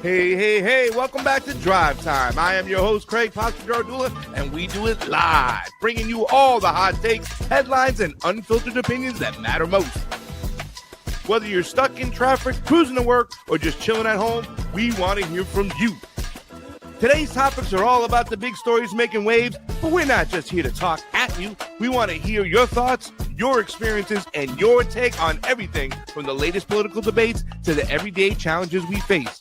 Hey, welcome back to Drive Time. I am your host, Craig Pasta Jardula, and we do it live, bringing you all the hot takes, headlines, and unfiltered opinions that matter most. Whether you're stuck in traffic, cruising to work, or just chilling at home, we want to hear from you. Today's topics are all about the big stories making waves, but we're not just here to talk at you. We want to hear your thoughts, your experiences, and your take on everything from the latest political debates to the everyday challenges we face.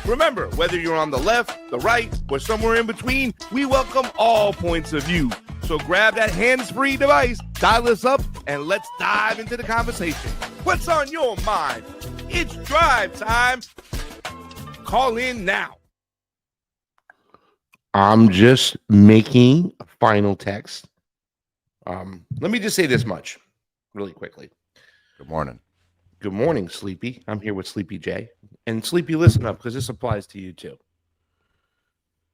Remember, whether you're on the left, the right, or somewhere in between, we welcome all points of view. So grab that hands-free device, dial us up, and let's dive into the conversation. What's on your mind? It's Drive Time. Call in now. I'm just making a final text. Let me just say this much really quickly. Good morning. Good morning, Sleepy. I'm here with Sleepy J. And Sleepy, listen up, because this applies to you too.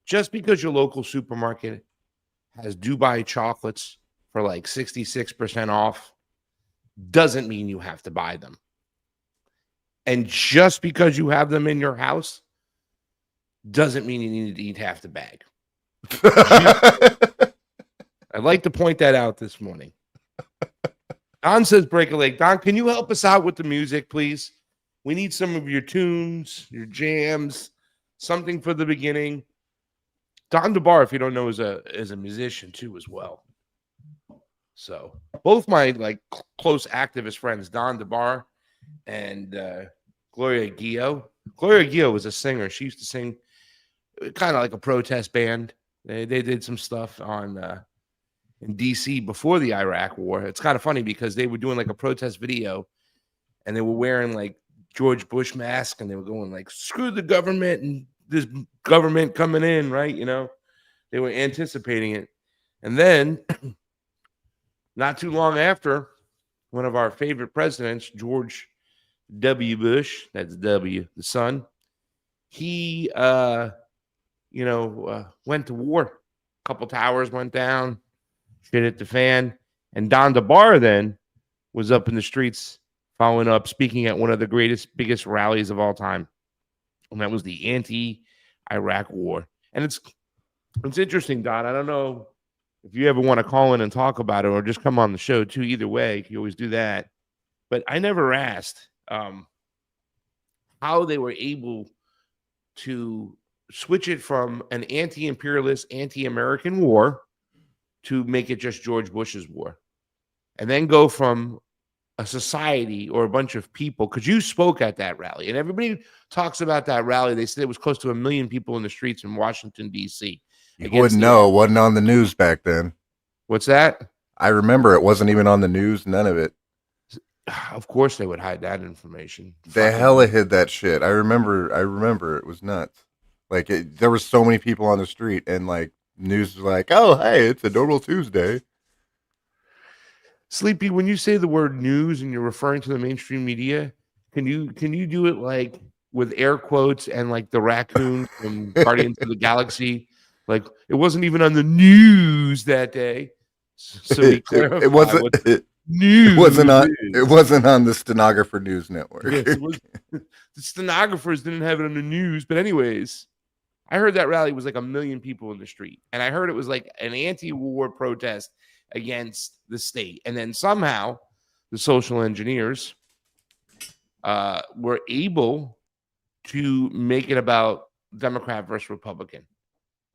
Just because your local supermarket has Dubai chocolates for like 66% off doesn't mean you have to buy them. And just because you have them in your house doesn't mean you need to eat half the bag. I'd like to point that out this morning. Don says break a leg. Don, can you help us out with the music, please? We need some of your tunes, your jams, something for the beginning. Don DeBar, if you don't know, is a musician too as well. So both my close activist friends, Don DeBar and Gloria Guillo. Gloria Guillo was a singer. She used to sing kind of like a protest band. They did some stuff on in DC before the Iraq war. It's kind of funny because they were doing like a protest video and they were wearing like George Bush mask and they were going like, screw the government and this government coming in, right? You know, they were anticipating it. And then not too long after, one of our favorite presidents, George W. Bush, that's W, the son, he, went to war. A couple towers went down. Shit hit the fan. And Don DeBar then was up in the streets following up, speaking at one of the biggest rallies of all time. And that was the anti-Iraq war. And it's interesting, Don. I don't know if you ever want to call in and talk about it or just come on the show too. Either way, you always do that. But I never asked how they were able to switch it from an anti-imperialist, anti-American war to make it just George Bush's war. And then go from a society or a bunch of people, because you spoke at that rally, and everybody talks about that rally. They said it was close to 1 million people in the streets in Washington, D.C. You wouldn't know. It wasn't on the news back then. What's that? I remember it wasn't even on the news, none of it. Of course they would hide that information. They hella hid that shit. I remember it was nuts. Like, there were so many people on the street, and like news was like, oh, hey, it's a normal Tuesday. Sleepy, when you say the word news and you're referring to the mainstream media, can you do it like with air quotes and like the raccoon from Guardians of the Galaxy? Like, it wasn't even on the news that day. So it wasn't. It wasn't on the Stenographer News Network. Yes, the stenographers didn't have it on the news. But anyways, I heard that rally was like 1 million people in the street. And I heard it was like an anti-war protest against the state. And then somehow the social engineers were able to make it about Democrat versus Republican.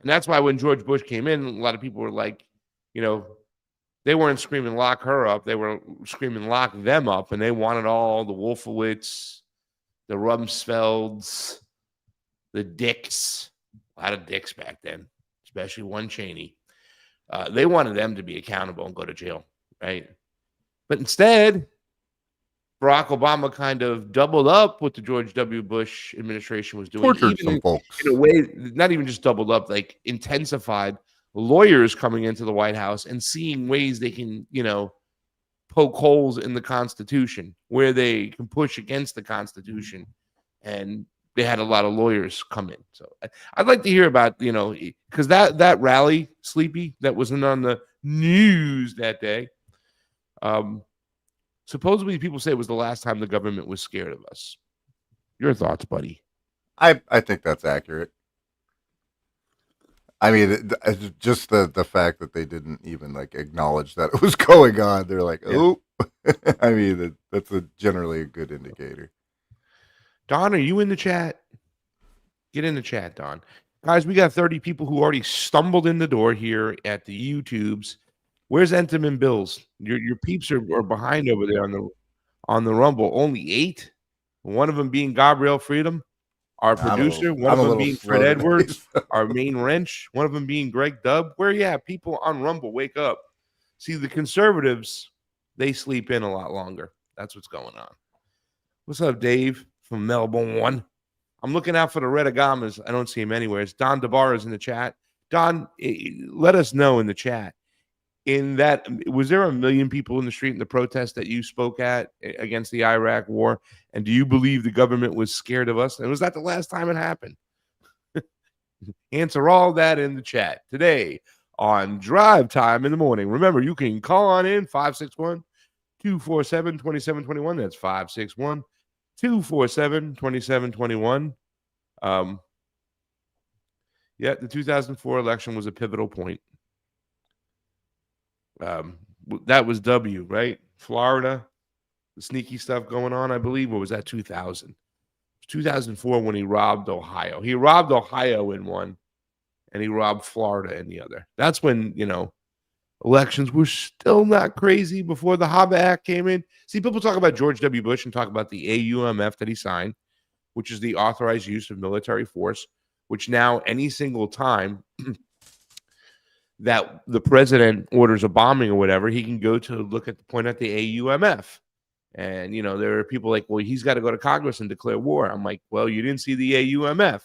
And that's why when George Bush came in, a lot of people were like, they weren't screaming lock her up. They were screaming lock them up. And they wanted all the Wolfowitz, the Rumsfelds, the Dicks, a lot of Dicks back then, especially one Cheney. They wanted them to be accountable and go to jail, right? But instead, Barack Obama kind of doubled up what the George W. Bush administration was doing. Tortured some folks. In a way, not even just doubled up, like intensified lawyers coming into the White House and seeing ways they can, poke holes in the Constitution, where they can push against the Constitution. And they had a lot of lawyers come in. So I'd like to hear about, because that rally, Sleepy, that wasn't on the news that day. Supposedly people say it was the last time the government was scared of us. Your thoughts, buddy? I think that's accurate. I mean, just the fact that they didn't even like acknowledge that it was going on. They're like, Yeah. oh, I mean, that's generally a good indicator. Don, are you in the chat? Get in the chat, Don. Guys, we got 30 people who already stumbled in the door here at the YouTubes. Where's Entenmann Bills? Your peeps are behind over there on the Rumble. Only 8. One of them being Gabrielle Freedom, our producer. One I'm of a them little being Fred slow today. Edwards, So. our main wrench. One of them being Greg Dubb. Where you at? People on Rumble, wake up. See, the conservatives, they sleep in a lot longer. That's what's going on. What's up, Dave from Melbourne? I'm looking out for the Red Agamas. I don't see him anywhere. It's Don DeBarra's in the chat. Don, let us know in the chat. In that, was there 1 million people in the street in the protest that you spoke at against the Iraq war? And do you believe the government was scared of us? And was that the last time it happened? Answer all that in the chat today on Drive Time in the Morning. Remember, you can call on in 561 247 2721. That's 561 247 2721. Yeah, the 2004 election was a pivotal point. That was W, right? Florida, the sneaky stuff going on, I believe. Or was that 2000? It was 2004 when he robbed Ohio. He robbed Ohio in one, and he robbed Florida in the other. That's when, elections were still not crazy before the Hobbs Act came in. See, people talk about George W. Bush and talk about the AUMF that he signed, which is the authorized use of military force, which now any single time that the president orders a bombing or whatever, he can go to look at the point at the AUMF. And, there are people like, well, he's got to go to Congress and declare war. I'm like, well, you didn't see the AUMF.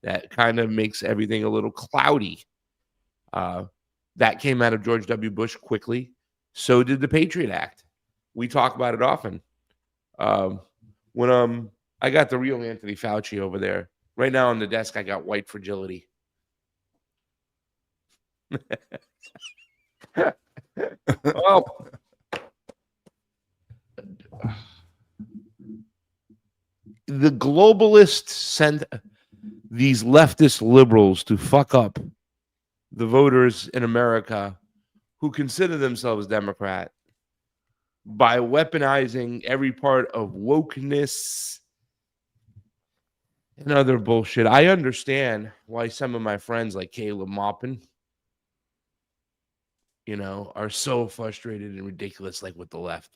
That kind of makes everything a little cloudy. That came out of George W. Bush quickly. So did the Patriot Act. We talk about it often. When I got the real Anthony Fauci over there. Right now on the desk, I got white fragility. Well, the globalists sent these leftist liberals to fuck up the voters in America who consider themselves Democrat by weaponizing every part of wokeness and other bullshit. I understand why some of my friends like Caleb Maupin, are so frustrated and ridiculous, like with the left.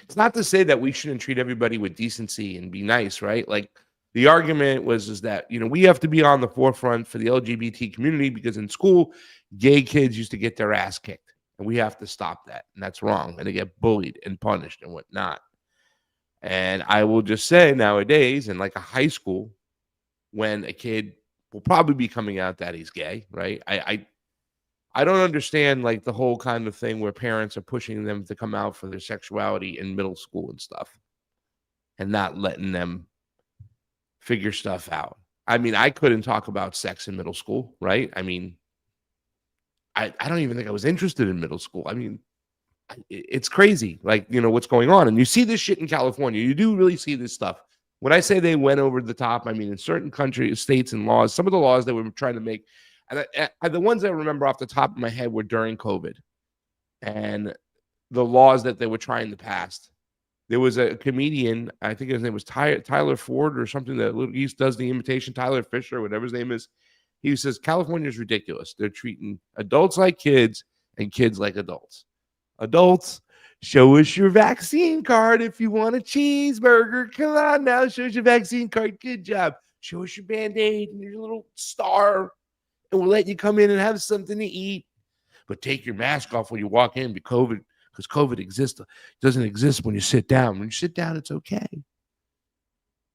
It's not to say that we shouldn't treat everybody with decency and be nice, right? Like the argument is that, we have to be on the forefront for the LGBT community because in school, gay kids used to get their ass kicked and we have to stop that. And that's wrong. And they get bullied and punished and whatnot. And I will just say nowadays in like a high school, when a kid will probably be coming out that he's gay, right? I don't understand like the whole kind of thing where parents are pushing them to come out for their sexuality in middle school and stuff and not letting them figure stuff out. I mean, I couldn't talk about sex in middle school, right? I mean, I don't even think I was interested in middle school. I mean, it's crazy, like, what's going on. And you see this shit in California. You do really see this stuff. When I say they went over the top, I mean, in certain countries, states, and laws, some of the laws that we were trying to make, and the ones I remember off the top of my head were during COVID. And the laws that they were trying to pass. There was a comedian, I think his name was Tyler Ford or something, that he does the imitation, Tyler Fisher, whatever his name is. He says, California is ridiculous. They're treating adults like kids and kids like adults. Adults, show us your vaccine card if you want a cheeseburger. Come on now, show us your vaccine card. Good job. Show us your Band-Aid and your little star, and we'll let you come in and have something to eat. But take your mask off when you walk in because COVID doesn't exist when you sit down. When you sit down, it's okay.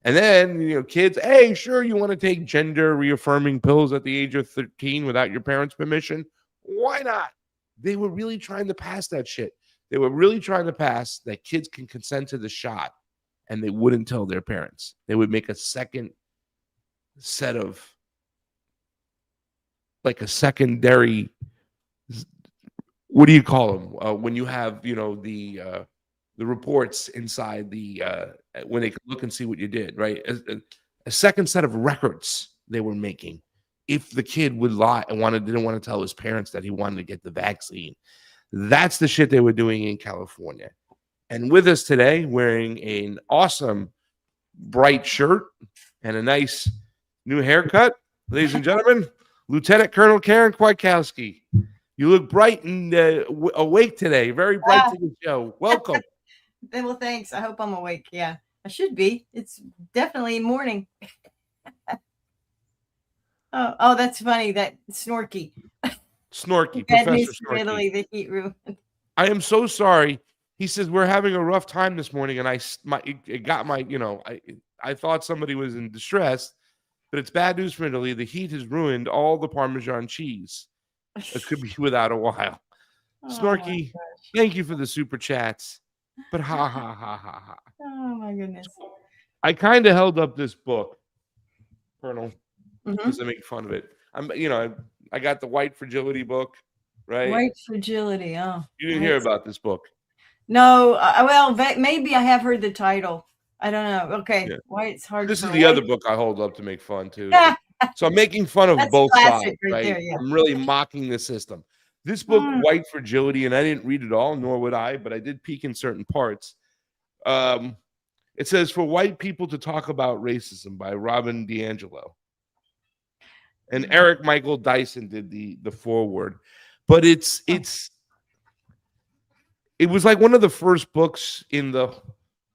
And then, kids, hey, sure, you want to take gender reaffirming pills at the age of 13 without your parents' permission? Why not? They were really trying to pass that shit. They were really trying to pass that kids can consent to the shot, and they wouldn't tell their parents. They would make a second set of, like a secondary, what do you call them? When you have, the reports inside the, when they can look and see what you did, right? a second set of records they were making if the kid would lie and didn't want to tell his parents that he wanted to get the vaccine. That's the shit they were doing in California. And with us today, wearing an awesome bright shirt and a nice new haircut, ladies and gentlemen, Lieutenant Colonel Karen Kwiatkowski. You look bright and awake today. Very bright to the show. Welcome. Well, thanks. I hope I'm awake. Yeah, I should be. It's definitely morning. Oh, that's funny. That Snorky. Snorky. Bad Professor news from Snorky. Italy, the heat room. I am so sorry. He says we're having a rough time this morning, and I thought somebody was in distress, but it's bad news from Italy. The heat has ruined all the Parmesan cheese. It could be without a while. Snorky, thank you for the super chats. But ha ha ha ha ha. Oh my goodness. I kind of held up this book, Colonel, because I make fun of it. I got the White Fragility book, right? White Fragility. Oh, you didn't hear about this book? No. Well, maybe I have heard the title. I don't know. Okay, Yeah. Why it's hard. This is the other book I hold up to make fun too. So I'm making fun of That's both classic sides, right? there, yeah. I'm really mocking the system. This book, White Fragility, and I didn't read it all, nor would I, but I did peek in certain parts. It says, For White People to Talk About Racism by Robin DiAngelo. And Eric Michael Dyson did the foreword. But it was like one of the first books in the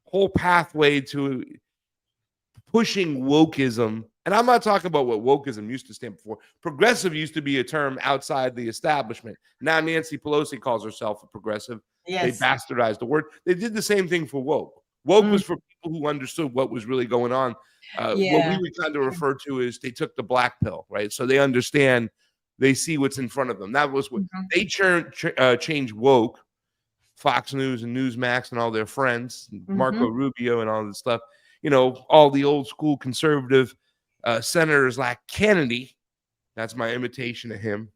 whole pathway to pushing wokeism. And I'm not talking about what wokeism used to stand for. Progressive used to be a term outside the establishment. Now Nancy Pelosi calls herself a progressive. Yes. They bastardized the word. They did the same thing for woke. Woke was for people who understood what was really going on. What we would kind of refer to is they took the black pill, right? So they understand, they see what's in front of them. That was what they changed woke, Fox News and Newsmax and all their friends, Marco Rubio and all this stuff. All the old school conservative senators like Kennedy. That's my imitation of him.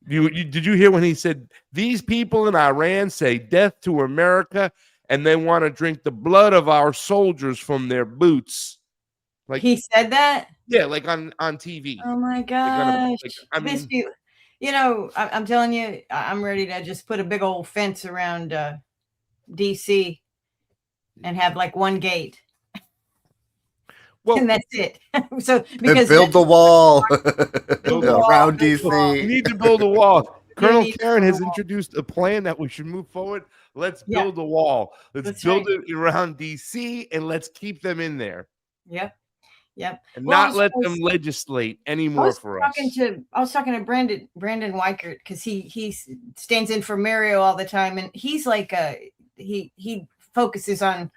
Did you hear when he said, these people in Iran say death to America, and they want to drink the blood of our soldiers from their boots? Like he said that? Yeah, like on TV. Oh my gosh. I'm telling you, I'm ready to just put a big old fence around DC and have like one gate. Well, and that's it. So because build the wall around DC. We need to build a wall. Colonel Karen has introduced a plan that we should move forward. Let's build a wall. Let's build it around DC, and let's keep them in there. Yep. And not let them legislate anymore for us. I was talking to Brandon Weichert, because he stands in for Mario all the time, and he's like he focuses on.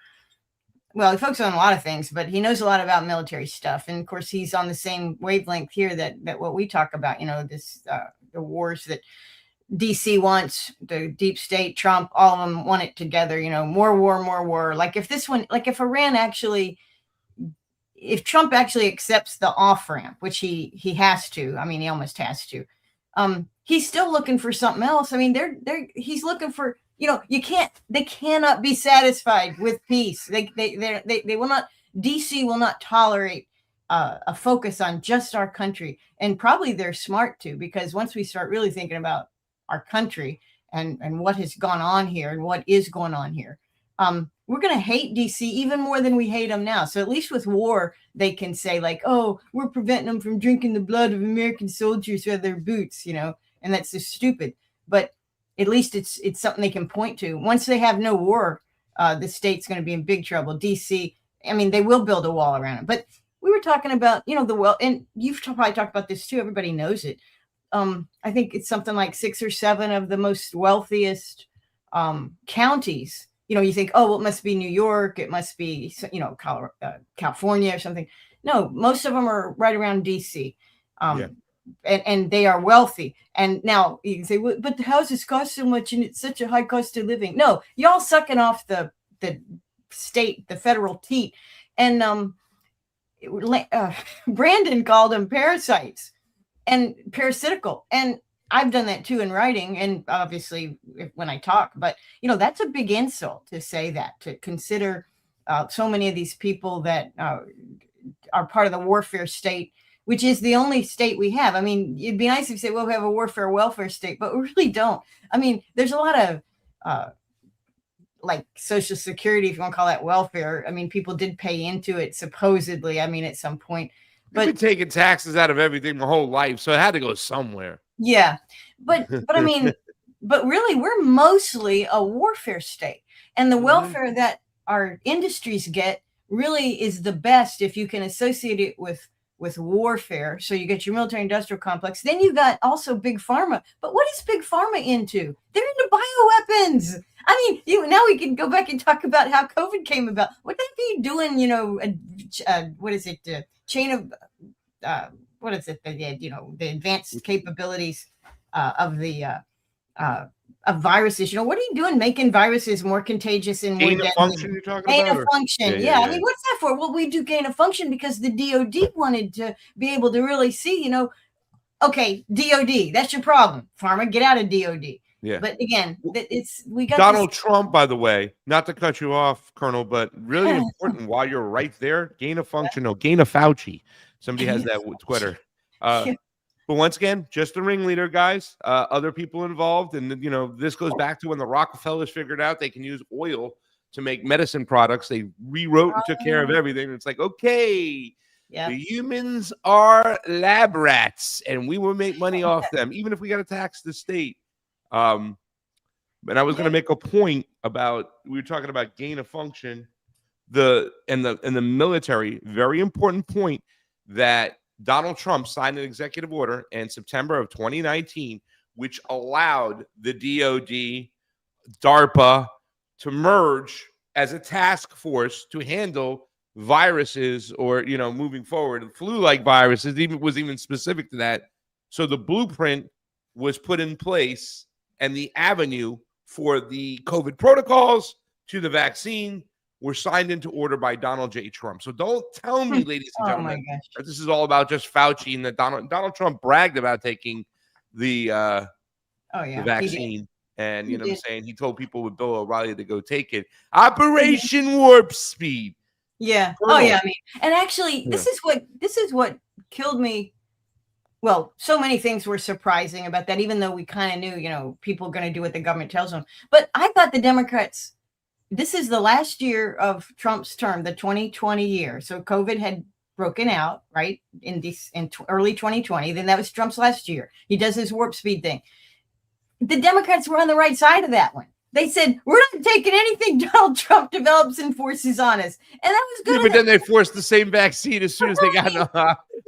Well, he focuses on a lot of things, but he knows a lot about military stuff. And of course, he's on the same wavelength here that what we talk about, the wars that DC wants, the deep state, Trump, all of them want it together, more war. Like if Trump actually accepts the off ramp, which he has to, he almost has to, he's still looking for something else. He's looking for, they cannot be satisfied with peace. They will not, DC will not tolerate a focus on just our country. And probably they're smart too, because once we start really thinking about our country and what has gone on here and what is going on here, we're going to hate DC even more than we hate them now. So at least with war, they can say like, oh, we're preventing them from drinking the blood of American soldiers with their boots, and that's just stupid. But at least it's something they can point to. Once they have no war, the state's going to be in big trouble. DC, they will build a wall around it. But we were talking about, the well, and you've probably talked about this too. Everybody knows it. I think it's something like 6 or 7 of the most wealthiest counties. You think, oh, well, it must be New York. It must be, California or something. No, most of them are right around DC. And they are wealthy. And now you can say, well, but the houses cost so much and it's such a high cost of living. No, y'all sucking off the state, the federal teat. And Brandon called them parasites and parasitical. And I've done that too in writing and obviously when I talk, but that's a big insult to say that, to consider so many of these people that are part of the warfare state, which is the only state we have. I mean, it'd be nice if you say, well, we have a warfare welfare state, but we really don't. I mean, there's a lot of like Social Security, if you want to call that welfare. I mean, people did pay into it supposedly. I mean, at some point, but been taking taxes out of everything my whole life, so it had to go somewhere. Yeah, but I mean, but really, we're mostly a warfare state, and the welfare that our industries get really is the best if you can associate it with warfare. So you get your military industrial complex. Then you got also big pharma. But what is big pharma into? They're into bioweapons. I mean, now we can go back and talk about how COVID came about. What they be doing? You know, what is it? Chain of what is it? The advanced capabilities of the of viruses. You know, what are you doing making viruses more contagious and more gain of function you're talking gain about? Of function. Yeah. I mean, what's that for? Well, we do gain of function because the DOD wanted to be able to really see, you know, okay, DOD, that's your problem. Pharma, get out of DOD. Yeah. But again, we got Donald Trump, by the way, not to cut you off, Colonel, but really important while you're right there, gain of function, no, gain of Fauci. Somebody has that with Twitter. But once again, just the ringleader, guys. Other people involved, and you know this goes back to when the Rockefellers figured out they can use oil to make medicine products. They rewrote and took care of everything. It's like, okay, the humans are lab rats, and we will make money off them, even if we got to tax the state. And I was going to make a point about we were talking about gain of function, the military. Very important point that Donald Trump signed an executive order in September of 2019, which allowed the DOD, DARPA to merge as a task force to handle viruses or, you know, moving forward, flu-like viruses was even specific to that. So the blueprint was put in place and the avenue for the COVID protocols to the vaccine were signed into order by Donald J. Trump. So don't tell me, ladies and gentlemen, that this is all about just Fauci and that Donald Trump bragged about taking the vaccine. And, you know what I'm saying? He told people with Bill O'Reilly to go take it. Operation Warp Speed. Yeah. Colonel. Oh, yeah. I mean, and actually, this is what killed me. Well, so many things were surprising about that, even though we kind of knew, you know, people are going to do what the government tells them. But I thought the Democrats, this is the last year of Trump's term, the 2020 year. So COVID had broken out, right, in early 2020. Then that was Trump's last year. He does his warp speed thing. The Democrats were on the right side of that one. They said, we're not taking anything Donald Trump develops and forces on us. And that was good. Yeah, but then they forced the same vaccine as soon as they got in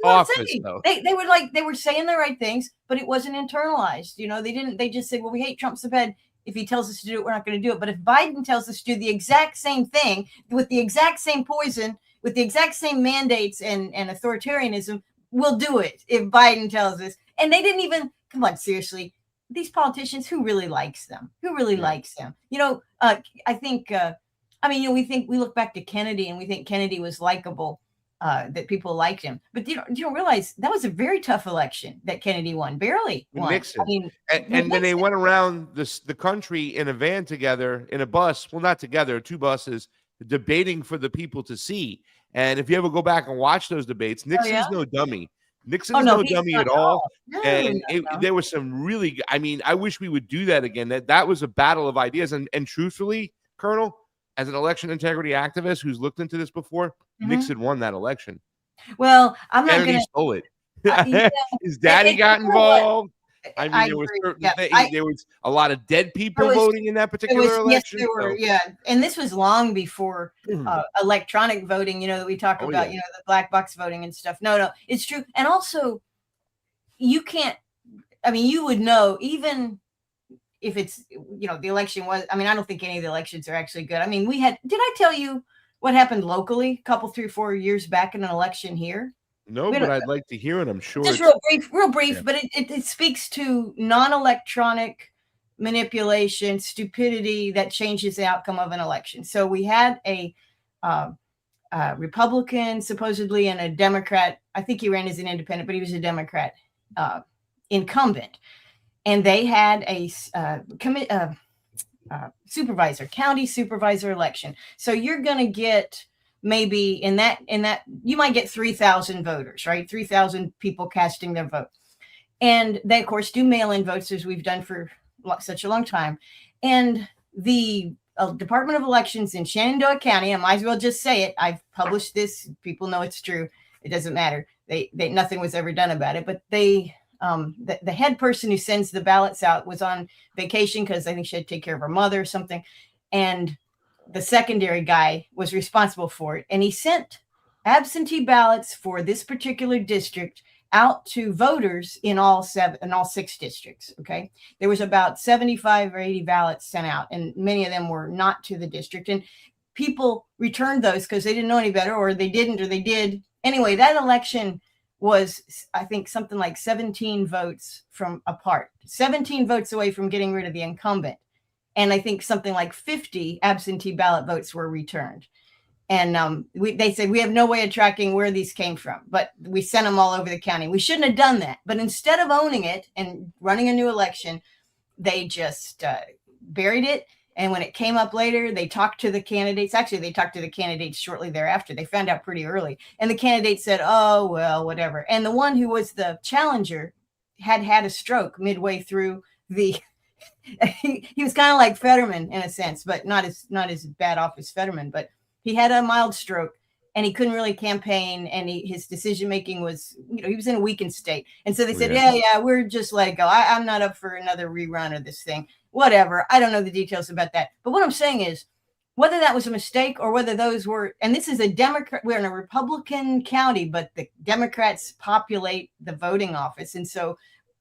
office. They were saying the right things, but it wasn't internalized. You know, they just said, well, we hate Trump so bad. If he tells us to do it, we're not going to do it. But if Biden tells us to do the exact same thing with the exact same poison, with the exact same mandates and authoritarianism, we'll do it if Biden tells us. And they didn't even, come on, seriously, these politicians, who really likes them? Who really likes them? You know, I think, you know, we look back to Kennedy and we think Kennedy was likable, that people liked him. But you don't realize that was a very tough election that Kennedy won, barely won. Nixon. I mean, and then they went around the country in a van together, in a bus. Well, not together, two buses, debating for the people to see. And if you ever go back and watch those debates, Nixon's no dummy. Nixon is no dummy at all. No, and there was some really, I mean, I wish we would do that again. That was a battle of ideas. And truthfully, Colonel, as an election integrity activist who's looked into this before, Nixon won that election. Well, I'm not going to stole it. His daddy got involved. I mean, there was a lot of dead people voting in that particular election. Yes, there were. Yeah, and this was long before electronic voting. You know that we talk about. You know, the black box voting and stuff. No, it's true. And also, you can't. I mean, you would know even if it's, you know, the election was. I mean, I don't think any of the elections are actually good. I mean, we had. Did I tell you what happened locally a couple, 3 or 4 years back in an election here? No, but I'd like to hear it. I'm sure. Just real brief, yeah. But it speaks to non-electronic manipulation, stupidity that changes the outcome of an election. So we had a Republican, supposedly, and a Democrat. I think he ran as an independent, but he was a Democrat incumbent, and they had a county supervisor election. So you're going to get maybe in that you might get 3,000 voters, right? 3,000 people casting their vote. And they, of course, do mail-in votes, as we've done for such a long time. And the Department of Elections in Shenandoah County, I might as well just say it. I've published this. People know it's true. It doesn't matter. They nothing was ever done about it. But the head person who sends the ballots out was on vacation because I think she had to take care of her mother or something. And the secondary guy was responsible for it. And he sent absentee ballots for this particular district out to voters in all 6 districts. Okay. There was about 75 or 80 ballots sent out, and many of them were not to the district. And people returned those because they didn't know any better, or they didn't, or they did. Anyway, that election was, I think, something like 17 votes from apart, 17 votes away from getting rid of the incumbent. And I think something like 50 absentee ballot votes were returned. And they said, we have no way of tracking where these came from, but we sent them all over the county. We shouldn't have done that. But instead of owning it and running a new election, they just buried it. And when it came up later, they talked to the candidates. Actually, they talked to the candidates shortly thereafter. They found out pretty early. And the candidates said, oh, well, whatever. And the one who was the challenger had a stroke midway through the he was kind of like Fetterman in a sense, but not as bad off as Fetterman. But he had a mild stroke and he couldn't really campaign, and his decision making was, he was in a weakened state. And so they said, yeah, we're just let it go. I'm not up for another rerun of this thing. Whatever. I don't know the details about that. But what I'm saying is, whether that was a mistake or whether those were, and this is a Democrat, we're in a Republican county, but the Democrats populate the voting office. And so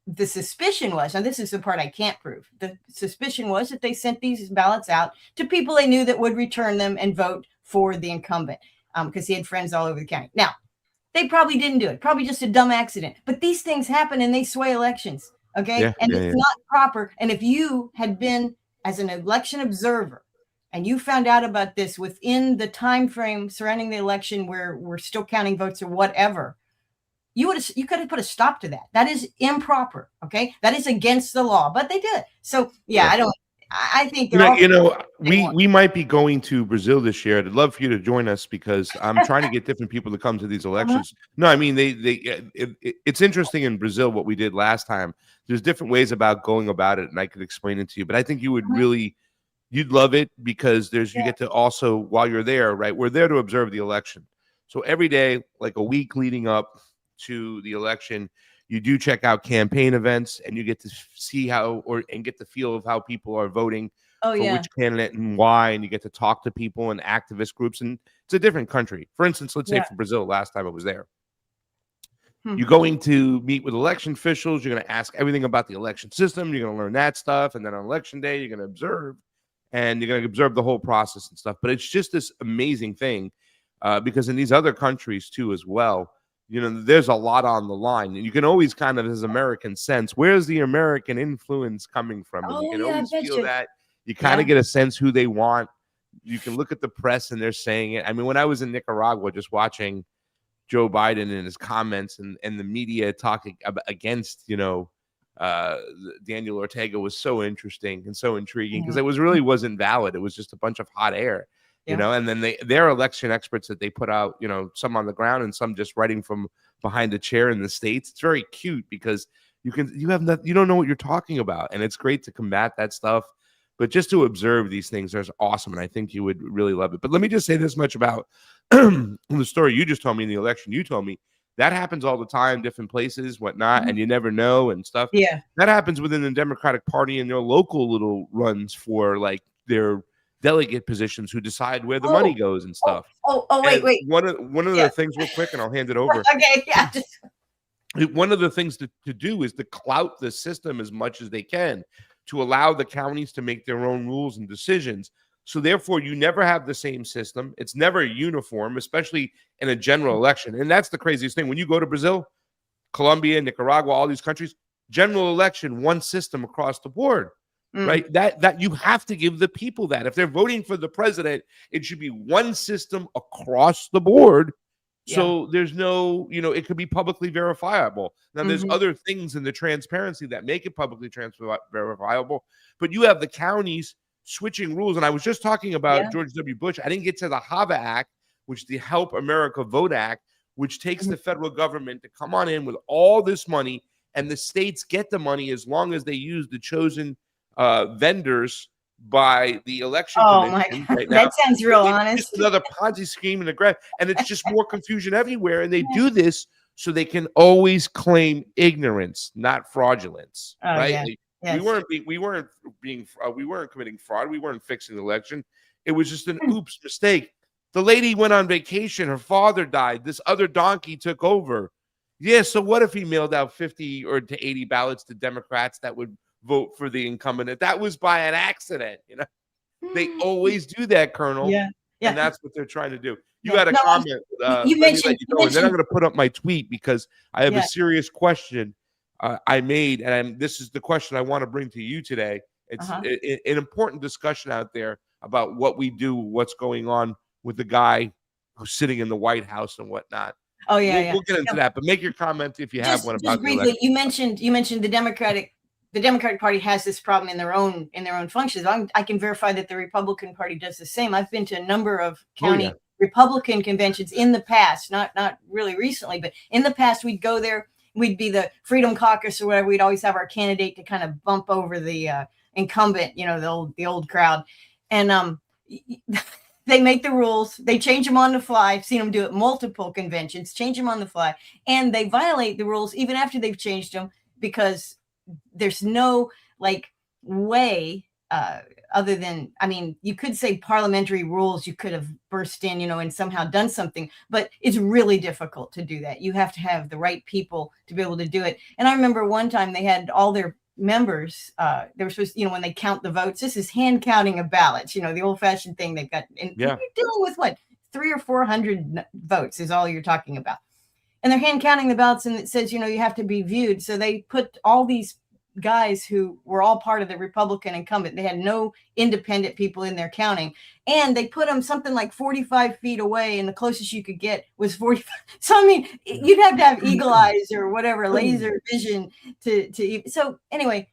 the suspicion was, and this is the part I can't prove, the suspicion was that they sent these ballots out to people they knew that would return them and vote for the incumbent, because he had friends all over the county. Now, they probably didn't do it, probably just a dumb accident, but these things happen and they sway elections, okay? It's not proper. And if you had been, as an election observer, and you found out about this within the time frame surrounding the election where we're still counting votes or whatever, you could have put a stop to that. That is improper, okay? That is against the law, but they did. So, I think we might be going to Brazil this year. I'd love for you to join us because I'm trying to get different people to come to these elections. No, I mean it's interesting in Brazil what we did last time. There's different ways about going about it, and I could explain it to you. But I think you would you'd love it because you get to also, while you're there, right? We're there to observe the election. So every day, like a week leading up to the election, you do check out campaign events, and you get to see and get the feel of how people are voting for which candidate and why. And you get to talk to people and activist groups, and it's a different country. For instance, let's say for Brazil, last time I was there, you're going to meet with election officials. You're going to ask everything about the election system. You're going to learn that stuff. And then on election day, you're going to observe, and you're going to observe the whole process and stuff. But it's just this amazing thing because in these other countries too, as well, there's a lot on the line, and you can always kind of, as Americans, sense where's the American influence coming from. And you can always feel that. You kind of get a sense who they want. You can look at the press and they're saying it. I mean, when I was in Nicaragua, just watching Joe Biden and his comments and the media talking against, Daniel Ortega was so interesting and so intriguing because it wasn't valid. It was just a bunch of hot air. And then their election experts that they put out, some on the ground and some just writing from behind the chair in the States. It's very cute because you don't know what you're talking about. And it's great to combat that stuff. But just to observe these things is awesome. And I think you would really love it. But let me just say this much about the story you just told me in the election. You told me that happens all the time, different places, whatnot, and you never know and stuff. Yeah. That happens within the Democratic Party and their local little runs for like their delegate positions who decide where the money goes and stuff. Wait. One of the things, real quick, and I'll hand it over. Okay, yeah. One of the things to do is to clout the system as much as they can to allow the counties to make their own rules and decisions. So therefore, you never have the same system. It's never uniform, especially in a general election. And that's the craziest thing. When you go to Brazil, Colombia, Nicaragua, all these countries, general election, one system across the board. Right? That you have to give the people that. If they're voting for the president, it should be one system across the board. So there's no, it could be publicly verifiable. Now, there's other things in the transparency that make it publicly verifiable, but you have the counties switching rules. And I was just talking about George W. Bush. I didn't get to the HAVA Act, which is the Help America Vote Act, which takes the federal government to come on in with all this money, and the states get the money as long as they use the chosen vendors by the election Oh my commission God, right now. that sounds real It's honest. just another Ponzi scheme in the ground, and it's just more confusion everywhere. And they do this so they can always claim ignorance, not fraudulence, Oh, right? yeah. Like, Yes. we weren't committing fraud. We weren't fixing the election. It was just an oops mistake. The lady went on vacation. Her father died. This other donkey took over. Yeah. So what if he mailed out 50 or to 80 ballots to Democrats that would vote for the incumbent? That was by an accident. You know, they always do that, Colonel. Yeah. Yeah. And that's what they're trying to do. You Yeah. had a No, comment. you Let me mentioned- let you you go, and then I'm mentioned- going to put up my tweet because I have Yeah. a serious question I made, and this is the question I want to bring to you today. It's an important discussion out there about what we do, what's going on with the guy who's sitting in the White House and whatnot. Oh yeah, We'll get into that, but make your comment if you have one about just briefly. You mentioned the Democratic Party has this problem in their own functions. I can verify that the Republican Party does the same. I've been to a number of county Republican conventions in the past, not really recently, but in the past we'd go there. We'd be the Freedom Caucus or whatever. We'd always have our candidate to kind of bump over the incumbent, the old crowd, and they make the rules. They change them on the fly. I've seen them do it multiple conventions, change them on the fly, and they violate the rules even after they've changed them because there's no way other than, I mean, you could say parliamentary rules. You could have burst in, and somehow done something, but it's really difficult to do that. You have to have the right people to be able to do it. And I remember one time they had all their members, they were supposed to, when they count the votes, this is hand counting of ballots, the old fashioned thing they've got. And you're dealing with what, 300 or 400 votes is all you're talking about. And they're hand counting the ballots, and it says, you have to be viewed. So they put all these guys who were all part of the Republican incumbent. They had no independent people in their counting, and they put them something like 45 feet away, and the closest you could get was 45. So I mean, you'd have to have eagle eyes or whatever, laser vision to. So anyway,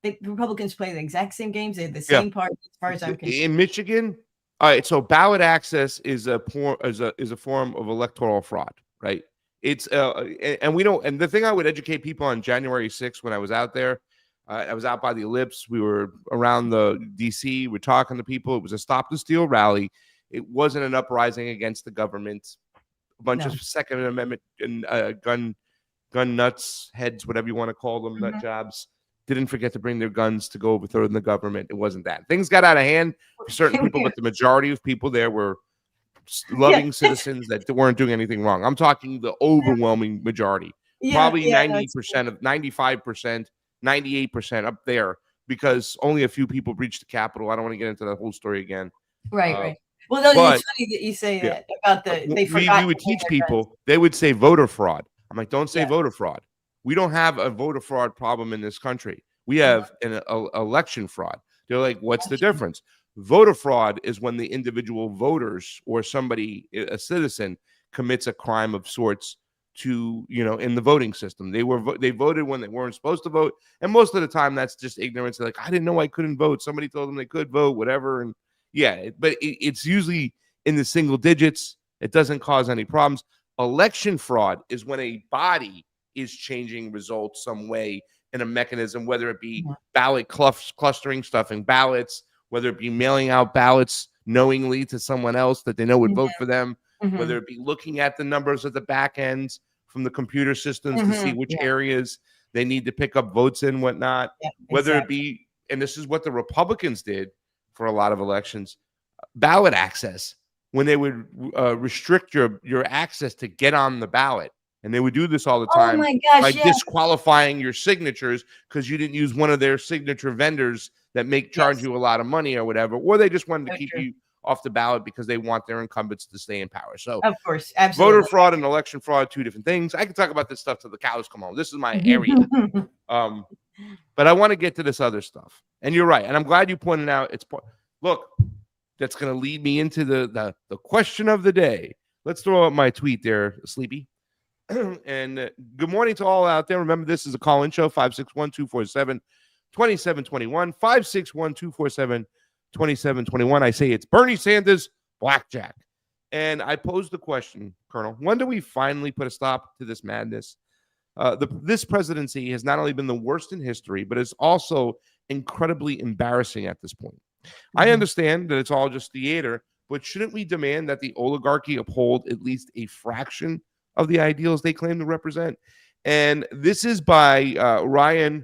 the Republicans play the exact same games. They have the same party, as far as I'm concerned. In Michigan, all right. So ballot access is a form of electoral fraud, right? It's and we don't. And the thing I would educate people on January 6th when I was out there, I was out by the Ellipse. We were around the DC. We're talking to people. It was a Stop the Steal rally. It wasn't an uprising against the government. A bunch of Second Amendment and gun nuts, heads, whatever you want to call them, nut jobs, didn't forget to bring their guns to go overthrow the government. It wasn't that. Things got out of hand for certain people, but the majority of people there were loving citizens that weren't doing anything wrong. I'm talking the overwhelming majority, probably 90% of 95%, 98% up there, because only a few people breached the Capitol. I don't want to get into that whole story again. Right. Well, it's funny that you say that about we would teach people. They would say voter fraud. I'm like, don't say voter fraud. We don't have a voter fraud problem in this country. We have an election fraud. They're like, what's the difference? Voter fraud is when the individual voters or somebody, a citizen, commits a crime of sorts to, in the voting system. They voted when they weren't supposed to vote. And most of the time that's just ignorance. They're like, I didn't know I couldn't vote. Somebody told them they could vote, whatever. And but it's usually in the single digits. It doesn't cause any problems. Election fraud is when a body is changing results some way in a mechanism, whether it be ballot clustering, stuffing ballots, whether it be mailing out ballots knowingly to someone else that they know would vote for them, whether it be looking at the numbers at the back ends from the computer systems to see which areas they need to pick up votes in, whatnot, whether it be, and this is what the Republicans did for a lot of elections, ballot access, when they would restrict your access to get on the ballot. And they would do this all the time by disqualifying your signatures because you didn't use one of their signature vendors that charge you a lot of money or whatever, or they just wanted to keep you off the ballot because they want their incumbents to stay in power. So, of course, absolutely. Voter fraud and election fraud, two different things. I can talk about this stuff till the cows come home. This is my area. But I want to get to this other stuff. And you're right. And I'm glad you pointed out look, that's going to lead me into the question of the day. Let's throw up my tweet there, Sleepy. And good morning to all out there. Remember, this is a call-in show, 561-247-2721, 561-247-2721. I say it's Bernie Sanders, blackjack. And I posed the question, Colonel, when do we finally put a stop to this madness? This presidency has not only been the worst in history, but it's also incredibly embarrassing at this point. I understand that it's all just theater, but shouldn't we demand that the oligarchy uphold at least a fraction of the ideals they claim to represent? And this is by Ryan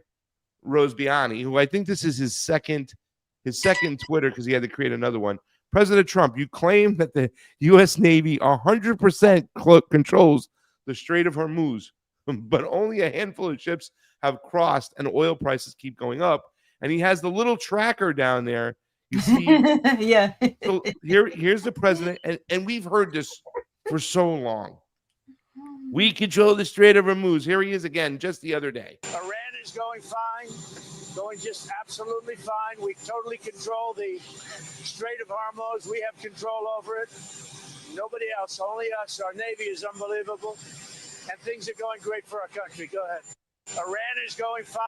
Rosbiani, who I think this is his second Twitter, because he had to create another one. President Trump, you claim that the U.S. Navy 100% controls the Strait of Hormuz, but only a handful of ships have crossed and oil prices keep going up. And he has the little tracker down there. You see, yeah. so here's the president, and we've heard this for so long. We control the Strait of Hormuz. Here he is again, just the other day. Iran is going fine, going just absolutely fine. We totally control the Strait of Hormuz. We have control over it. Nobody else, only us. Our Navy is unbelievable, and things are going great for our country. Go ahead. Iran is going fine.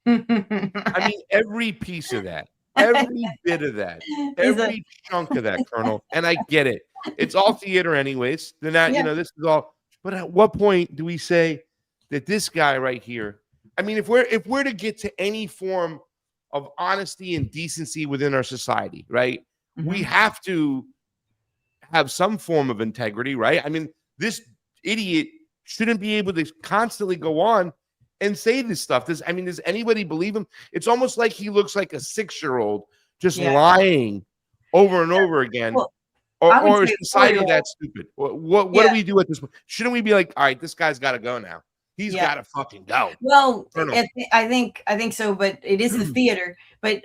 I mean, every piece of that, every bit of that, every chunk of that, Colonel. And I get it. It's all theater anyways. They're not, this is all. But at what point do we say that this guy right here, I mean, if we're to get to any form of honesty and decency within our society, right, we have to have some form of integrity, right? I mean, this idiot shouldn't be able to constantly go on and say this stuff. Does anybody believe him? It's almost like he looks like a 6-year-old just lying over and over again. Well, or is society that stupid? What do we do at this point? Shouldn't we be like, all right, this guy's got to go now? He's got to fucking go. Well, I think so, but it is the theater. But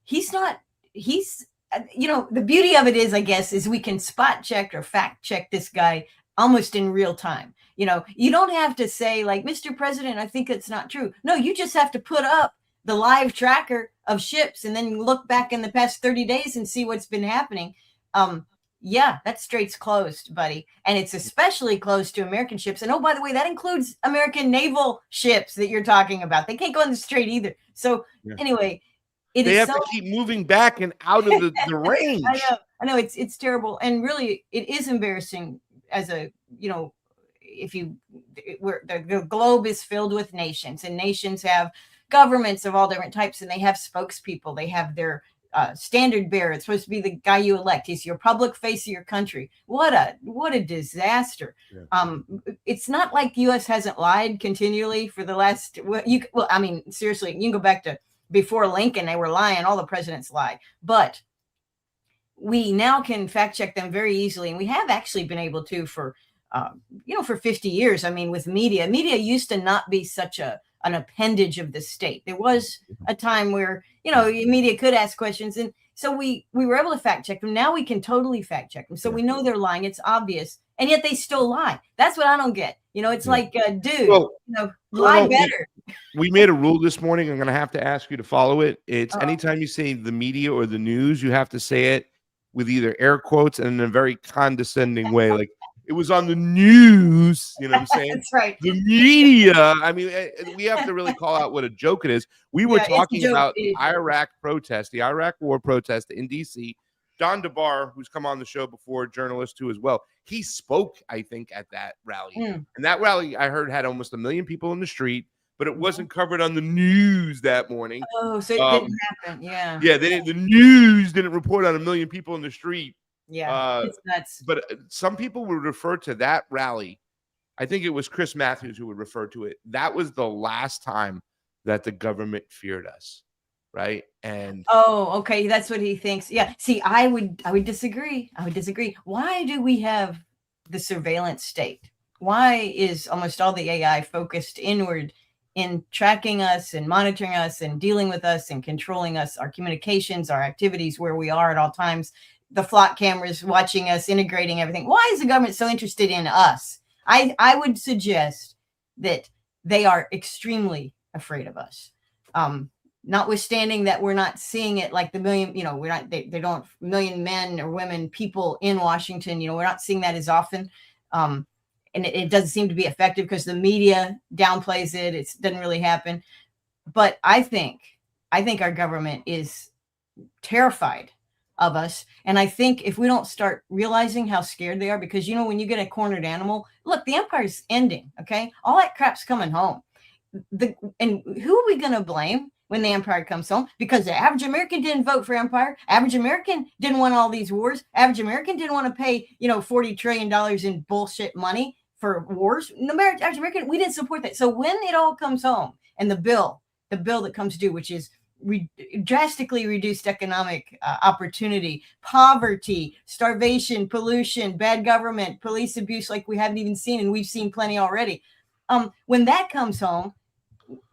he's not. He's the beauty of it is, I guess, is we can spot check or fact check this guy almost in real time. You don't have to say like, Mr. President, I think it's not true. No, you just have to put up the live tracker of ships and then look back in the past 30 days and see what's been happening. Yeah, that strait's closed, buddy. And it's especially close to American ships. And oh, by the way, that includes American naval ships that you're talking about. They can't go in the strait either. So anyway, they have to keep moving back and out of the range. I know it's terrible. And really, it is embarrassing as the globe is filled with nations, and nations have governments of all different types, and they have spokespeople. They have their standard bearer. It's supposed to be the guy you elect. He's your public face of your country. What a disaster. It's not like the U.S. hasn't lied continually for the last, seriously, you can go back to before Lincoln, they were lying. All the presidents lied, but we now can fact check them very easily. And we have actually been able to for 50 years. I mean, with media used to not be such an appendage of the state. There was a time where, media could ask questions. And so we were able to fact check them. Now we can totally fact check them. So we know they're lying. It's obvious. And yet they still lie. That's what I don't get. It's like, lie better. We made a rule this morning. I'm going to have to ask you to follow it. It's anytime you say the media or the news, you have to say it with either air quotes and in a very condescending way. Like, it was on the news, you know what I'm saying? That's right. The media. I mean, we have to really call out what a joke it is. We were talking about the Iraq war protest in D.C. Don DeBar, who's come on the show before, journalist too as well, he spoke, I think, at that rally. And that rally, I heard, had almost 1 million people in the street, but it wasn't covered on the news that morning. Oh, so it didn't happen. Yeah. Yeah, the news didn't report on 1 million people in the street. Yeah, it's nuts. But some people would refer to that rally. I think it was Chris Matthews who would refer to it. That was the last time that the government feared us, right? And okay, that's what he thinks. Yeah. See, I would disagree. Why do we have the surveillance state? Why is almost all the AI focused inward in tracking us and monitoring us and dealing with us and controlling us, our communications, our activities, where we are at all times? The flock cameras watching us, integrating everything. Why is the government so interested in us? I would suggest that they are extremely afraid of us. Notwithstanding that we're not seeing it like the million, they don't million men or women, people in Washington, we're not seeing that as often. And it doesn't seem to be effective because the media downplays it. It doesn't really happen. But I think our government is terrified of us. And I think if we don't start realizing how scared they are, because, you know, when you get a cornered animal, look, the empire's ending. Okay. All that crap's coming home. And who are we going to blame when the empire comes home? Because the average American didn't vote for empire. Average American didn't want all these wars. Average American didn't want to pay, you know, $40 trillion in bullshit money for wars. No, average American, we didn't support that. So when it all comes home and the bill that comes due, which is drastically reduced economic opportunity, poverty, starvation, pollution, bad government, police abuse like we haven't even seen, and we've seen plenty already. When that comes home,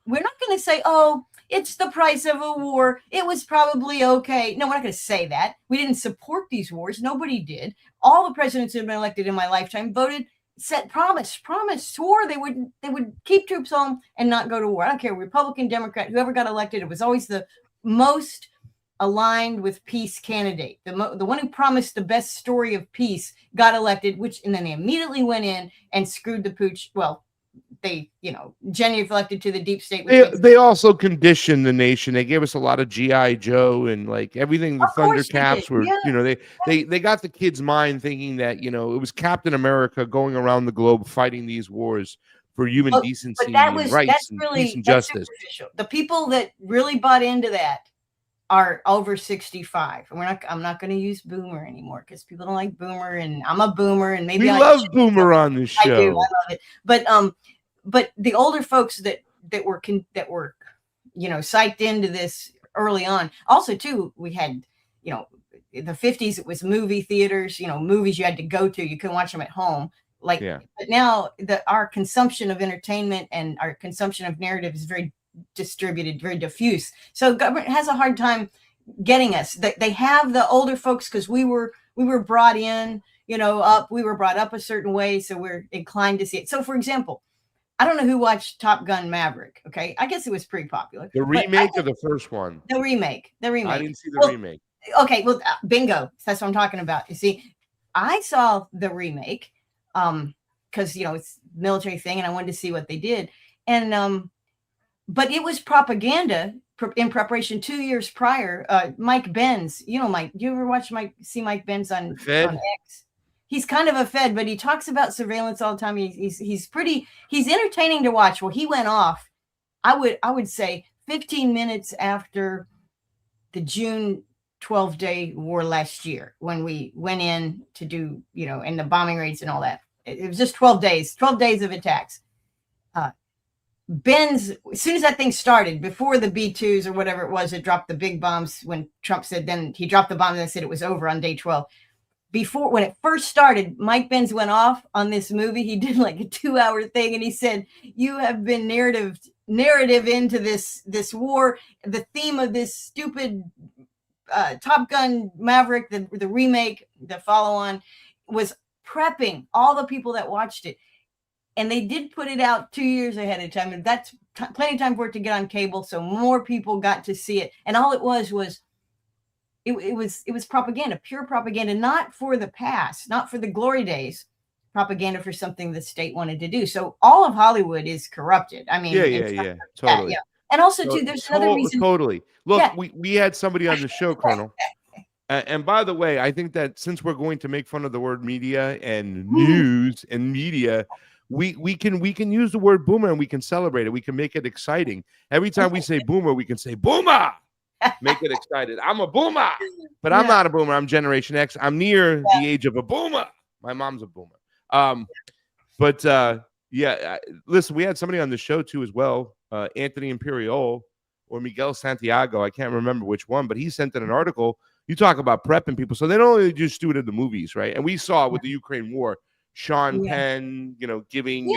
we're not going to say, oh, it's the price of a war. It was probably okay. No, we're not going to say that. We didn't support these wars. Nobody did. All the presidents who have been elected in my lifetime voted, swore they would keep troops home and not go to war. I don't care, Republican, Democrat, whoever got elected, it was always the most aligned with peace candidate. The one who promised the best story of peace got elected, and then they immediately went in and screwed the pooch. Well, they, you know, genuflected to the deep state. They also conditioned the nation. They gave us a lot of G.I. Joe and like everything. The Thundercats were, you know, they got the kids' mind thinking that, you know, it was Captain America going around the globe fighting these wars for human decency and rights and peace and justice. The people that really bought into that are over 65, and I'm not going to use boomer anymore because people don't like boomer, and I'm a boomer, and maybe we love boomer on this show. I do, I love it, but the older folks that were you know, psyched into this early on. Also, too, we had, you know, in the 50s, it was movie theaters, you know, movies you had to go to, you couldn't watch them at home. But now our consumption of entertainment and our consumption of narrative is very distributed, very diffuse. So government has a hard time getting us. They have the older folks because we were brought in, you know, we were brought up a certain way, so we're inclined to see it. So, for example, I don't know who watched Top Gun Maverick. Okay, I guess it was pretty popular. The remake or the first one? The remake. I didn't see the remake. Okay, well, bingo. That's what I'm talking about. You see, I saw the remake because, you know, it's a military thing, and I wanted to see what they did. And but it was propaganda in preparation 2 years prior. Mike Benz, you know, Mike. Do you ever see Mike Benz on X? He's kind of a Fed, but he talks about surveillance all the time. He's entertaining to watch. Well, he went off, I would say 15 minutes after the June 12-day war last year, when we went in to do, you know, and the bombing raids and all that. It was just 12 days of attacks. Benz, as soon as that thing started, before the B-2s or whatever it was, it dropped the big bombs when Trump said, then he dropped the bomb and then said it was over on day 12. Before, when it first started, Mike Benz went off on this movie. He did like a 2-hour thing, and he said, you have been narrative into this war. The theme of this stupid Top Gun Maverick, the remake, the follow-on, was prepping all the people that watched it. And they did put it out 2 years ahead of time, and that's plenty of time for it to get on cable, so more people got to see it. And all it was it was propaganda, pure propaganda, not for the past, not for the glory days, propaganda for something the state wanted to do. So all of Hollywood is corrupted. I mean, totally. Yeah. And also, too, there's another reason. Totally. Look, we had somebody on the show, Colonel. And by the way, I think that since we're going to make fun of the word media and news and media, we can use the word boomer and we can celebrate it. We can make it exciting. Every time we say boomer, we can say boomer. Make it excited. I'm a boomer, but I'm not a boomer. I'm Generation X. I'm near the age of a boomer. My mom's a boomer. Listen, we had somebody on the show too as well, Anthony Imperiol or Miguel Santiago. I can't remember which one, but he sent in an article. You talk about prepping people, so they don't only just do it in the movies, right? And we saw it with the Ukraine war. Sean Penn, you know, giving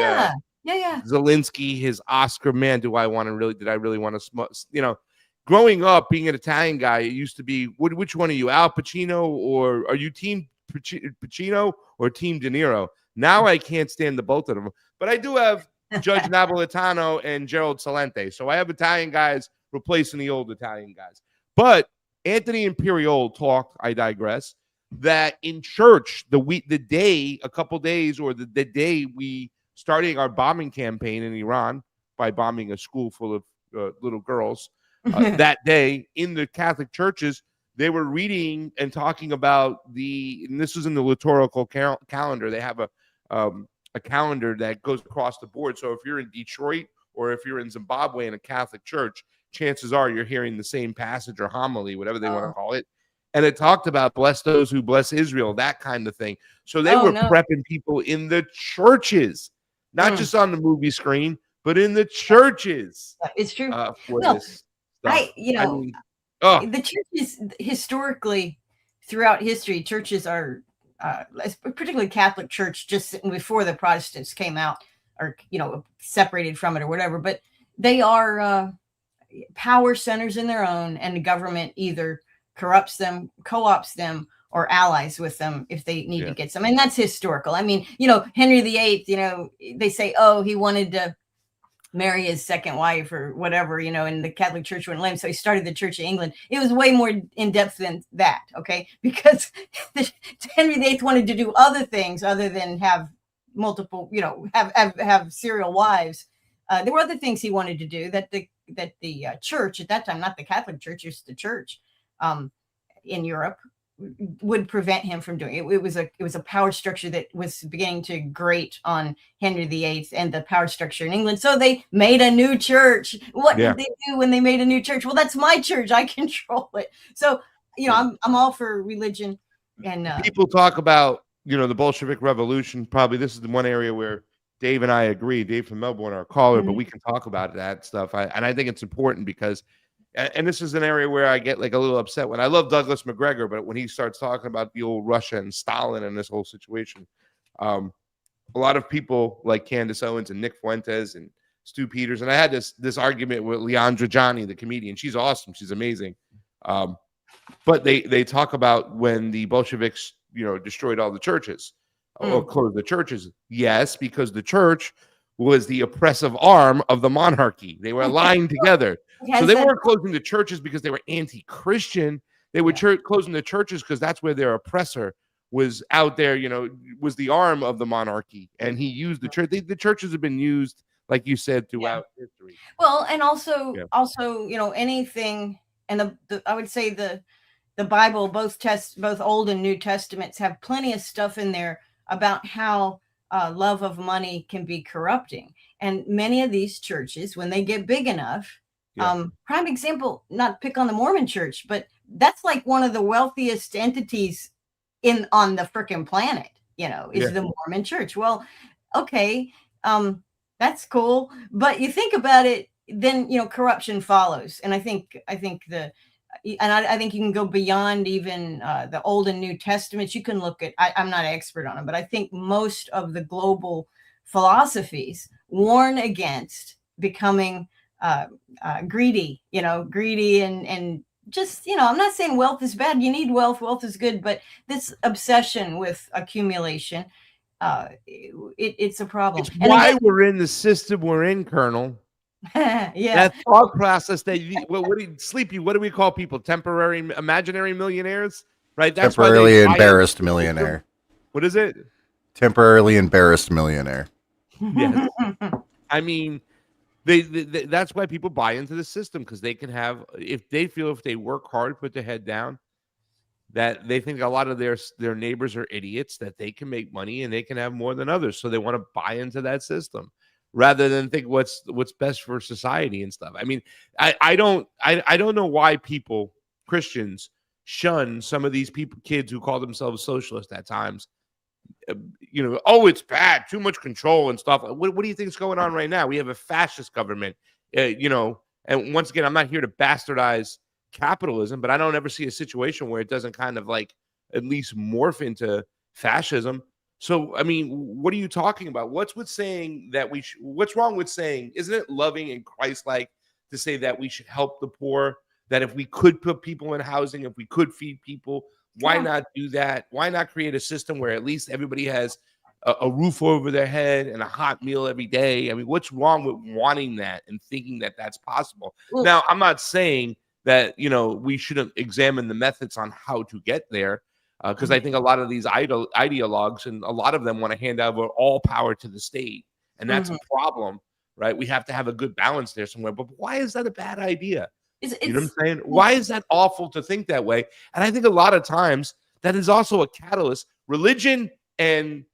Zelensky his Oscar. Man, did I really want to, you know. Growing up, being an Italian guy, it used to be, which one are you, Al Pacino, or are you team Pacino or team De Niro? Now I can't stand the both of them, but I do have Judge Napolitano and Gerald Salente, so I have Italian guys replacing the old Italian guys. But Anthony Imperiol talked, I digress, that in church, the day we started our bombing campaign in Iran by bombing a school full of little girls, that day in the Catholic churches, they were reading and talking about and this was in the liturgical calendar. They have a calendar that goes across the board. So if you're in Detroit or if you're in Zimbabwe in a Catholic church, chances are you're hearing the same passage or homily, whatever they want to call it. And it talked about bless those who bless Israel, that kind of thing. So they were prepping people in the churches, not just on the movie screen, but in the churches. It's true. For this stuff. The churches historically, throughout history, churches are, particularly Catholic Church, just before the Protestants came out or, separated from it or whatever, but they are power centers in their own, and the government either corrupts them, co-ops them, or allies with them if they need to get some. And that's historical. I mean, Henry VIII, they say, he wanted to marry his second wife or whatever, and the Catholic Church wouldn't let him. So he started the Church of England. It was way more in depth than that. Okay. Because Henry VIII wanted to do other things other than have multiple, have serial wives. There were other things he wanted to do that the church at that time, not the Catholic Church, just the church in Europe, would prevent him from doing it. It was a power structure that was beginning to grate on Henry VIII and the power structure in England. So they made a new church. What did they do when they made a new church? Well, that's my church. I control it. So, I'm all for religion. And people talk about, the Bolshevik Revolution. Probably this is the one area where Dave and I agree. Dave from Melbourne, our caller, but we can talk about that stuff. I think it's important because, and this is an area where I get like a little upset when I love Douglas McGregor, but when he starts talking about the old Russia and Stalin and this whole situation, a lot of people like Candace Owens and Nick Fuentes and Stu Peters, and I had this argument with Leandra Johnny, the comedian. She's awesome. She's amazing. But they talk about when the Bolsheviks, destroyed all the churches or closed the churches. Yes, because the church was the oppressive arm of the monarchy. They were aligned together. So they weren't closing the churches because they were anti-Christian. They were closing the churches because that's where their oppressor was out there, was the arm of the monarchy. And he used the church. The churches have been used, like you said, throughout history. Well, and also, anything, and I would say the Bible, both Old and New Testaments, have plenty of stuff in there about how love of money can be corrupting. And many of these churches, when they get big enough, prime example, not pick on the Mormon church, but that's like one of the wealthiest entities on the freaking planet, is the Mormon church. Well, okay, that's cool. But you think about it, then, corruption follows. And I think I think you can go beyond even the Old and New Testaments. You can look at, I'm not an expert on them, but I think most of the global philosophies warn against becoming greedy, and just, I'm not saying wealth is bad. You need wealth. Wealth is good. But this obsession with accumulation, it's a problem. It's why we're in the system we're in, Colonel. That thought process that Sleepy, what do we call people? Temporary, imaginary millionaires, right? That's temporarily embarrassed millionaire. What is it? Temporarily embarrassed millionaire. Yes. I mean, that's why people buy into the system, because they can have, if they work hard, put their head down, that they think a lot of their neighbors are idiots, that they can make money and they can have more than others, so they want to buy into that system rather than think what's best for society and stuff. I mean, I don't know why Christians shun some of these kids who call themselves socialists at times. It's bad, too much control and stuff. What do you think is going on right now? We have a fascist government, and once again, I'm not here to bastardize capitalism, but I don't ever see a situation where it doesn't kind of like at least morph into fascism. So, I mean, what are you talking about? What's wrong with saying, isn't it loving and Christ-like to say that we should help the poor, that if we could put people in housing, if we could feed people, why not do that? Why not create a system where at least everybody has a roof over their head and a hot meal every day? I mean, what's wrong with wanting that and thinking that that's possible? Well, now, I'm not saying that, we shouldn't examine the methods on how to get there, because I think a lot of these ideologues, and a lot of them want to hand over all power to the state. And that's a problem, right? We have to have a good balance there somewhere. But why is that a bad idea? You know what I'm saying? Why is that awful to think that way? And I think a lot of times that is also a catalyst. Religion and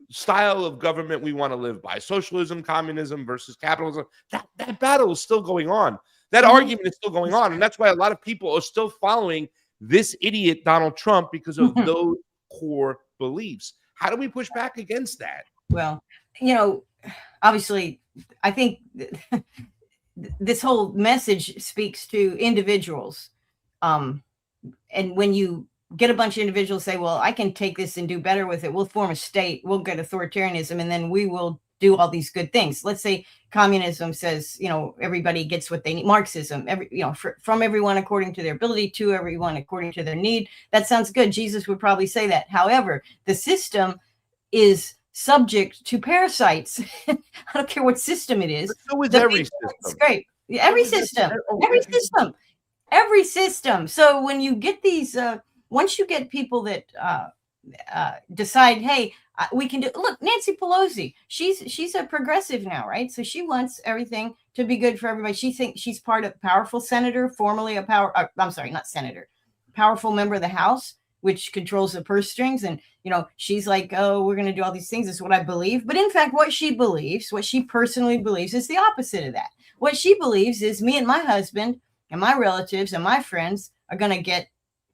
style of government we want to live by, socialism, communism versus capitalism, that battle is still going on. That argument is still going on. And that's why a lot of people are still following this idiot Donald Trump because of those core beliefs. How do we push back against that? Well, obviously, I think this whole message speaks to individuals. And when you get a bunch of individuals say, well, I can take this and do better with it, we'll form a state, we'll get authoritarianism, and then we will do all these good things. Let's say communism says, everybody gets what they need. Marxism, from everyone according to their ability to everyone according to their need. That sounds good. Jesus would probably say that. However, the system is subject to parasites. I don't care what system it is. But so is every system. It's great. Every system. So when you get these, once you get people that decide, hey, we can do. Look, Nancy Pelosi. She's a progressive now, right? So she wants everything to be good for everybody. She thinks she's part of powerful senator, formerly a powerful member of the House, which controls the purse strings. And, she's like, oh, we're going to do all these things. This is what I believe. But in fact, what she personally believes is the opposite of that. What she believes is me and my husband and my relatives and my friends are going to get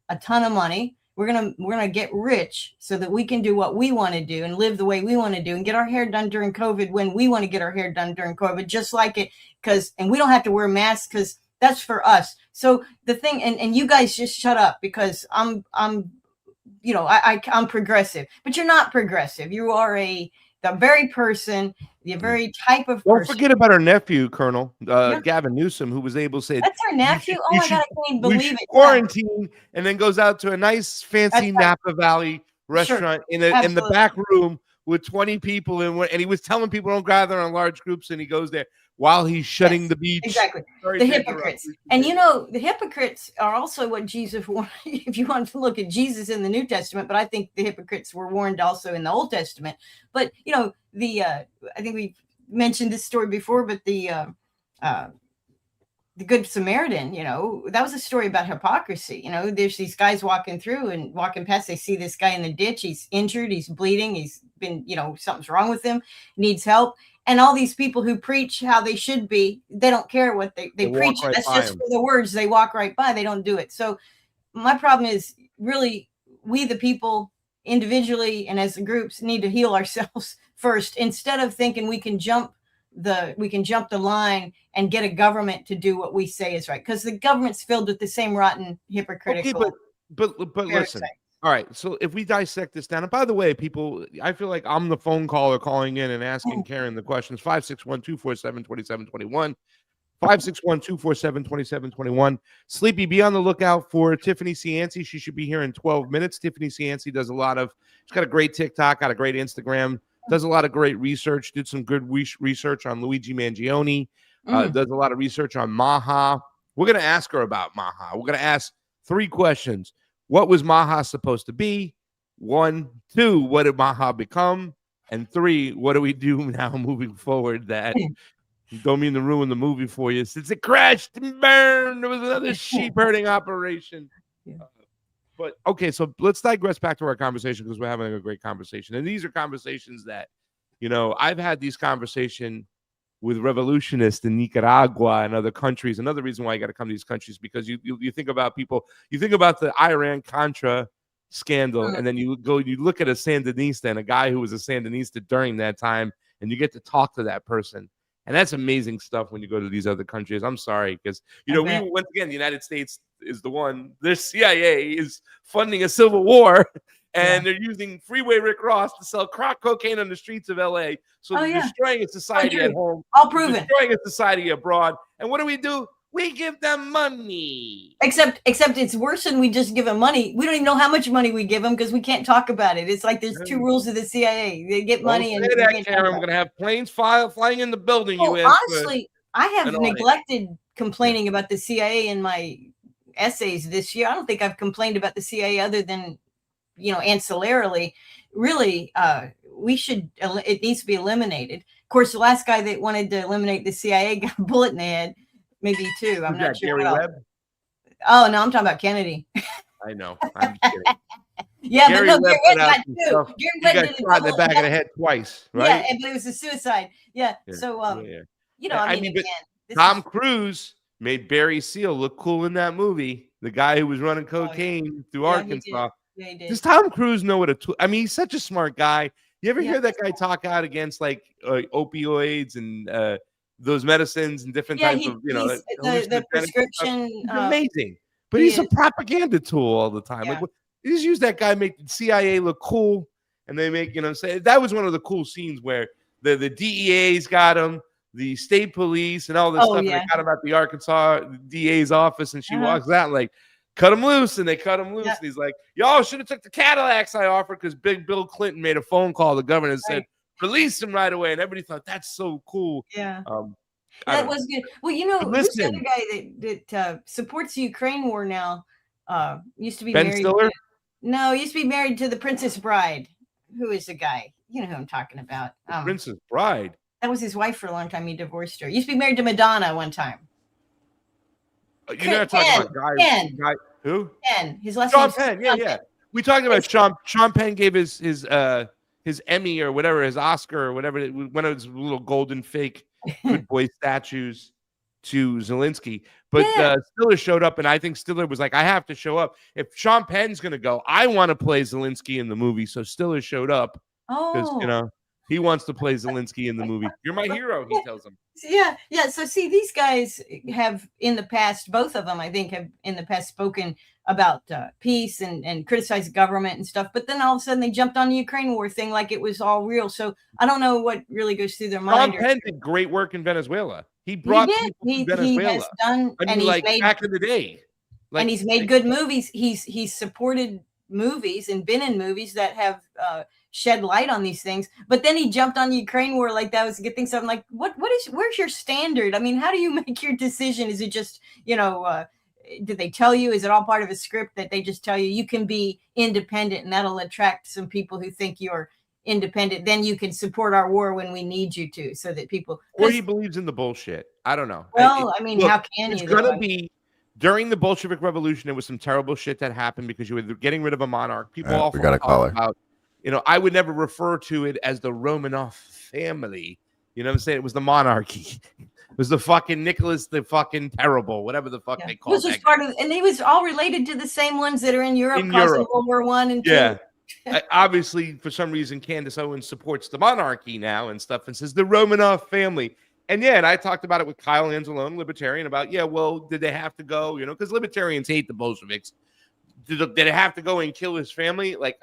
a ton of money. We're going to get rich so that we can do what we want to do and live the way we want to do and get our hair done during COVID when we want to get our hair done during COVID, just like it. And we don't have to wear masks because that's for us. So the thing, and you guys just shut up because I'm progressive, but you're not progressive. You are the very type of person. Don't forget about our nephew, Colonel Gavin Newsom, who was able to say, that's our nephew. Oh my God, I can't even believe it. Quarantine, and then goes out to a nice, fancy Napa Valley restaurant in the back room with 20 people and he was telling people don't gather in large groups, and he goes there while he's shutting the beach. Exactly. The hypocrites. And the hypocrites are also what Jesus warned, if you want to look at Jesus in the New Testament, but I think the hypocrites were warned also in the Old Testament. But, I think we've mentioned this story before, but the Good Samaritan, that was a story about hypocrisy. There's these guys walking past, they see this guy in the ditch. He's injured. He's bleeding. He's been, something's wrong with him, needs help. And all these people who preach how they should be, they don't care what they preach. Right, that's just for the words. They walk right by. They don't do it. So my problem is really we, the people individually and as the groups, need to heal ourselves first, instead of thinking we can jump the line and get a government to do what we say is right. Because the government's filled with the same rotten, hypocritical. Okay, but listen. All right, so if we dissect this down, and by the way, people, I feel like I'm the phone caller calling in and asking Karen the questions. 561-247-2721. 561-247-2721. Sleepy, be on the lookout for Tiffany Cianci. She should be here in 12 minutes. Tiffany Cianci does she's got a great TikTok, got a great Instagram, does a lot of great research, did some good research on Luigi Mangione, does a lot of research on Maha. We're going to ask her about Maha. We're going to ask 3 questions. What was Maha supposed to be? 1, 2, what did Maha become? And 3, what do we do now moving forward that don't mean to ruin the movie for you since it crashed and burned? There was another sheep herding operation. But okay, so let's digress back to our conversation because we're having a great conversation. And these are conversations that, I've had these conversations with revolutionists in Nicaragua and other countries. Another reason why you got to come to these countries, because you think about people, you think about the Iran-Contra scandal, and then you look at a Sandinista and a guy who was a Sandinista during that time, and you get to talk to that person. And that's amazing stuff when you go to these other countries. I'm sorry, because, we once again, the United States is the one, the CIA is funding a civil war. And they're using Freeway Rick Ross to sell crack cocaine on the streets of LA. So they're destroying a society at home. All proven. Destroying a society abroad. And what do? We give them money. Except it's worse than we just give them money. We don't even know how much money we give them because we can't talk about it. It's like there's 2 rules of the CIA. They get money and Karen, we're going to have planes flying in the building. Honestly, I have neglected complaining about the CIA in my essays this year. I don't think I've complained about the CIA other than ancillarily. Really, it needs to be eliminated. Of course, the last guy that wanted to eliminate the CIA got a bullet in the head. maybe two. I'm Who's not that, sure. Gary what else. Webb? Oh no, I'm talking about Kennedy. I know. I'm just kidding. Yeah, Gary but no, Webb Gary put Webb out got some two. stuff. Gary He Webb got did a shot in the double. back of the head twice, Yeah, right? but it was a suicide. Yeah. Yeah. So Yeah. you know, I mean, but again, this Tom is Cruise made Barry Seal look cool in that movie. The guy who was running Oh, yeah. cocaine through Yeah, he did. Arkansas. Yeah, he did. Does Tom Cruise know what I mean, he's such a smart guy. You ever Yeah. hear that guy talk out against like opioids and those medicines and different Yeah, types of, you know, he's the hallucinogenic stuff? prescription. He's amazing. But he he's a is. propaganda tool all the time. Yeah. Like, you just use that guy, make the CIA look cool, and they make, you know, say that was one of the cool scenes where the DEA's got him, the state police, and all this Oh, stuff. yeah. And they got him at the Arkansas DA's office, and she Uh-huh. walks out like, cut him loose, and they cut him loose. Yeah. And he's like, y'all should have took the Cadillacs I offered, because Big Bill Clinton made a phone call to the governor and said, Right. release him right away. And everybody thought that's so cool. Yeah. I That don't was good. Well, you know, But who's the listen. other guy that supports the Ukraine war now? Used to be Ben married. Stiller? No, used to be married to the Princess Bride. Who is the guy? You know who I'm talking about. Princess Bride. That was his wife for a long time. He divorced her. Used to be married to Madonna one time. You're not talking about guy who? Penn. His last Sean name's Penn. Sean Yeah. Penn. We talked about Sean Penn gave his Emmy or whatever, his Oscar or whatever, one of his little golden fake good boy statues to Zelensky. But Yeah. Stiller showed up, and I think Stiller was like, I have to show up. If Sean Penn's going to go, I want to play Zelensky in the movie. So Stiller showed up because, Oh. you know, he wants to play Zelensky in the movie. You're my hero, he tells him. Yeah. So see, these guys have in the past, both of them, I think, have in the past spoken about peace and criticized the government and stuff. But then all of a sudden they jumped on the Ukraine war thing like it was all real. So I don't know what really goes through their mind. Sean Penn did great work in Venezuela. He He brought did. people to He Venezuela. has done, I mean, and he's like made back in the day. Like, and he's made good movies. He's supported movies and been in movies that have shed light on these things. But then he jumped on the Ukraine war like that was a good thing. So I'm like, where's your standard? I mean, how do you make your decision? Is it just, you know, did they tell you? Is it all part of a script that they just tell you you can be independent and that'll attract some people who think you're independent? Then you can support our war when we need you to, so that people. Or he believes in the bullshit. I don't know. Well, I mean, look, how can it's you? going to be during the Bolshevik Revolution. There was some terrible shit that happened because you were getting rid of a monarch. People we often got a talk caller. about, you know, I would never refer to it as the Romanov family. You know what I'm saying? It was the monarchy. It was the fucking Nicholas the fucking Terrible, whatever the fuck they It call was it. just part of, and he was all related to the same ones that are in Europe, In causing Europe. World War One and Yeah. two. Obviously, for some reason, Candace Owens supports the monarchy now and stuff and says the Romanov family. And yeah, and I talked about it with Kyle Anzalone, libertarian, about, yeah, well, did they have to go, you know, because libertarians hate the Bolsheviks. Did they have to go and kill his family? Like,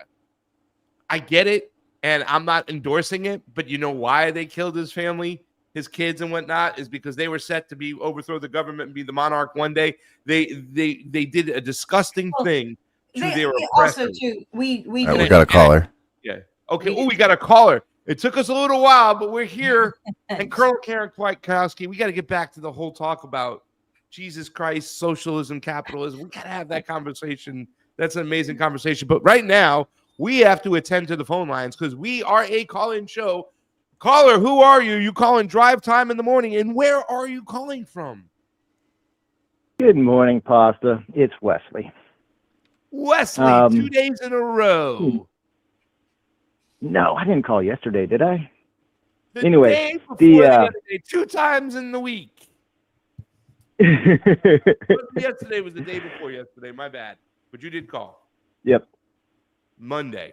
I get it, and I'm not endorsing it, but you know why they killed his family, his kids and whatnot, is because they were set to be overthrow the government and be the monarch one day. They did a disgusting thing to their also oppressors. too, we All right, we got a caller. Yeah. Okay. Oh, we got a caller. It took us a little while, but we're here. And Colonel Karen Kwiatkowski, we got to get back to the whole talk about Jesus Christ, socialism, capitalism. We got to have that conversation. That's an amazing conversation. But right now, we have to attend to the phone lines because we are a call-in show. Caller, who are you? You calling drive time in the morning, and where are you calling from? Good morning, Pasta. It's Wesley. Wesley, 2 days in a row. No, I didn't call yesterday, did I? The Anyway, day before the, the other day, 2 times in the week. Yesterday was the day before yesterday. My bad. But you did call. Yep. Monday.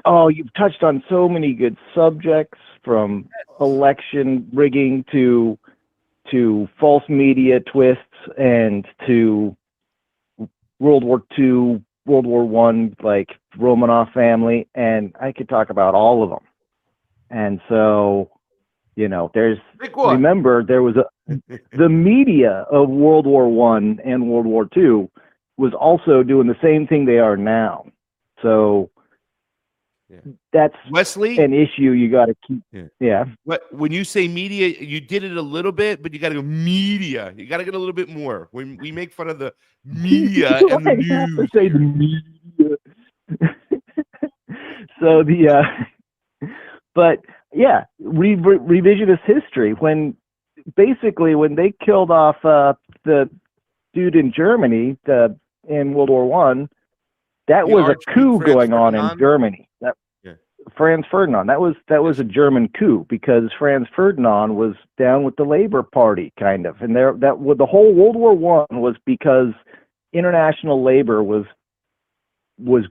Oh, you've touched on so many good subjects, from election rigging to false media twists and to World War II, World War One, like Romanov family, and I could talk about all of them. And so, you know, remember there was the media of World War One and World War II was also doing the same thing they are now. So that's Wesley, an issue you got to keep. Yeah. When you say media, you did it a little bit, but you got to go media. You got to get a little bit more. When we make fun of the media and the I have news. to say the media. So but yeah, revisionist history. When basically when they killed off the dude in Germany in World War One, that The was a Archduke coup Franz going on in Ferdinand? Germany. That Yeah. Franz Ferdinand. That was a German coup because Franz Ferdinand was down with the Labor Party, kind of, and the whole World War One was because international labor was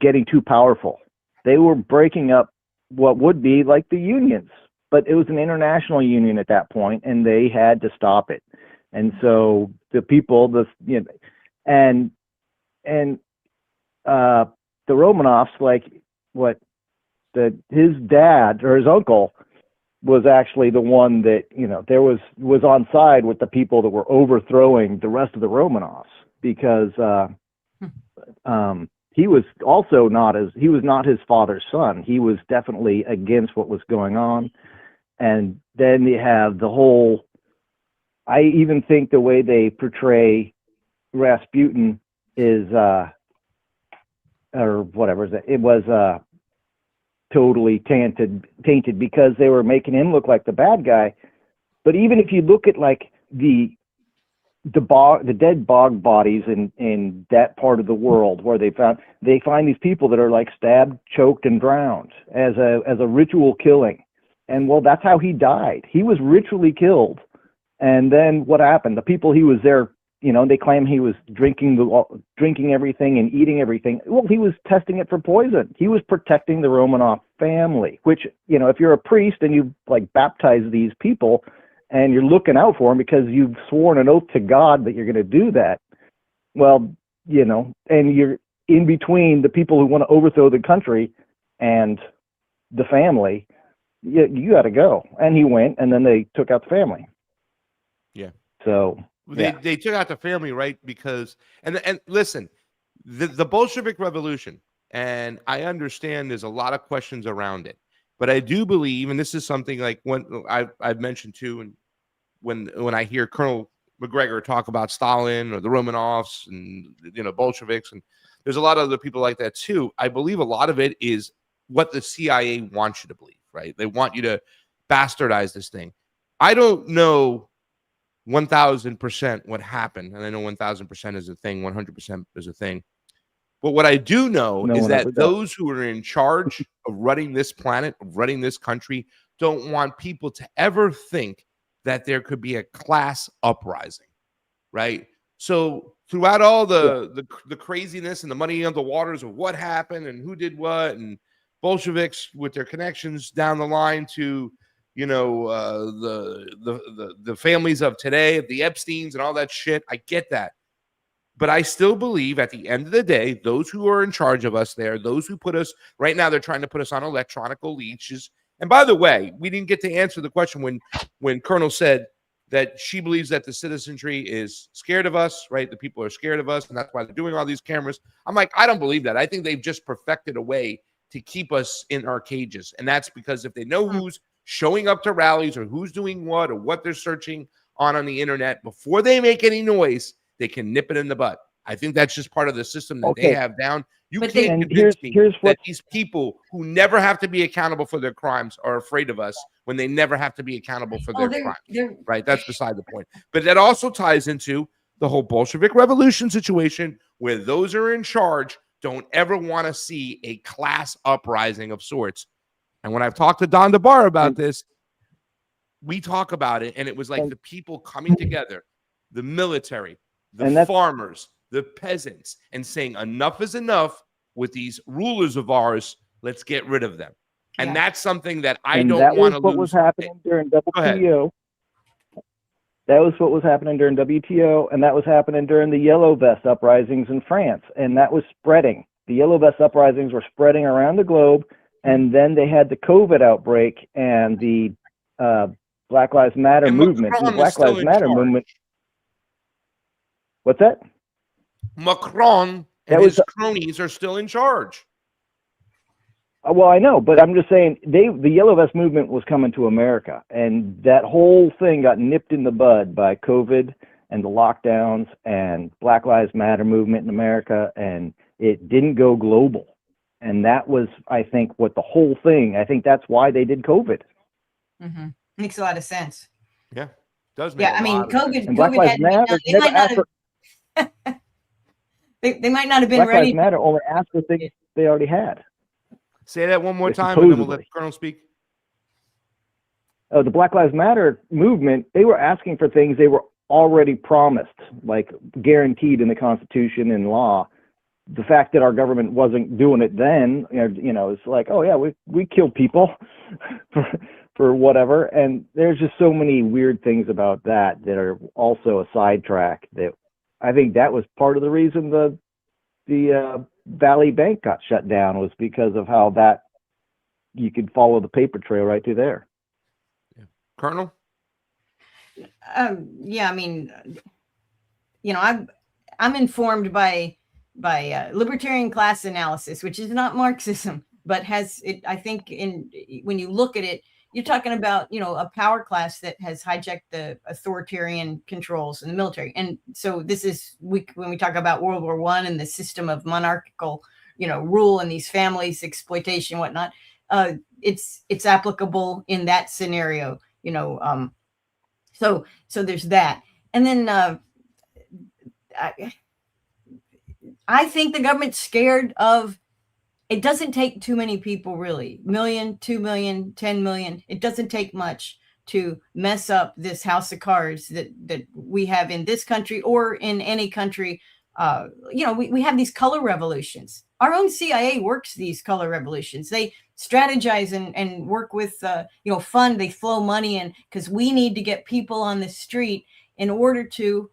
getting too powerful. They were breaking up what would be like the unions, but it was an international union at that point, and they had to stop it. And so the people, and the Romanovs, like his dad or his uncle was actually the one that there was on side with the people that were overthrowing the rest of the Romanovs, because he was also he was not his father's son. He was definitely against what was going on. And then you have the whole, I even think the way they portray Rasputin is or whatever it was totally tainted because they were making him look like the bad guy. But even if you look at like the dead bog bodies in that part of the world where they find these people that are like stabbed, choked, and drowned as a ritual killing. And well, that's how he died. He was ritually killed. And then what happened? The people he was there, they claim he was drinking everything and eating everything. Well, he was testing it for poison. He was protecting the Romanov family, which, if you're a priest and you like baptize these people and you're looking out for them because you've sworn an oath to God that you're going to do that, well, and you're in between the people who want to overthrow the country and the family, you got to go. And he went, and then they took out the family. Yeah. So they took out the family, right? Because and listen, the Bolshevik Revolution, and I understand there's a lot of questions around it, but I do believe, and this is something like when I've mentioned too, and when I hear Colonel McGregor talk about Stalin or the Romanovs and Bolsheviks, and there's a lot of other people like that too. I believe a lot of it is what the CIA wants you to believe, right? They want you to bastardize this thing. I don't know 1,000% what happened, and I know 1,000% is a thing, 100% is a thing. But what I do know is that those who are in charge of running this planet, of running this country, don't want people to ever think that there could be a class uprising, right? So throughout all the craziness and the muddying of the waters of what happened and who did what, and Bolsheviks with their connections down the line to the families of today, the Epsteins and all that shit. I get that. But I still believe at the end of the day, those who are in charge of us there, those who put us, right now they're trying to put us on electronical leashes. And by the way, we didn't get to answer the question when Colonel said that she believes that the citizenry is scared of us, right? The people are scared of us, and that's why they're doing all these cameras. I'm like, I don't believe that. I think they've just perfected a way to keep us in our cages. And that's because if they know who's showing up to rallies or who's doing what or what they're searching on the internet, before they make any noise, they can nip it in the butt. I think that's just part of the system that they have down. You can't convince me that these people who never have to be accountable for their crimes are afraid of us when they never have to be accountable for their crimes. Right? That's beside the point. But that also ties into the whole Bolshevik Revolution situation where those who are in charge don't ever want to see a class uprising of sorts. And when I've talked to Don DeBar about this, we talk about it, and it was like the people coming together, the military, the farmers, the peasants, and saying enough is enough with these rulers of ours. Let's get rid of them. And that's something that I don't want to lose. That was what was happening during WTO. That was what was happening during WTO, and that was happening during the Yellow Vest uprisings in France. And that was spreading. The Yellow Vest uprisings were spreading around the globe, and then they had the COVID outbreak and the Black Lives Matter movement. The Black Lives Matter movement. What's that? Macron and his cronies are still in charge. Well, I know, but I'm just saying the Yellow Vest movement was coming to America, and that whole thing got nipped in the bud by COVID and the lockdowns and Black Lives Matter movement in America, and it didn't go global. And that was, I think, what the whole thing, I think that's why they did COVID. Mm-hmm. Makes a lot of sense. Yeah. Does make Yeah, I a mean, lot of sense. And Black COVID Lives hadn't been Matter done. They never might not asked for have. They might not have been Black Lives ready. Matter only asked for things they already had. Say that one more Yeah, time, and then we'll let supposedly. the Colonel speak. The Black Lives Matter movement, they were asking for things they were already promised, like guaranteed in the Constitution and law. The fact that our government wasn't doing it then, it's like, oh yeah, we killed people for whatever. And there's just so many weird things about that are also a sidetrack. That I think that was part of the reason the Valley Bank got shut down, was because of how that you could follow the paper trail right through there. Colonel? Yeah, I mean, I'm informed by libertarian class analysis, which is not Marxism, but has it. I think when you look at it, you're talking about a power class that has hijacked the authoritarian controls in the military, and so this is when we talk about World War I and the system of monarchical rule and these families exploitation whatnot. It's applicable in that scenario. So there's that. And then I think the government's scared of, it doesn't take too many people, really. 1 million, 2 million, 10 million. It doesn't take much to mess up this house of cards that we have in this country or in any country. We have these color revolutions. Our own CIA works these color revolutions. They strategize and work with, fund. They flow money in because we need to get people on the street in order to,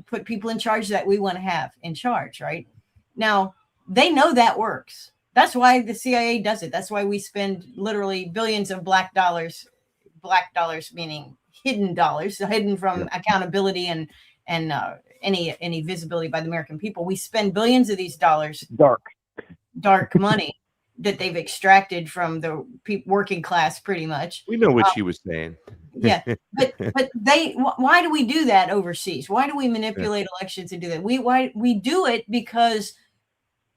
put people in charge that we want to have in charge. Right now, they know that works. That's why the CIA does it. That's why we spend literally billions of black dollars meaning hidden dollars, hidden from accountability and any visibility by the American people. We spend billions of these dollars, dark money that they've extracted from the working class, pretty much. We know what she was saying. Yeah, but why do we do that overseas? Why do we manipulate elections and do that? We do it because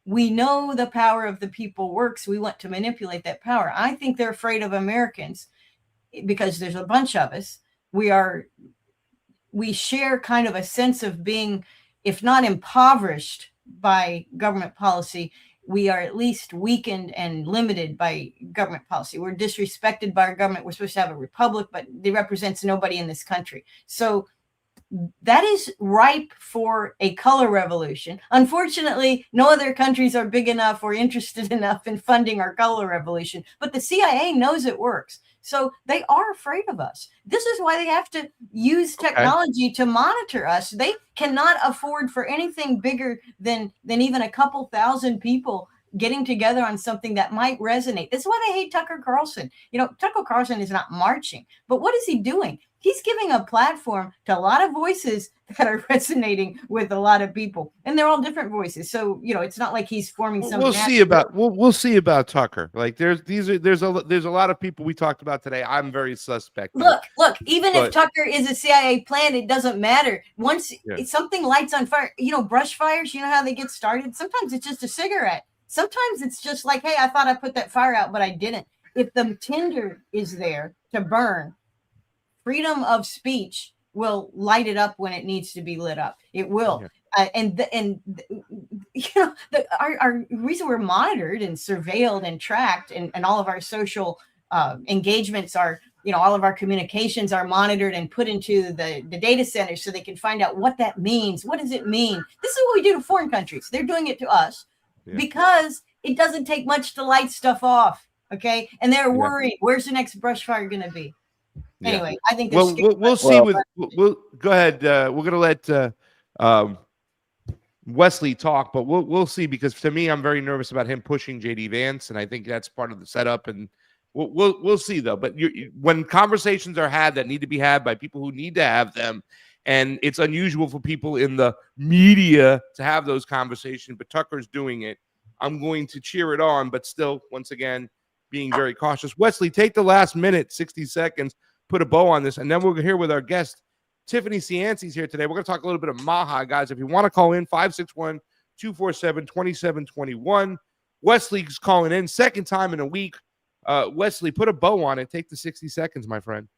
we know the power of the people works. We want to manipulate that power. I think they're afraid of Americans because there's a bunch of us. We share kind of a sense of being, if not impoverished by government policy, we are at least weakened and limited by government policy. We're disrespected by our government. We're supposed to have a republic, but it represents nobody in this country. So that is ripe for a color revolution. Unfortunately, no other countries are big enough or interested enough in funding our color revolution, but the CIA knows it works. So they are afraid of us. This is why they have to use technology to monitor us. They cannot afford for anything bigger than even a couple thousand people getting together on something that might resonate. This is why they hate Tucker Carlson. Tucker Carlson is not marching, but what is he doing? He's giving a platform to a lot of voices that are resonating with a lot of people, and they're all different voices. So it's not like he's forming some. We'll see about Tucker. Like there's a lot of people we talked about today. I'm very suspect. Look. Even if Tucker is a CIA plan, it doesn't matter. Once something lights on fire, brush fires. You know how they get started. Sometimes it's just a cigarette. Sometimes it's just like, hey, I thought I put that fire out, but I didn't. If the tinder is there to burn, freedom of speech will light it up when it needs to be lit up. It will. Our reason we're monitored and surveilled and tracked and all of our social engagements are, all of our communications are monitored and put into the data centers so they can find out what that means. What does it mean? This is what we do to foreign countries. They're doing it to us because it doesn't take much to light stuff off. Okay. And they're worried, where's the next brush fire going to be? Anyway, I think we'll see. We'll go ahead. We're gonna let Wesley talk, but we'll see, because to me, I'm very nervous about him pushing JD Vance, and I think that's part of the setup. And we'll see though. But when conversations are had that need to be had by people who need to have them, and it's unusual for people in the media to have those conversations, but Tucker's doing it, I'm going to cheer it on. But still, once again, being very cautious. Wesley, take the last minute, 60 seconds. Put a bow on this, and then we're here with our guest, Tiffany Cianci's here today. We're going to talk a little bit of Maha, guys. If you want to call in, 561-247-2721. Wesley's calling in, second time in a week. Wesley, put a bow on it. Take the 60 seconds, my friend.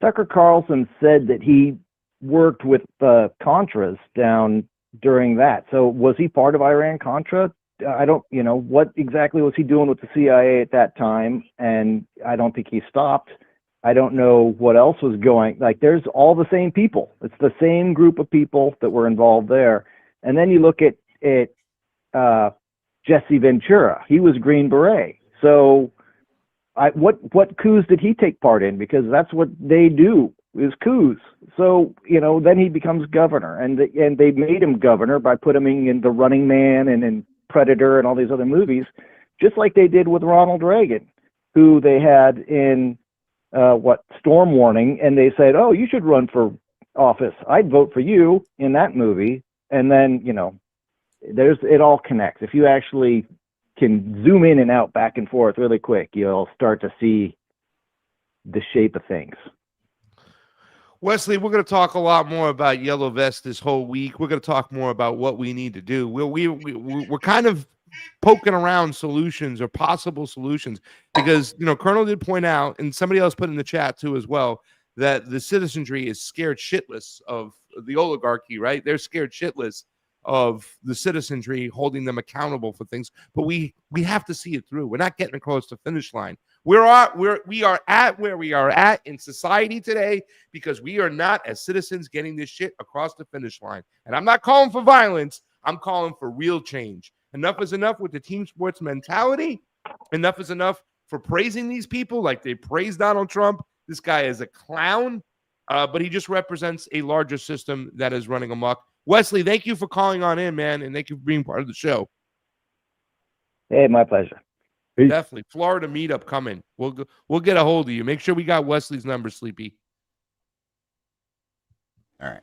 Tucker Carlson said that he worked with the Contras down during that. So was he part of Iran-Contra? I don't, what exactly was he doing with the CIA at that time? And I don't think he stopped. I don't know what else was going. Like, there's all the same people. It's the same group of people that were involved there. And then you look at Jesse Ventura. He was Green Beret. So what coups did he take part in? Because that's what they do, is coups. So, then he becomes governor. And they made him governor by putting him in The Running Man and in Predator and all these other movies, just like they did with Ronald Reagan, who they had in Storm Warning, and they said, oh, you should run for office. I'd vote for you in that movie. And then, it all connects. If you actually can zoom in and out, back and forth really quick, you'll start to see the shape of things. Wesley, we're going to talk a lot more about Yellow Vest this whole week. We're going to talk more about what we need to do. We're kind of poking around solutions or possible solutions because, Colonel did point out, and somebody else put in the chat too as well, that the citizenry is scared shitless of the oligarchy, right? They're scared shitless of the citizenry holding them accountable for things, but we have to see it through. We're not getting across the finish line. We are at where we are at in society today because we are not, as citizens, getting this shit across the finish line. And I'm not calling for violence. I'm calling for real change. Enough is enough with the team sports mentality. Enough is enough for praising these people like they praise Donald Trump. This guy is a clown, but he just represents a larger system that is running amok. Wesley, thank you for calling on in, man, and thank you for being part of the show. Hey, my pleasure. Peace. Definitely. Florida meetup coming. We'll get a hold of you. Make sure we got Wesley's number, Sleepy. All right.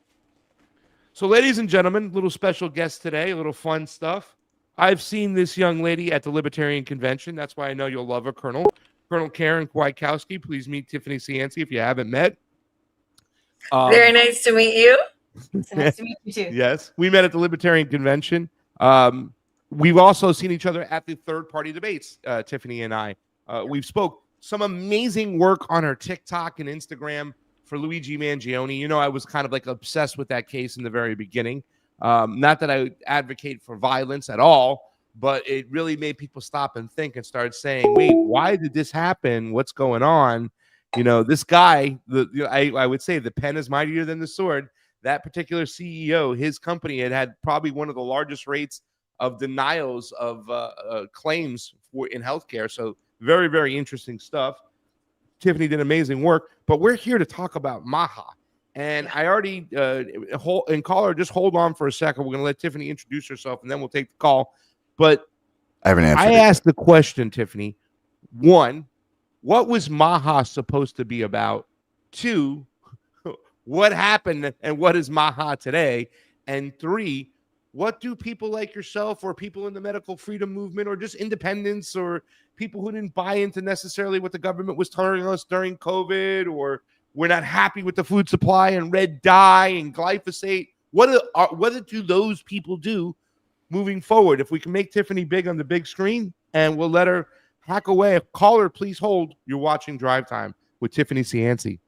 So, ladies and gentlemen, little special guest today, a little fun stuff. I've seen this young lady at the Libertarian Convention. That's why I know you'll love her, Colonel Karen Kwiatkowski. Please meet Tiffany Cianci if you haven't met. Very nice to meet you. It's nice to meet you too. Yes, we met at the Libertarian Convention. We've also seen each other at the third-party debates, Tiffany and I. We've spoke some amazing work on her TikTok and Instagram for Luigi Mangione. I was kind of like obsessed with that case in the very beginning. Not that I advocate for violence at all, but it really made people stop and think and start saying, wait, why did this happen? What's going on? This guy, I would say the pen is mightier than the sword. That particular CEO, his company had probably one of the largest rates of denials of claims in healthcare. So very, very interesting stuff. Tiffany did amazing work, but we're here to talk about Maha. And I already, caller, just hold on for a second. We're going to let Tiffany introduce herself, and then we'll take the call. But I haven't answered. I asked the question, Tiffany. 1, what was Maha supposed to be about? 2, what happened and what is Maha today? And 3, what do people like yourself or people in the medical freedom movement or just independents or people who didn't buy into necessarily what the government was telling us during COVID, or we're not happy with the food supply and red dye and glyphosate, what do those people do moving forward? If we can make Tiffany big on the big screen, and we'll let her hack away. Caller, please hold. You're watching Drive Time with Tiffany Cianci.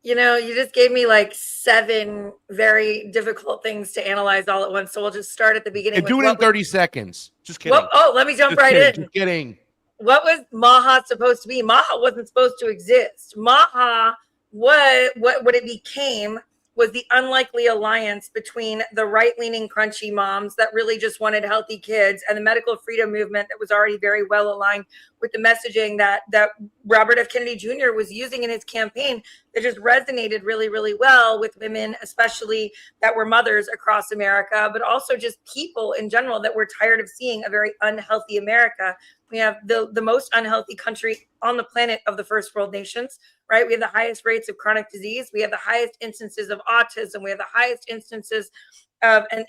You just gave me like 7 very difficult things to analyze all at once. So we'll just start at the beginning. And do it in 30 seconds. Just kidding. Let me jump right in. Just kidding. What was Maha supposed to be? Maha wasn't supposed to exist. Maha, what it became was the unlikely alliance between the right-leaning crunchy moms that really just wanted healthy kids and the medical freedom movement that was already very well aligned with the messaging that Robert F. Kennedy Jr. was using in his campaign that just resonated really, really well with women, especially that were mothers across America, but also just people in general that were tired of seeing a very unhealthy America. We have the most unhealthy country on the planet of the first world nations, right? We have the highest rates of chronic disease. We have the highest instances of autism. We have the highest instances of, and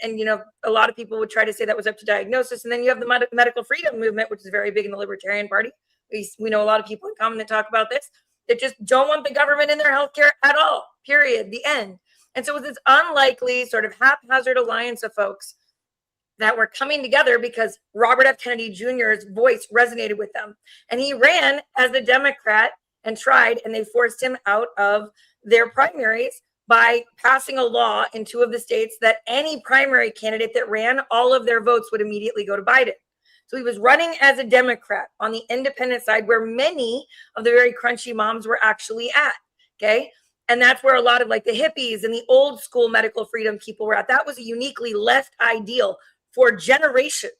a lot of people would try to say that was up to diagnosis. And then you have the medical freedom movement, which is very big in the Libertarian Party. We know a lot of people in common that talk about this, that just don't want the government in their healthcare at all, period, the end. And so it was this unlikely sort of haphazard alliance of folks that were coming together because Robert F. Kennedy Jr.'s voice resonated with them. And he ran as a Democrat and tried, and they forced him out of their primaries by passing a law in 2 of the states that any primary candidate that ran, all of their votes would immediately go to Biden. So he was running as a Democrat on the independent side, where many of the very crunchy moms were actually at. Okay. And that's where a lot of like the hippies and the old school medical freedom people were at. That was a uniquely left ideal for generations.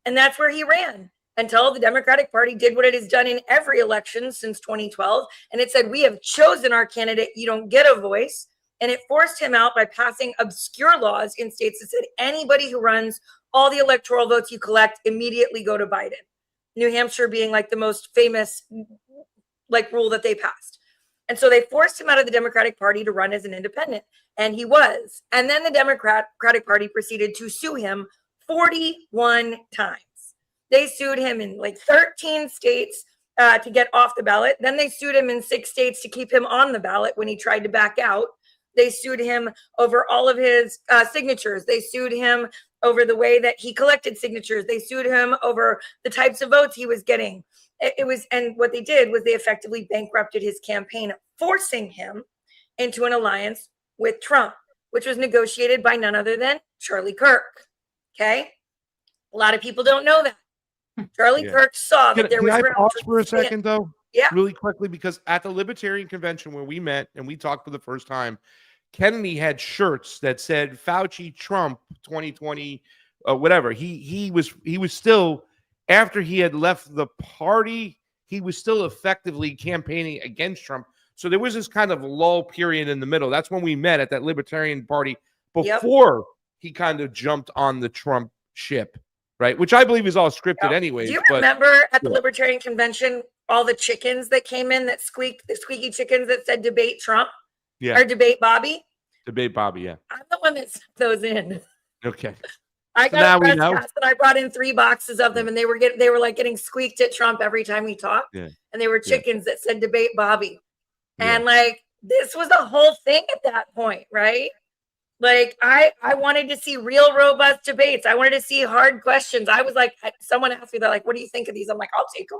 And that's where he ran until the Democratic Party did what it has done in every election since 2012. And it said, we have chosen our candidate. You don't get a voice. And it forced him out by passing obscure laws in states that said anybody who runs, all the electoral votes you collect immediately go to Biden. New Hampshire being like the most famous like rule that they passed. And so they forced him out of the Democratic Party to run as an independent. And he was. And then the Democratic Party proceeded to sue him 41 times. They sued him in like 13 states to get off the ballot. Then they sued him in 6 states to keep him on the ballot when he tried to back out. They sued him over all of his signatures. They sued him over the way that he collected signatures. They sued him over the types of votes he was getting. And what they did was they effectively bankrupted his campaign, forcing him into an alliance with Trump, which was negotiated by none other than Charlie Kirk. Okay. A lot of people don't know that. Charlie Kirk saw that there was. Can I pause for a second, though? Yeah. Really quickly, because at the Libertarian Convention where we met and we talked for the first time, Kennedy had shirts that said Fauci Trump 2020, whatever. He was still, after he had left the party, he was still effectively campaigning against Trump. So there was this kind of lull period in the middle. That's when we met at that Libertarian Party before he kind of jumped on the Trump ship, right? Which I believe is all scripted anyways. Do you remember at the Libertarian Convention all the chickens that came in that squeaked, the squeaky chickens that said debate Trump? Yeah. Or debate Bobby? Debate Bobby, yeah. I'm the one that sent those in. Okay. I got a press pass and I brought in 3 boxes of them, and they were getting squeaked at Trump every time we talked. Yeah. And they were chickens that said debate Bobby. And like this was the whole thing at that point, right? Like I wanted to see real robust debates. I wanted to see hard questions. I was like, someone asked me that, like, what do you think of these? I'm like, I'll take them.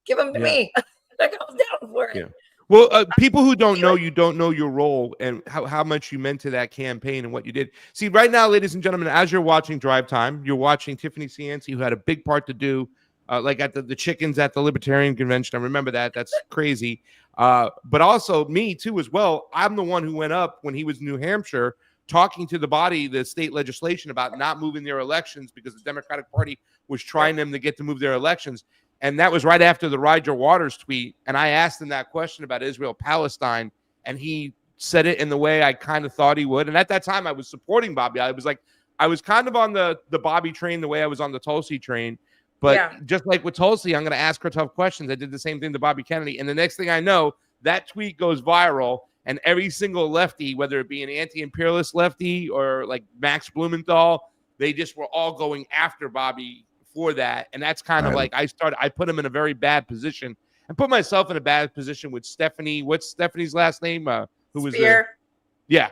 Give them to me. Like, I was down for it. Yeah. Well, people who don't know you don't know your role and how much you meant to that campaign and what you did. See, right now, ladies and gentlemen, as you're watching Drive Time, you're watching Tiffany Cianci, who had a big part to do, like at the chickens at the Libertarian Convention. I remember that. That's crazy. But also me, too, as well. I'm the one who went up when he was in New Hampshire talking to the body, the state legislation, about not moving their elections because the Democratic Party was trying them to get to move their elections. And that was right after the Roger Waters tweet. And I asked him that question about Israel-Palestine, and he said it in the way I kind of thought he would. And at that time, I was supporting Bobby. I was kind of on the Bobby train the way I was on the Tulsi train. But just like with Tulsi, I'm going to ask her tough questions. I did the same thing to Bobby Kennedy. And the next thing I know, that tweet goes viral. And every single lefty, whether it be an anti-imperialist lefty or like Max Blumenthal, they just were all going after Bobby for that. And that's kind of like I put him in a very bad position and put myself in a bad position with Stephanie. What's Stephanie's last name? Who was there? Yeah.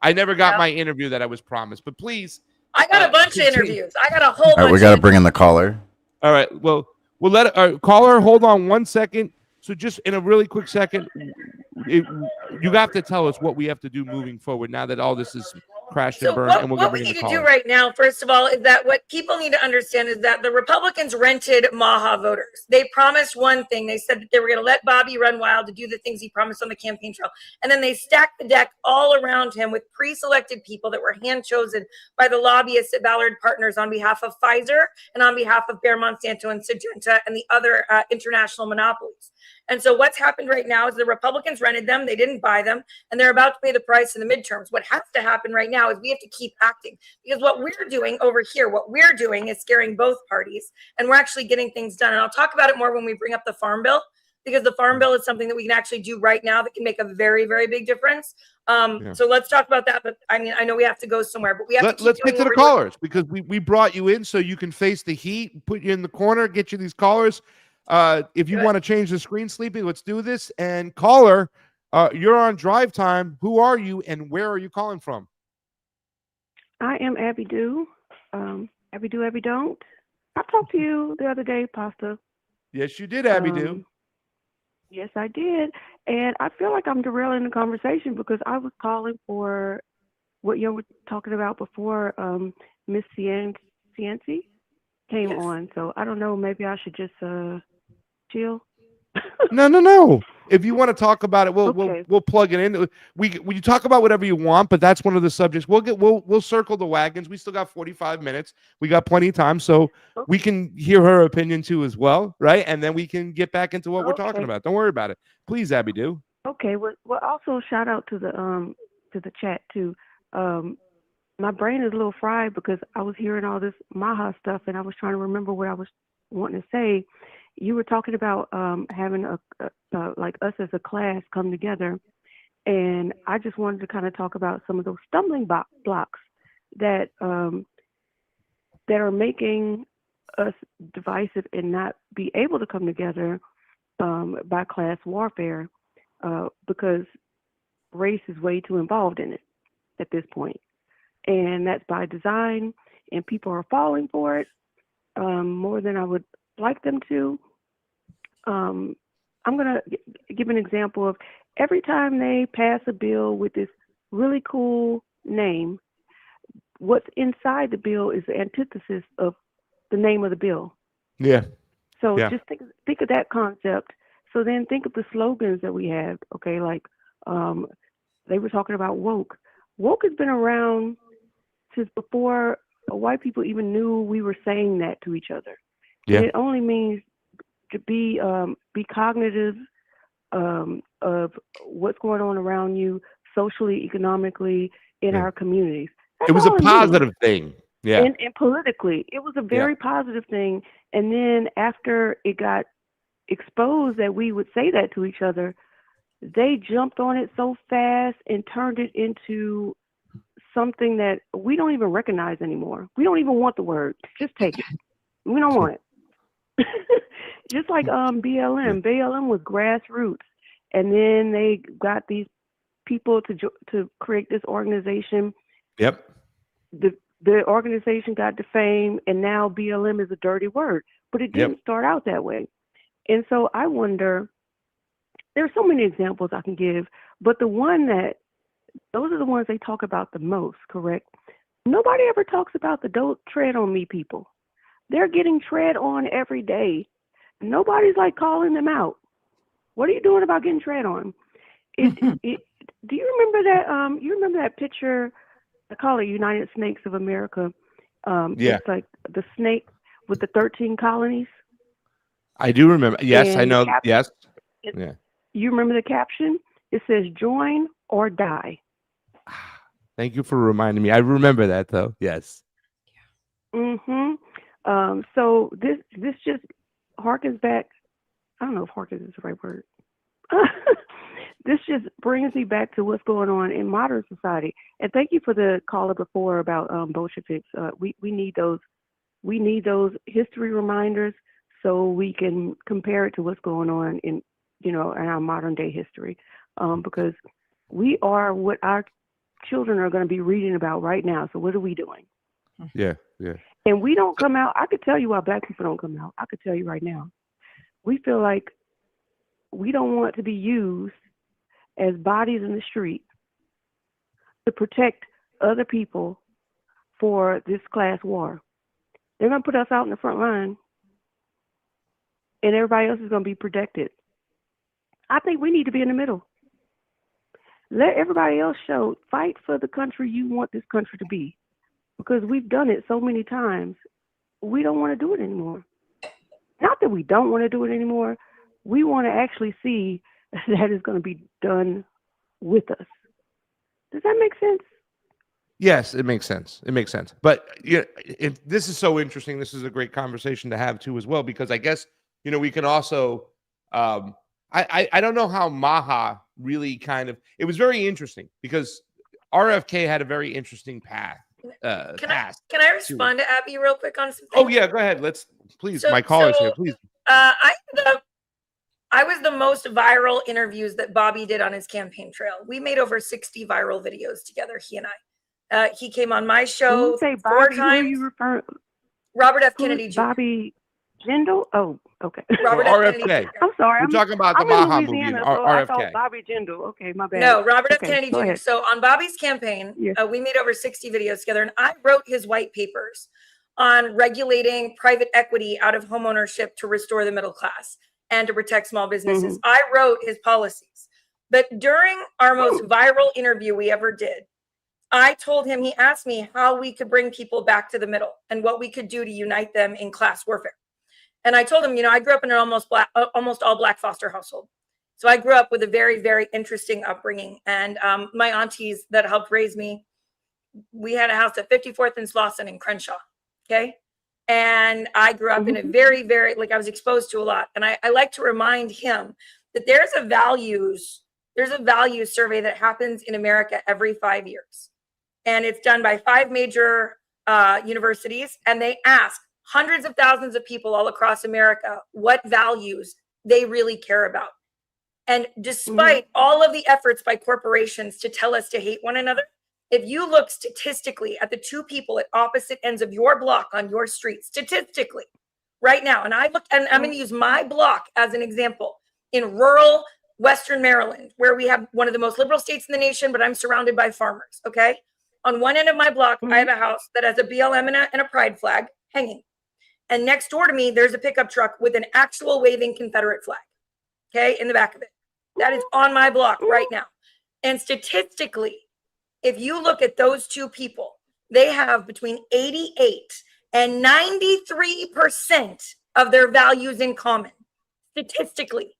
I never got my interview that I was promised, but please. I got a bunch of interviews. I got a whole bunch. All right, we got to bring in the caller. All right. Well, we'll let caller hold on 1 second. So just in a really quick second, you have to tell us what we have to do moving forward now that all this is crashed and burned. And what we need to do right now, first of all, is that what people need to understand is that the Republicans rented Maha voters. They promised one thing. They said that they were going to let Bobby run wild to do the things he promised on the campaign trail. And then they stacked the deck all around him with pre-selected people that were hand-chosen by the lobbyists at Ballard Partners on behalf of Pfizer and on behalf of Bayer Monsanto and Syngenta and the other international monopolies. And so what's happened right now is the Republicans rented them. They didn't buy them. And they're about to pay the price in the midterms. What has to happen right now is we have to keep acting, because what we're doing over here, what we're doing is scaring both parties, and we're actually getting things done. And I'll talk about it more when we bring up the Farm Bill, because the Farm Bill is something that we can actually do right now that can make a very, very big difference. So let's talk about that. But I mean, I know we have to go somewhere, but we have to let's get to the callers, because we brought you in so you can face the heat, put you in the corner, get you these callers. If you want to change the screen, Sleepy, let's do this. And caller, you're on Drive Time. Who are you and where are you calling from? I am Abby Do. Abby Do, Abby Don't. I talked to you the other day, Pasta. Yes, you did, Abby Do. Yes, I did. And I feel like I'm derailing the conversation because I was calling for what you were talking about before Miss Cianci came Yes. on. So I don't know, maybe I should just chill. No. If you want to talk about it, Okay. we'll plug it in. You talk about whatever you want, but that's one of the subjects. We'll circle the wagons. We still got 45 minutes. We got plenty of time, so we can hear her opinion too as well, right? And then we can get back into what we're talking about. Don't worry about it, please, Abby. Do. Okay. Well, also shout out to the chat too. My brain is a little fried because I was hearing all this Maha stuff and I was trying to remember what I was wanting to say. You were talking about having a like us as a class come together, and I just wanted to kind of talk about some of those stumbling blocks that that are making us divisive and not be able to come together by class warfare because race is way too involved in it at this point, and that's by design, and people are falling for it more than I would like them to. I'm going to give an example of every time they pass a bill with this really cool name, what's inside the bill is the antithesis of the name of the bill. Yeah. So just think of that concept. So then think of the slogans that we have. Okay, like they were talking about woke. Woke has been around since before white people even knew we were saying that to each other. Yeah. And it only means to be cognitive of what's going on around you socially, economically, in our communities. That's it was a all it positive means. thing. Yeah. And politically, it was a very positive thing. And then after it got exposed that we would say that to each other, they jumped on it so fast and turned it into something that we don't even recognize anymore. We don't even want the word. Just take it. We don't want it. Just like BLM. BLM was grassroots. And then they got these people to create this organization. Yep. The organization got defamed, and now BLM is a dirty word. But it didn't start out that way. And so I wonder, there's so many examples I can give, but those are the ones they talk about the most, correct? Nobody ever talks about the don't tread on me people. They're getting tread on every day. Nobody's like calling them out. What are you doing about getting tread on? Do you remember that? You remember that picture? I call it United Snakes of America. It's like the snake with the 13 colonies. I do remember. Yes, And I know. caption, Yeah. You remember the caption? It says "Join or die." Thank you for reminding me. I remember that though. Yes. So this just harkens back. I don't know if harkens is the right word. This just brings me back to what's going on in modern society. And thank you for the caller before about Bolsheviks. We need those. We need those history reminders so we can compare it to what's going on in our modern day history, because we are what our children are going to be reading about right now. So what are we doing? Yeah. And we don't come out. I could tell you why Black people don't come out. I could tell you right now. We feel like we don't want to be used as bodies in the street to protect other people for this class war. They're going to put us out in the front line, and everybody else is going to be protected. I think we need to be in the middle. Let everybody else fight for the country you want this country to be, because we've done it so many times. We don't want to do it anymore. Not that we don't want to do it anymore. We want to actually see that it's going to be done with us. Does that make sense? Yes, it makes sense. But this is so interesting. This is a great conversation to have too, as well, because I guess we can also. I don't know how Maha really it was very interesting because RFK had a very interesting path. Can I respond to Abby real quick on something? Oh yeah, go ahead. Please. My caller's here. Please. I was the most viral interviews that Bobby did on his campaign trail. We made over 60 viral videos together, he and I. He came on my show When you say 4 Bobby, times. who are you referring? Robert F. Kennedy Jr. Bobby. Jindal? Oh, okay. Robert F. Kennedy RFK. Jr. I'm sorry. We're talking about the I'm in Maha movie, Louisiana, and so I thought RFK. Bobby Jindal. Okay, my bad. No, Robert F. Okay, Kennedy go Jr. ahead. So on Bobby's campaign, Yeah. we made over 60 videos together, and I wrote his white papers on regulating private equity out of homeownership to restore the middle class and to protect small businesses. I wrote his policies. But during our most viral interview we ever did, I told him, he asked me how we could bring people back to the middle and what we could do to unite them in class warfare. And I told him, I grew up in an almost all black foster household. So I grew up with a very, very interesting upbringing. And my aunties that helped raise me, we had a house at 54th and Slauson in Crenshaw. Okay. And I grew up in a very, very, I was exposed to a lot. And I like to remind him that there's a values survey that happens in America every 5 years. And it's done by 5 major universities. And they ask hundreds of thousands of people all across America what values they really care about. And despite all of the efforts by corporations to tell us to hate one another, if you look statistically at the 2 people at opposite ends of your block on your street, statistically, right now, and I'm going to use my block as an example, in rural Western Maryland, where we have one of the most liberal states in the nation, but I'm surrounded by farmers, okay? On one end of my block, I have a house that has a BLM and a pride flag hanging. And next door to me, there's a pickup truck with an actual waving Confederate flag, okay, in the back of it. That is on my block right now. And statistically, if you look at those 2 people, they have between 88 and 93% of their values in common, statistically,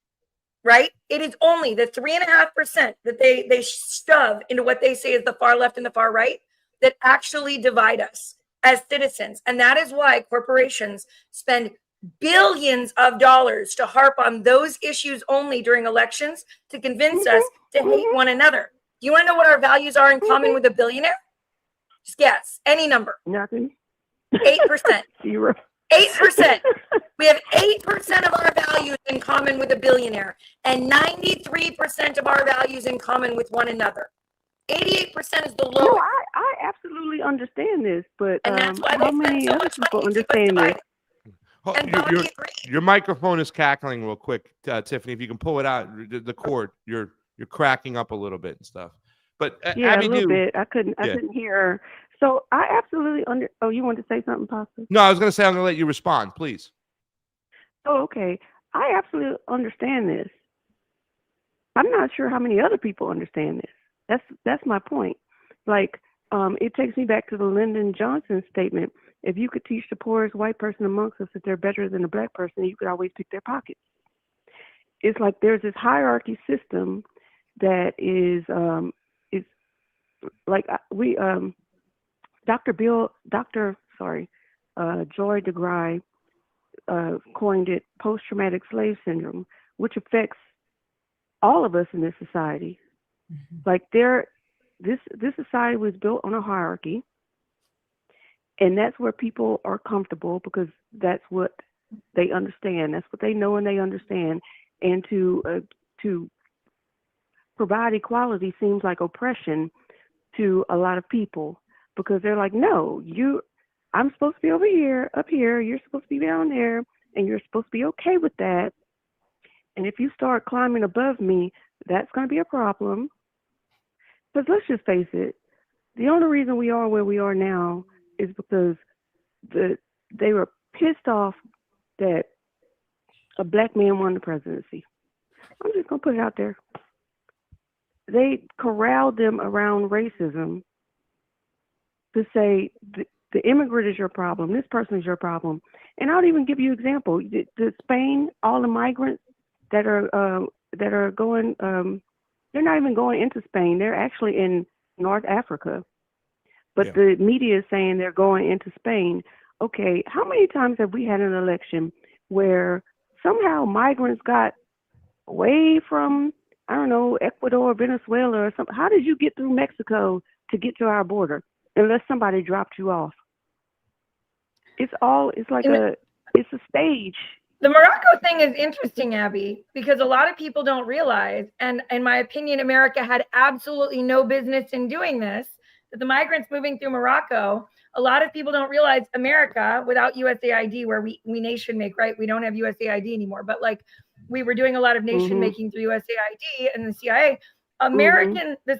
right? It is only the 3.5% that they shove into what they say is the far left and the far right that actually divide us as citizens. And that is why corporations spend billions of dollars to harp on those issues only during elections to convince us to hate one another. Do you want to know what our values are in common with a billionaire? Just guess. Any number. Nothing. 8%. 0. 8%. We have 8% of our values in common with a billionaire and 93% of our values in common with one another. 88% is the lowest. No, I absolutely understand this, but And that's why how they many spend so other much people money to understand this? divide. And Bobby agreed. Your microphone is cackling real quick, Tiffany. If you can pull it out, the cord, you're cracking up a little bit and stuff. But Yeah, Abby, a little bit. I couldn't hear her. So I absolutely Oh, you wanted to say something, Pasta? No, I was going to say I'm going to let you respond, please. Oh, okay. I absolutely understand this. I'm not sure how many other people understand this. That's my point. It takes me back to the Lyndon Johnson statement. If you could teach the poorest white person amongst us that they're better than a black person, you could always pick their pockets. It's like there's this hierarchy system that is like Joy DeGruy coined it post-traumatic slave syndrome, which affects all of us in this society. This society was built on a hierarchy, and that's where people are comfortable because that's what they understand. That's what they know and they understand. And to provide equality seems like oppression to a lot of people because they're like, no, I'm supposed to be over here, up here. You're supposed to be down there, and you're supposed to be okay with that. And if you start climbing above me, that's going to be a problem. But let's just face it, the only reason we are where we are now is because they were pissed off that a black man won the presidency. I'm just going to put it out there. They corralled them around racism to say the immigrant is your problem, this person is your problem. And I'll even give you an example. The Spain, all the migrants that are going, they're not even going into Spain. They're actually in North Africa. But the media is saying they're going into Spain. Okay, how many times have we had an election where somehow migrants got away from, I don't know, Ecuador, Venezuela or something? How did you get through Mexico to get to our border unless somebody dropped you off? It's a stage. The Morocco thing is interesting, Abby, because a lot of people don't realize, and in my opinion, America had absolutely no business in doing this, that the migrants moving through Morocco, a lot of people don't realize America without USAID, where we nation make, right? We don't have USAID anymore, but like we were doing a lot of nation making through USAID and the CIA. The Senate and the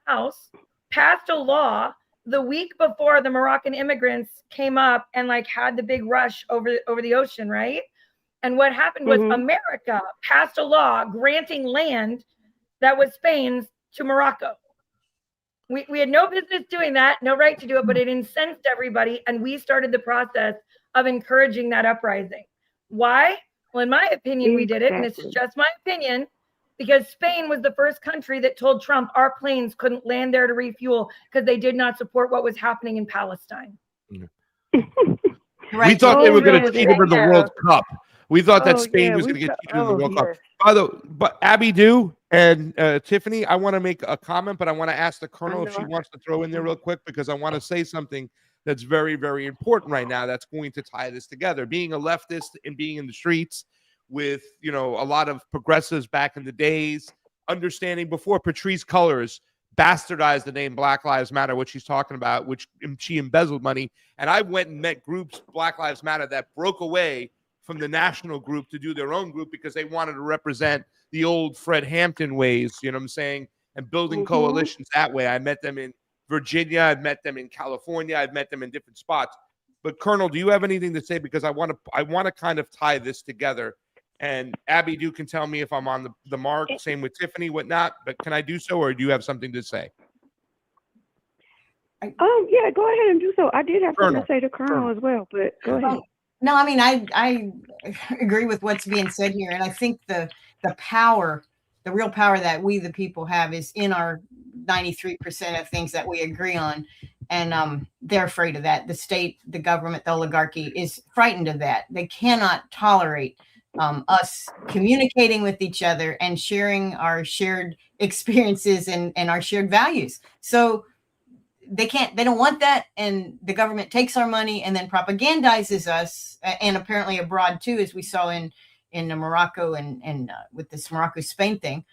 House passed a law the week before the Moroccan immigrants came up and like had the big rush over the ocean, right? And what happened was America passed a law granting land that was Spain's to Morocco. We had no business doing that, no right to do it, but it incensed everybody, and we started the process of encouraging that uprising. Why? Well, in my opinion, we did it, and this is just my opinion, because Spain was the first country that told Trump our planes couldn't land there to refuel because they did not support what was happening in Palestine. We thought they were going to cheat over the World Cup. We thought that Spain was going to get cheated in the World Cup. But Abby Do and Tiffany, I want to make a comment, but I want to ask the Colonel if she wants to throw in there real quick, because I want to say something that's very, very important right now that's going to tie this together. Being a leftist and being in the streets with, a lot of progressives back in the days, understanding before Patrisse Cullors bastardized the name Black Lives Matter, which she's talking about, which she embezzled money. And I went and met groups, Black Lives Matter, that broke away from the national group to do their own group because they wanted to represent the old Fred Hampton ways, you know what I'm saying, and building coalitions that way. I met them in Virginia. I've met them in California. I've met them in different spots. But Colonel, do you have anything to say? Because I want to kind of tie this together. And Abby, you can tell me if I'm on the mark. Same with Tiffany, whatnot. But can I do so, or do you have something to say? Yeah, go ahead and do so. I did have something to say to Colonel as well, but go ahead. No, I mean, I agree with what's being said here. And I think the power, the real power that we, the people, have is in our 93% of things that we agree on. And they're afraid of that. The state, the government, the oligarchy is frightened of that. They cannot tolerate us communicating with each other and sharing our shared experiences and our shared values. So they don't want that. And the government takes our money and then propagandizes us, and apparently abroad too, as we saw in Morocco and with this Morocco-Spain thing,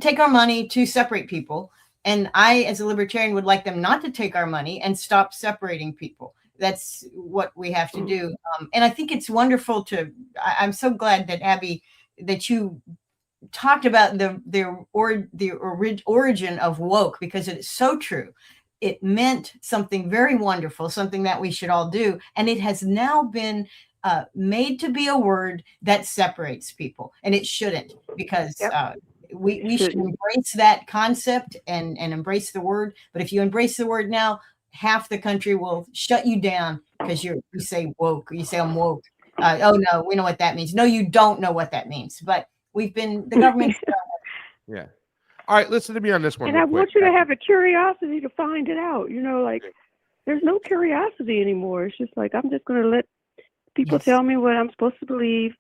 take our money to separate people. And I, as a libertarian, would like them not to take our money and stop separating people. That's what we have to do. And I think it's wonderful I'm so glad that Abby, that you talked about the origin of woke, because it is so true. It meant something very wonderful, something that we should all do. And it has now been made to be a word that separates people. And it shouldn't, because we should embrace that concept and embrace the word. But if you embrace the word now, half the country will shut you down because you say woke, or you say I'm woke. Oh no, we know what that means. No, you don't know what that means. But the government. Yeah. All right, listen to me on this one. And I want you to have a curiosity to find it out. There's no curiosity anymore. It's just like, I'm just going to let people tell me what I'm supposed to believe.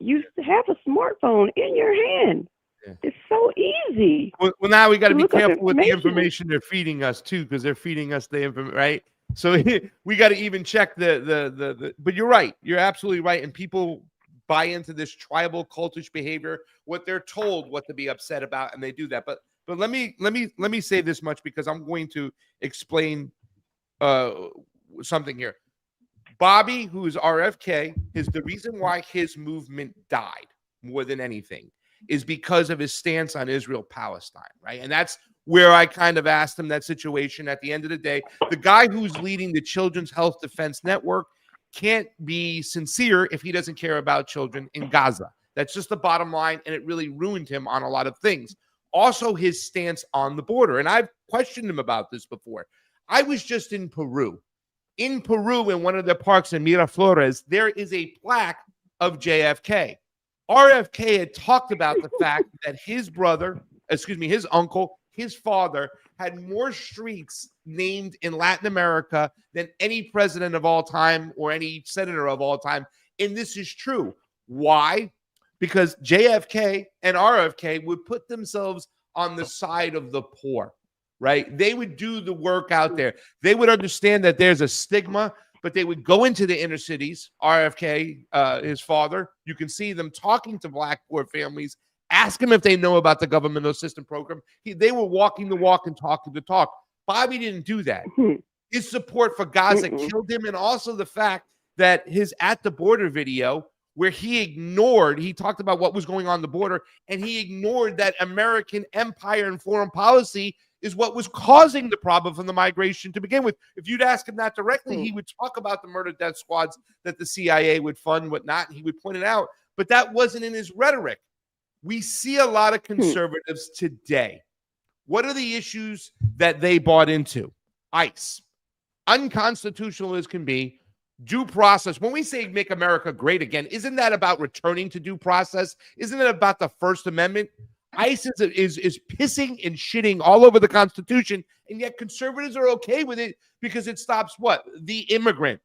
You have a smartphone in your hand. Yeah. It's so easy. Well, now we got to be careful with the information they're feeding us too, because they're feeding us the information, right? So we got to even check the. But you're right. You're absolutely right. And people buy into this tribal cultish behavior, what they're told what to be upset about, and they do that. But let me say this much, because I'm going to explain something here. Bobby, who is RFK, is the reason why his movement died more than anything is because of his stance on Israel-Palestine, right? And that's where I kind of asked him that situation. At the end of the day, the guy who's leading the Children's Health Defense Network can't be sincere if he doesn't care about children in Gaza. That's just the bottom line, and it really ruined him on a lot of things. Also, his stance on the border, and I've questioned him about this before. I was just in Peru. In Peru, in one of the parks in Miraflores, there is a plaque of JFK. RFK had talked about the fact that his uncle, his father, had more streets named in Latin America than any president of all time or any senator of all time. And this is true. Why? Because JFK and RFK would put themselves on the side of the poor, right? They would do the work out there. They would understand that there's a stigma, but they would go into the inner cities. RFK, his father, you can see them talking to Black poor families, ask them if they know about the government assistance program. They were walking the walk and talking the talk. Bobby didn't do that. His support for Gaza killed him, and also the fact that his at the border video, where he talked about what was going on the border, and he ignored that American empire and foreign policy is what was causing the problem from the migration to begin with. If you'd ask him that directly, he would talk about the murder death squads that the CIA would fund, whatnot, and he would point it out. But that wasn't in his rhetoric. We see a lot of conservatives today. What are the issues that they bought into? ICE. Unconstitutional as can be. Due process. When we say make America great again, isn't that about returning to due process? Isn't it about the First Amendment? ICE is pissing and shitting all over the Constitution, and yet conservatives are okay with it because it stops what? The immigrant.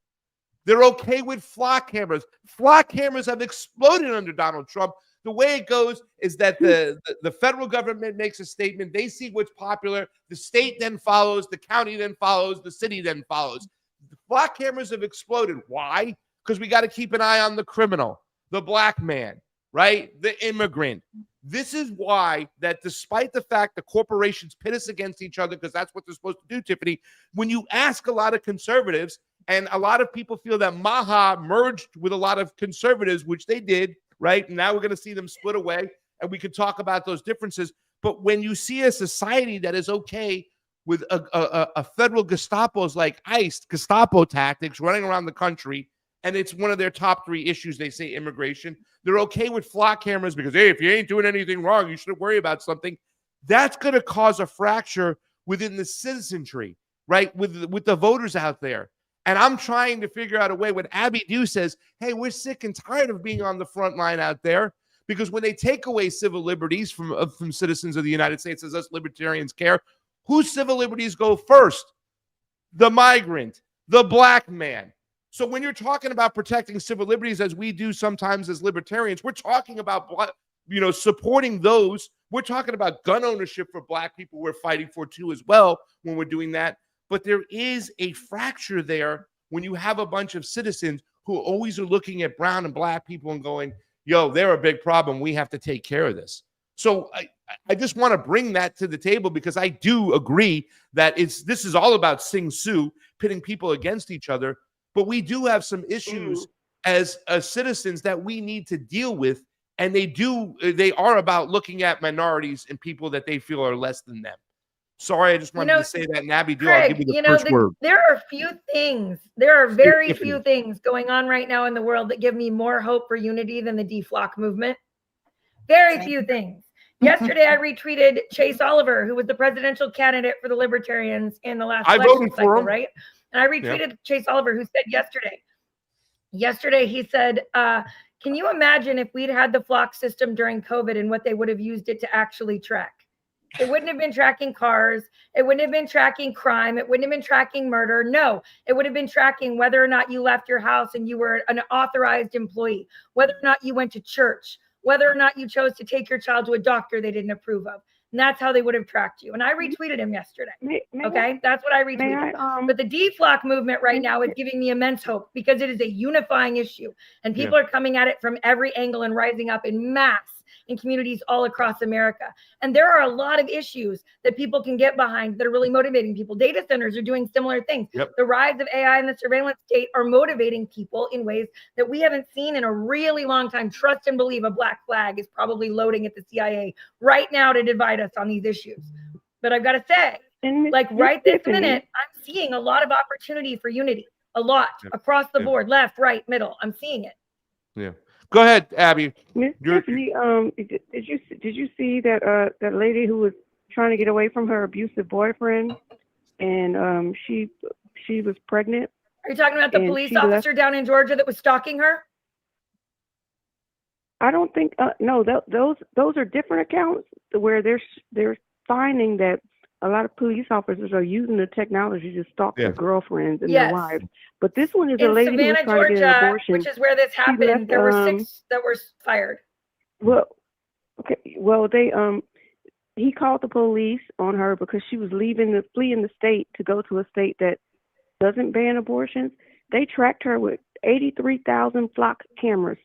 They're okay with flock cameras. Flock cameras have exploded under Donald Trump. The way it goes is that the federal government makes a statement. They see what's popular. The state then follows. The county then follows. The city then follows. The flock cameras have exploded. Why? Because we got to keep an eye on the criminal, the black man, right? The immigrant. This is why that despite the fact the corporations pit us against each other, because that's what they're supposed to do, Tiffany, when you ask a lot of conservatives, and a lot of people feel that Maha merged with a lot of conservatives, which they did, right? And now we're going to see them split away, and we could talk about those differences. But when you see a society that is okay with a federal Gestapo's like ICE, Gestapo tactics running around the country, and it's one of their top 3 issues, they say immigration. They're okay with flock cameras because, hey, if you ain't doing anything wrong, you shouldn't worry about something. That's going to cause a fracture within the citizenry, right? With the voters out there. And I'm trying to figure out a way when Abby Dew says, hey, we're sick and tired of being on the front line out there, because when they take away civil liberties from citizens of the United States, as us libertarians care, whose civil liberties go first? The migrant, the black man. So when you're talking about protecting civil liberties, as we do sometimes as libertarians, we're talking about, supporting those. We're talking about gun ownership for black people. We're fighting for too as well when we're doing that. But there is a fracture there when you have a bunch of citizens who always are looking at brown and black people and going, yo, they're a big problem. We have to take care of this. So I just want to bring that to the table, because I do agree that this is all about Sing Sue, pitting people against each other. But we do have some issues as citizens that we need to deal with. And they are about looking at minorities and people that they feel are less than them. Sorry, I just wanted to say that. And Abby, I'll give you the first word. There are few things. There are very few things going on right now in the world that give me more hope for unity than the deflock movement. Very few things. Yesterday, I retweeted Chase Oliver, who was the presidential candidate for the Libertarians in the last election cycle, right? And I retweeted Chase Oliver, who said yesterday he said, can you imagine if we'd had the flock system during COVID and what they would have used it to actually track? It wouldn't have been tracking cars. It wouldn't have been tracking crime. It wouldn't have been tracking murder. No, it would have been tracking whether or not you left your house and you were an authorized employee, whether or not you went to church, whether or not you chose to take your child to a doctor they didn't approve of. And that's how they would have tracked you. And I retweeted him yesterday. Okay, that's what I retweeted. But the deflock movement right now is giving me immense hope, because it is a unifying issue. And people are coming at it from every angle and rising up in mass in communities all across America. And there are a lot of issues that people can get behind that are really motivating people. Data centers are doing similar things. The rise of AI and the surveillance state are motivating people in ways that we haven't seen in a really long time. Trust and believe a black flag is probably loading at the CIA right now to divide us on these issues. But I've got to say, right this minute, I'm seeing a lot of opportunity for unity, a lot across the board, left, right, middle. I'm seeing it. Yeah. Go ahead, Abby. Miss Tiffany, did you see that that lady who was trying to get away from her abusive boyfriend, and she was pregnant? Are you talking about the police officer down in Georgia that was stalking her? I don't think no. Those are different accounts where they're finding that a lot of police officers are using the technology to stalk their girlfriends and their wives. But this one is a lady who was trying to get an abortion, which is where this happened. There were 6 that were fired. Well, okay. Well, he called the police on her because she was fleeing the state to go to a state that doesn't ban abortions. They tracked her with 83,000 flock cameras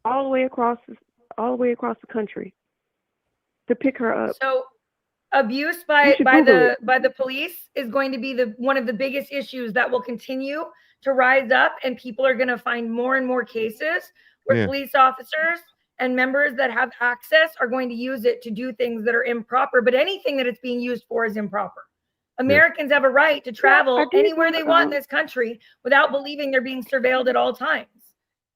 all the way across the country to pick her up. So Abuse You should Google it. by the police is going to be one of the biggest issues that will continue to rise up, and people are going to find more and more cases where police officers and members that have access are going to use it to do things that are improper. But anything that it's being used for is improper. Americans have a right to travel anywhere they want in this country without believing they're being surveilled at all times.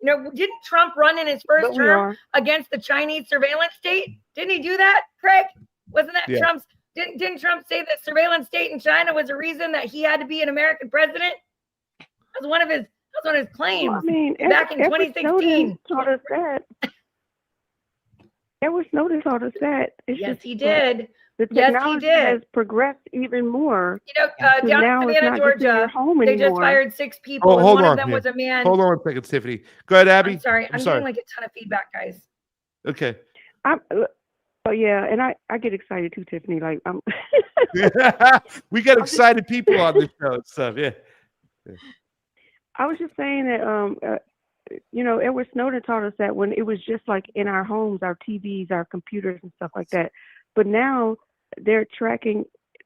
You know, didn't Trump run in his first term against the Chinese surveillance state? Didn't he do that, Craig? Wasn't that Trump's? Didn't Trump say that surveillance state in China was a reason that he had to be an American president? That was one of his claims. Well, I mean, back in 2016. Taught us that. Edward Snowden taught us that. Yes, he did. The technology has progressed even more. You know, down in Savannah, Georgia, they just fired 6 people, and one of them was a man. Hold on a second, Tiffany. Go ahead, Abby. I'm sorry. I'm getting like a ton of feedback, guys. Okay. Oh yeah, and I get excited too, Tiffany. Like I'm. We got excited people on this show and stuff. Yeah. I was just saying that you know, Edward Snowden taught us that when it was just like in our homes, our TVs, our computers, and stuff like that. But now they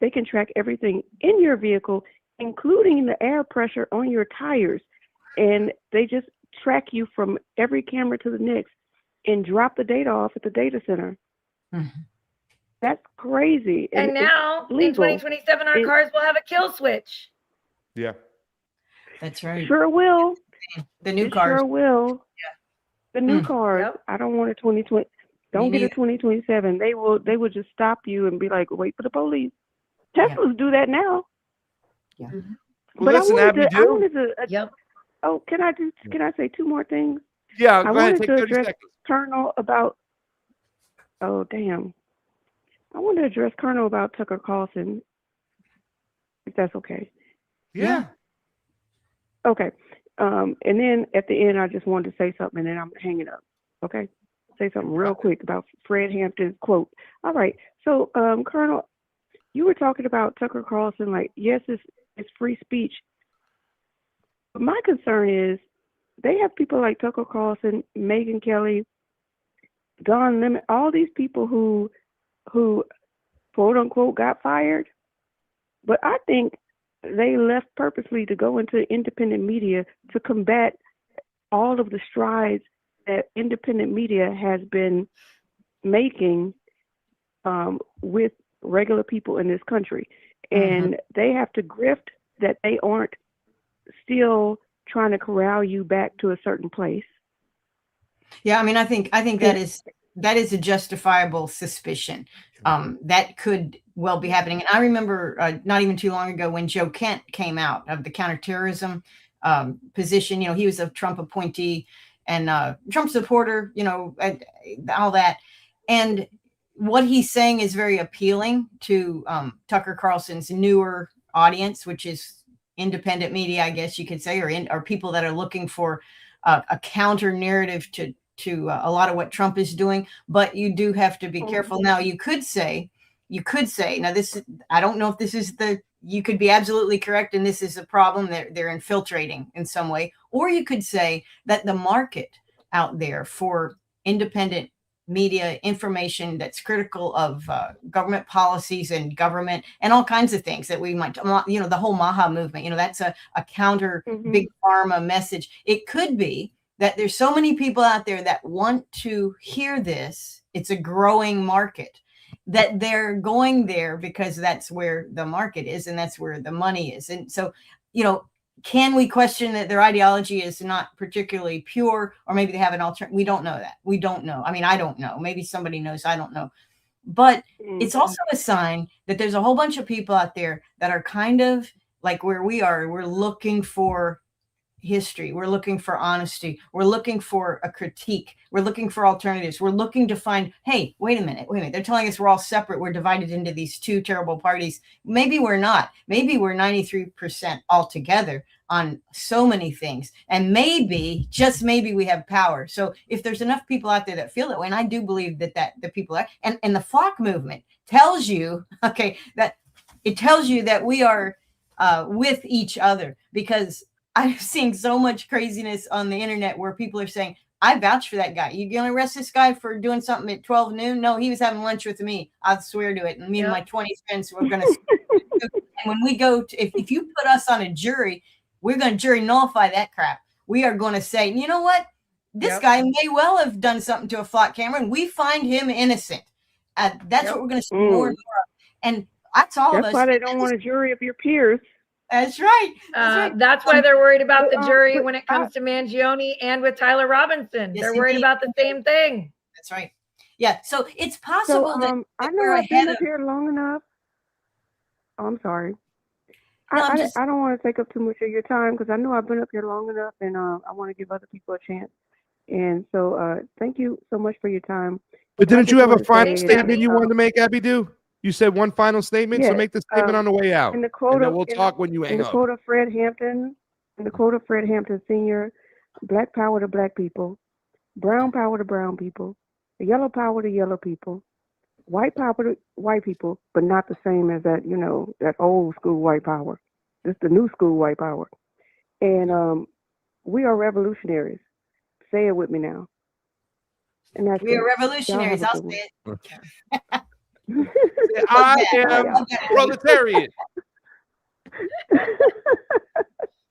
can track everything in your vehicle, including the air pressure on your tires, and they just track you from every camera to the next and drop the data off at the data center. Mm-hmm. That's crazy. And now in 2027, our cars will have a kill switch. Yeah. That's right. Sure will. The new cars. Sure will. Yeah. The new cars. Yep. I don't want a 2020. Don't get a 2027. They will just stop you and be like, wait for the police. Teslas do that now. Yeah. But listen, I wanted to Oh, can I say 2 more things? Yeah, I wanted to address Colonel about. Oh damn! I want to address Colonel about Tucker Carlson, if that's okay. Yeah. Okay. And then at the end, I just wanted to say something, and then I'm hanging up. Okay. Say something real quick about Fred Hampton's quote. All right. So, Colonel, you were talking about Tucker Carlson. Like, yes, it's free speech. But my concern is they have people like Tucker Carlson, Megyn Kelly, Don Lemon, all these people who quote unquote got fired. But I think they left purposely to go into independent media to combat all of the strides that independent media has been making with regular people in this country. And they have to grift that they aren't still trying to corral you back to a certain place. Yeah, I mean, I think that is a justifiable suspicion. That could well be happening. And I remember not even too long ago when Joe Kent came out of the counterterrorism position. You know, he was a Trump appointee and Trump supporter, you know, all that. And what he's saying is very appealing to Tucker Carlson's newer audience, which is independent media, I guess you could say, or people that are looking for a counter narrative to a lot of what Trump is doing. But you do have to be careful. Now, you could say, now this, I don't know if this is you could be absolutely correct, and this is a problem that they're infiltrating in some way. Or you could say that the market out there for independent media information that's critical of government policies and government and all kinds of things that we might, you know, the whole MAHA movement, you know, that's a counter big pharma message. It could be that there's so many people out there that want to hear this. It's a growing market, that they're going there because that's where the market is and that's where the money is. And so, you know, can we question that their ideology is not particularly pure, or maybe they have an alternative? We don't know that. We don't know. I mean, I don't know. Maybe somebody knows. I don't know. But it's also a sign that there's a whole bunch of people out there that are kind of like where we are. We're looking for history. We're looking for honesty. We're looking for a critique. We're looking for alternatives. We're looking to find, hey, wait a minute. They're telling us we're all separate. We're divided into these 2 terrible parties. Maybe we're not. Maybe we're 93% all together on so many things. And maybe, just maybe, we have power. So if there's enough people out there that feel that way, and I do believe that the people are, and the flock movement tells you, okay, that it tells you that we are with each other, because I'm seeing so much craziness on the internet where people are saying, I vouch for that guy. You gonna arrest this guy for doing something at 12 noon? No, he was having lunch with me. I swear to it. And me and my 20 friends were gonna. And when we go to, if you put us on a jury, we're gonna jury nullify that crap. We are going to say, you know what? This guy may well have done something to a flock camera, and we find him innocent. That's what we're going to see more and more of. And that's all of us. That's why they don't want a jury of your peers. That's right. That's right. That's why they're worried about the jury when it comes to Mangione and with Tyler Robinson. Yes, they're worried about the same thing. That's right. Yeah. So it's possible that I know I've been up here long enough. Oh, I'm sorry. No, I don't want to take up too much of your time because I know I've been up here long enough, and I want to give other people a chance. And so, thank you so much for your time. But didn't you have a final statement you wanted to make, Abby? You said one final statement, so make the statement on the way out. And the quote and then we'll talk when you hang up. The quote of Fred Hampton, Sr., Black power to Black people, brown power to brown people, yellow power to yellow people, white power to white people, but not the same as that, that old school white power. This is the new school white power. And we are revolutionaries. Say it with me now. And that's we are revolutionaries. I'll say it. I am proletariat.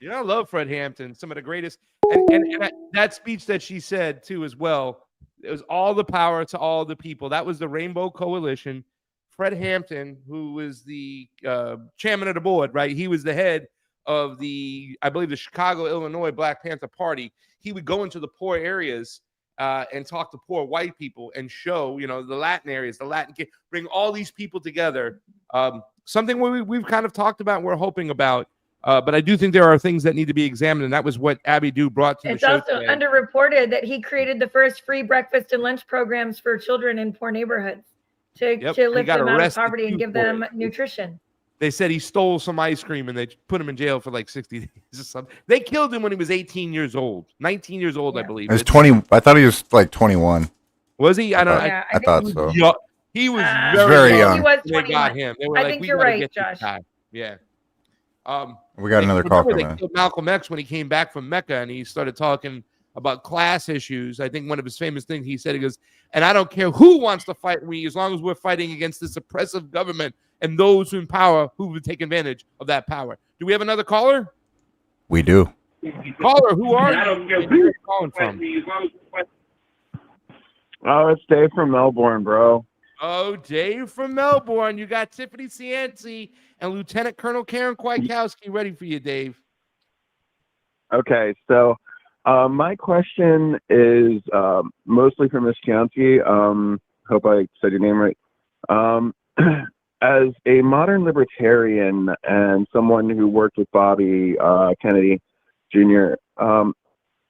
I love Fred Hampton, some of the greatest. And that speech that she said, too, as well, it was all the power to all the people. That was the Rainbow Coalition. Fred Hampton, who was the chairman of the board, right? He was the head of I believe, the Chicago, Illinois Black Panther Party. He would go into the poor areas and talk to poor white people and show, the Latin areas, bring all these people together. Something we've kind of talked about and we're hoping about. But I do think there are things that need to be examined, and that was what Abby Dew brought to the show. It's also underreported that he created the first free breakfast and lunch programs for children in poor neighborhoods to lift them out of poverty and give them nutrition. They said he stole some ice cream, and they put him in jail for like 60 days or something. They killed him when he was 18 years old, 19 years old, I believe. He was 20. I thought he was like 21. Was he? I don't know. I thought so. He was very young. He was 21. They got him. They were I think you're right, Josh. Yeah. We got another call coming. They killed Malcolm X when he came back from Mecca, and he started talking about class issues. I think one of his famous things he said, he goes, and I don't care who wants to fight me, as long as we're fighting against this oppressive government and those in power who would take advantage of that power. Do we have another caller? We do. Caller, who are you? Where are you calling from? Oh, it's Dave from Melbourne, bro. Oh, Dave from Melbourne. You got Tiffany Cianci and Lieutenant Colonel Karen Kwiatkowski ready for you, Dave. Okay, so my question is mostly for Ms. Chianti. Hope I said your name right. As a modern libertarian and someone who worked with Bobby Kennedy Jr.,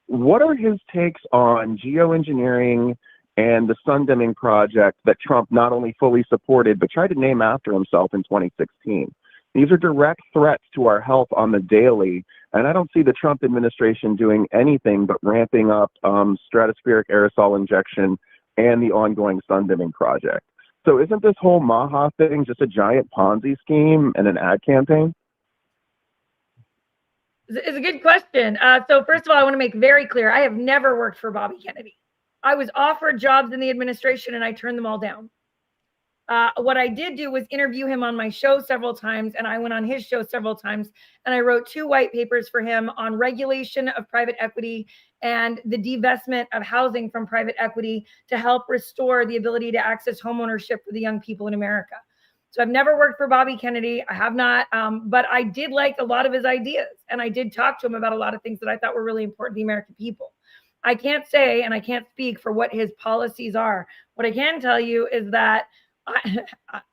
what are his takes on geoengineering and the sun dimming project that Trump not only fully supported, but tried to name after himself in 2016? These are direct threats to our health on the daily, and I don't see the Trump administration doing anything but ramping up stratospheric aerosol injection and the ongoing sun dimming project. So isn't this whole Maha thing just a giant Ponzi scheme and an ad campaign? It's a good question. So first of all, I want to make very clear, I have never worked for Bobby Kennedy. I was offered jobs in the administration and I turned them all down. What I did do was interview him on my show several times, and I went on his show several times, and I wrote 2 white papers for him on regulation of private equity and the divestment of housing from private equity to help restore the ability to access homeownership for the young people in America. So I've never worked for Bobby Kennedy. I have not, but I did like a lot of his ideas, and I did talk to him about a lot of things that I thought were really important to the American people. I can't say, and I can't speak for what his policies are. What I can tell you is that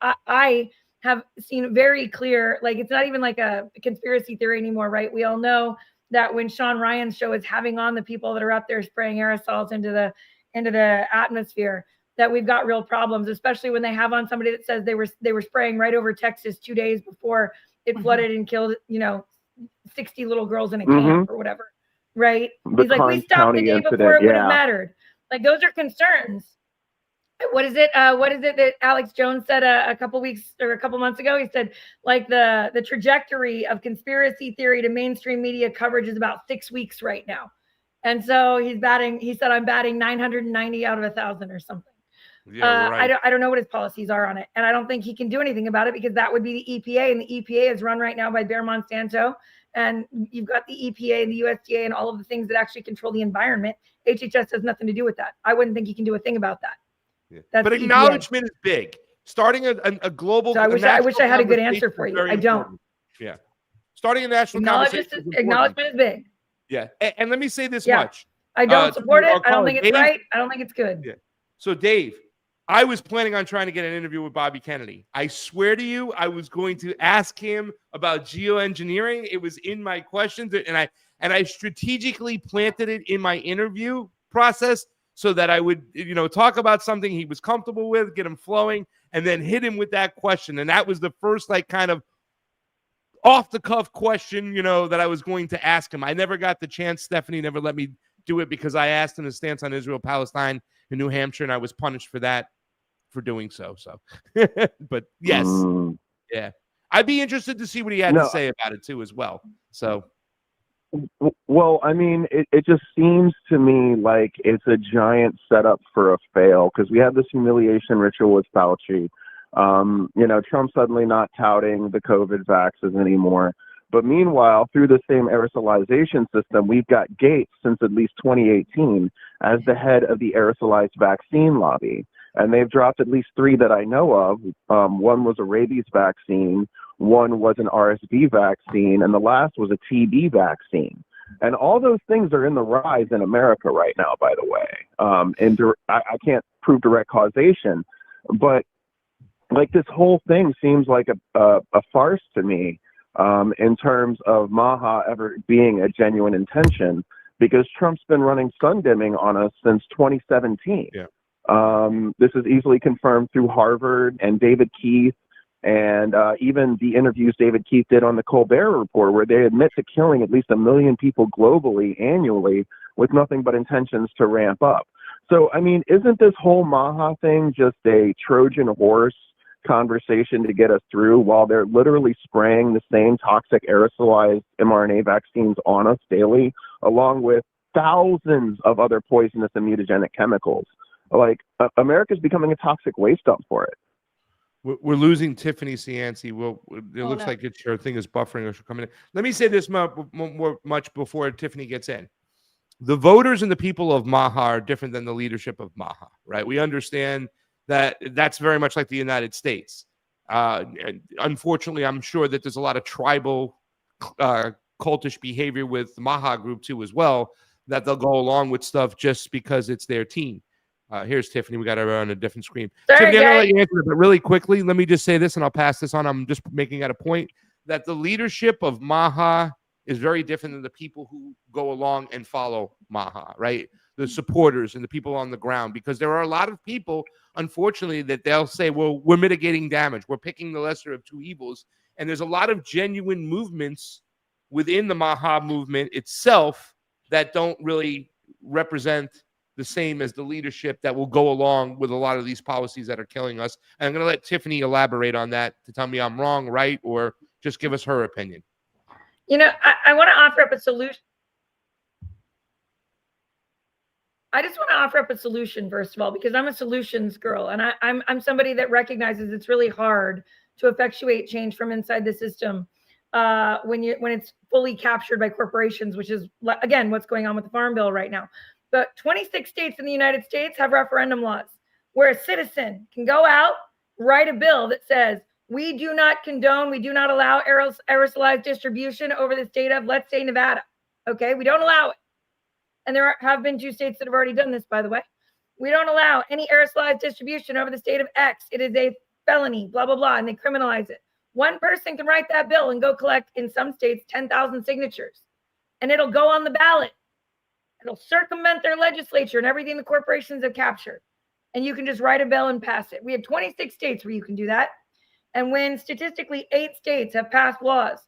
I have seen very clear, like, it's not even like a conspiracy theory anymore, right? We all know that when Sean Ryan's show is having on the people that are up there spraying aerosols into the atmosphere, that we've got real problems, especially when they have on somebody that says they were spraying right over Texas 2 days before it flooded and killed, 60 little girls in a camp or whatever, right? He's like, we stopped the day before it would have mattered. Like, those are concerns. What is it that Alex Jones said a couple weeks or a couple months ago? He said, like, the trajectory of conspiracy theory to mainstream media coverage is about 6 weeks right now. And so he said, I'm batting 990 out of 1,000 or something. Yeah, right. I don't know what his policies are on it. And I don't think he can do anything about it because that would be the EPA. And the EPA is run right now by Bear Monsanto. And you've got the EPA, the USDA, and all of the things that actually control the environment. HHS has nothing to do with that. I wouldn't think he can do a thing about that. Yeah. But acknowledgement is big. Starting a global. So I wish I had a good answer for you. I don't. Important. Yeah. Starting a national conversation. Acknowledgement is big. Yeah. And let me say this much. I don't support it. I don't think it's right. I don't think it's good. Yeah. So Dave, I was planning on trying to get an interview with Bobby Kennedy. I swear to you, I was going to ask him about geoengineering. It was in my questions, and I strategically planted it in my interview process so that I would, talk about something he was comfortable with, get him flowing, and then hit him with that question. And that was the first, kind of off the cuff question, that I was going to ask him. I never got the chance. Stephanie never let me do it because I asked him his stance on Israel-Palestine in New Hampshire, and I was punished for that, for doing so. But yes, yeah, I'd be interested to see what he had to say about it too, as well. So, well, I mean, it just seems to me like it's a giant setup for a fail because we have this humiliation ritual with Fauci. Trump suddenly not touting the COVID vaxes anymore. But meanwhile, through the same aerosolization system, we've got Gates since at least 2018 as the head of the aerosolized vaccine lobby. And they've dropped at least 3 that I know of. One was a rabies vaccine, one was an RSV vaccine, and the last was a TB vaccine. And all those things are in the rise in America right now, by the way. And I can't prove direct causation, but this whole thing seems like a farce to me. In terms of Maha ever being a genuine intention, because Trump's been running sun dimming on us since 2017. Yeah. This is easily confirmed through Harvard and David Keith, and even the interviews David Keith did on the Colbert Report, where they admit to killing at least 1 million people globally annually with nothing but intentions to ramp up. So, I mean, isn't this whole Maha thing just a Trojan horse conversation to get us through while they're literally spraying the same toxic aerosolized mRNA vaccines on us daily, along with thousands of other poisonous and mutagenic chemicals? America's becoming a toxic waste dump for it. We're losing Tiffany Cianci. It looks like your thing is buffering or she's coming in. Let me say this much before Tiffany gets in. The voters and the people of Maha are different than the leadership of Maha, right? We understand that's very much like the United States. And unfortunately, I'm sure that there's a lot of tribal cultish behavior with the Maha group too as well, that they'll go along with stuff just because it's their team. Here's Tiffany. We got her on a different screen. Sorry, Tiffany, I'm going to let you answer it, but really quickly, let me just say this and I'll pass this on. I'm just making it a point that the leadership of Maha is very different than the people who go along and follow Maha, right? The supporters and the people on the ground, because there are a lot of people, unfortunately, that they'll say, well, we're mitigating damage. We're picking the lesser of two evils. And there's a lot of genuine movements within the Maha movement itself that don't really represent the same as the leadership that will go along with a lot of these policies that are killing us. And I'm going to let Tiffany elaborate on that to tell me I'm wrong, right, or just give us her opinion. I want to offer up a solution. I just want to offer up a solution, first of all, because I'm a solutions girl, and I'm somebody that recognizes it's really hard to effectuate change from inside the system when it's fully captured by corporations, which is, again, what's going on with the Farm Bill right now. But 26 states in the United States have referendum laws where a citizen can go out, write a bill that says, we do not condone, we do not allow aerosolized distribution over the state of, let's say, Nevada. Okay, we don't allow it. And there have been 2 states that have already done this, by the way. We don't allow any aerosolized distribution over the state of X. It is a felony, blah, blah, blah, and they criminalize it. One person can write that bill and go collect, in some states, 10,000 signatures. And it'll go on the ballot. It'll circumvent their legislature and everything the corporations have captured. And you can just write a bill and pass it. We have 26 states where you can do that. And when statistically 8 states have passed laws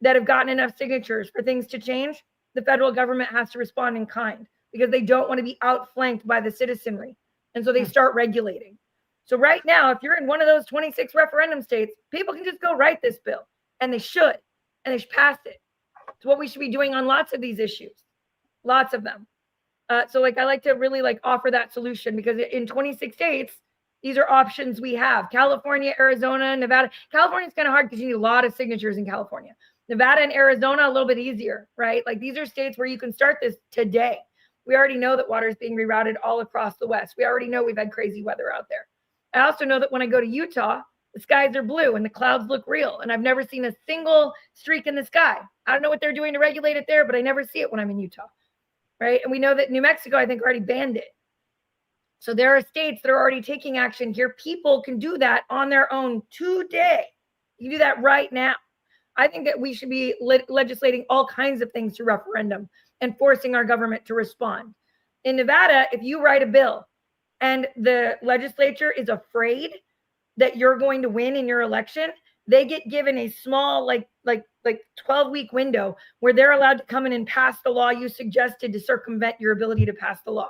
that have gotten enough signatures for things to change, the federal government has to respond in kind because they don't want to be outflanked by the citizenry. And so they start regulating. So right now, if you're in one of those 26 referendum states, people can just go write this bill, and they should pass it. It's what we should be doing on lots of these issues, lots of them. So like I like to really like offer that solution, because in 26 states, these are options we have. California, Arizona, Nevada. California's kind of hard because you need a lot of signatures in California. Nevada and Arizona, a little bit easier, right? Like these are states where you can start this today. We already know that water is being rerouted all across the West. We already know we've had crazy weather out there. I also know that when I go to Utah, the skies are blue and the clouds look real. And I've never seen a single streak in the sky. I don't know what they're doing to regulate it there, but I never see it when I'm in Utah, right? And we know that New Mexico, I think, already banned it. So there are states that are already taking action here. People can do that on their own today. You can do that right now. I think that we should be legislating all kinds of things through referendum and forcing our government to respond. In Nevada, if you write a bill and the legislature is afraid that you're going to win in your election, they get given a small, like 12-week window where they're allowed to come in and pass the law you suggested to circumvent your ability to pass the law.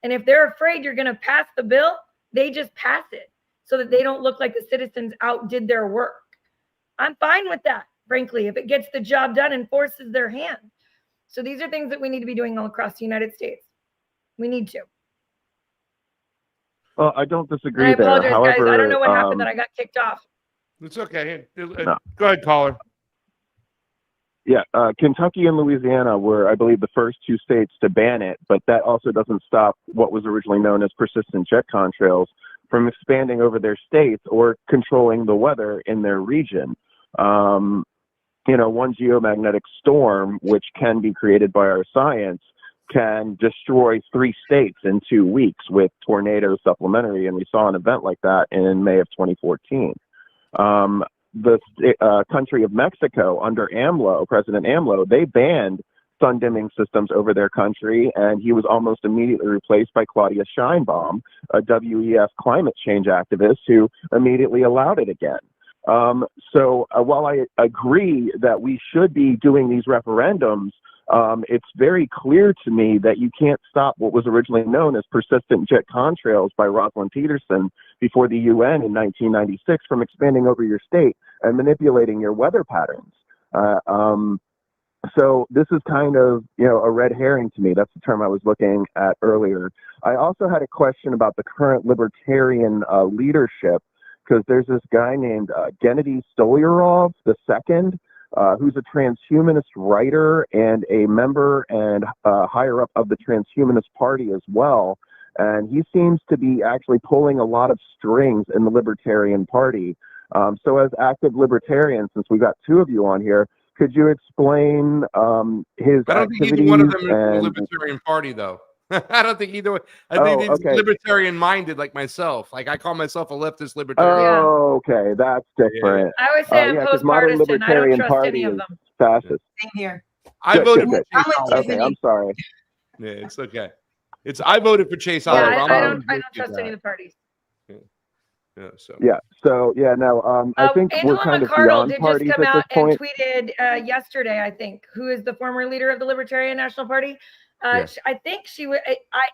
And if they're afraid you're going to pass the bill, they just pass it so that they don't look like the citizens outdid their work. I'm fine with that, frankly, if it gets the job done and forces their hand. So these are things that we need to be doing all across the United States. We need to. Well, I don't disagree And I apologize, there. However, guys. I don't know what happened that I got kicked off. It's okay. No. Go ahead, caller. Yeah, Kentucky and Louisiana were, I believe, the first two states to ban it, but that also doesn't stop what was originally known as persistent jet contrails from expanding over their states or controlling the weather in their region. One geomagnetic storm, which can be created by our science, can destroy 3 states in 2 weeks with tornadoes supplementary, and we saw an event like that in May of 2014. The country of Mexico under AMLO, President AMLO, they banned sun dimming systems over their country, and he was almost immediately replaced by Claudia Sheinbaum, a WEF climate change activist who immediately allowed it again. So while I agree that we should be doing these referendums, it's very clear to me that you can't stop what was originally known as persistent jet contrails by Rosalind Peterson before the UN in 1996 from expanding over your state and manipulating your weather patterns. So this is kind of, a red herring to me. That's the term I was looking at earlier. I also had a question about the current libertarian leadership, because there's this guy named Gennady Stolyarov II, who's a transhumanist writer and a member and higher up of the Transhumanist Party as well. And he seems to be actually pulling a lot of strings in the Libertarian Party. So as active libertarians, since we've got 2 of you on here, could you explain his I don't think either one of them is the Libertarian Party, though. I don't think either one. I think he's libertarian-minded like myself. Like I call myself a leftist libertarian. Oh, okay. That's different. I would say I'm post-partisan. I don't trust any of them. Fascist. Same here. I voted for I'm Chase with Oliver. Tiffany. I'm sorry. Yeah, it's okay. I voted for Chase Yeah, Oliver. I don't trust any of the parties. I think Angela we're kind of McArdle beyond did just parties come at out this point. and tweeted yesterday, I think, who is the former leader of the Libertarian National Party. Yes. I think she would,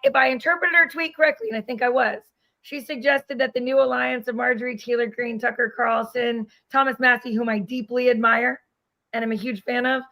if I interpreted her tweet correctly, and I think I was, she suggested that the new alliance of Marjorie Taylor Greene, Tucker Carlson, Thomas Massey, whom I deeply admire and I'm a huge fan of,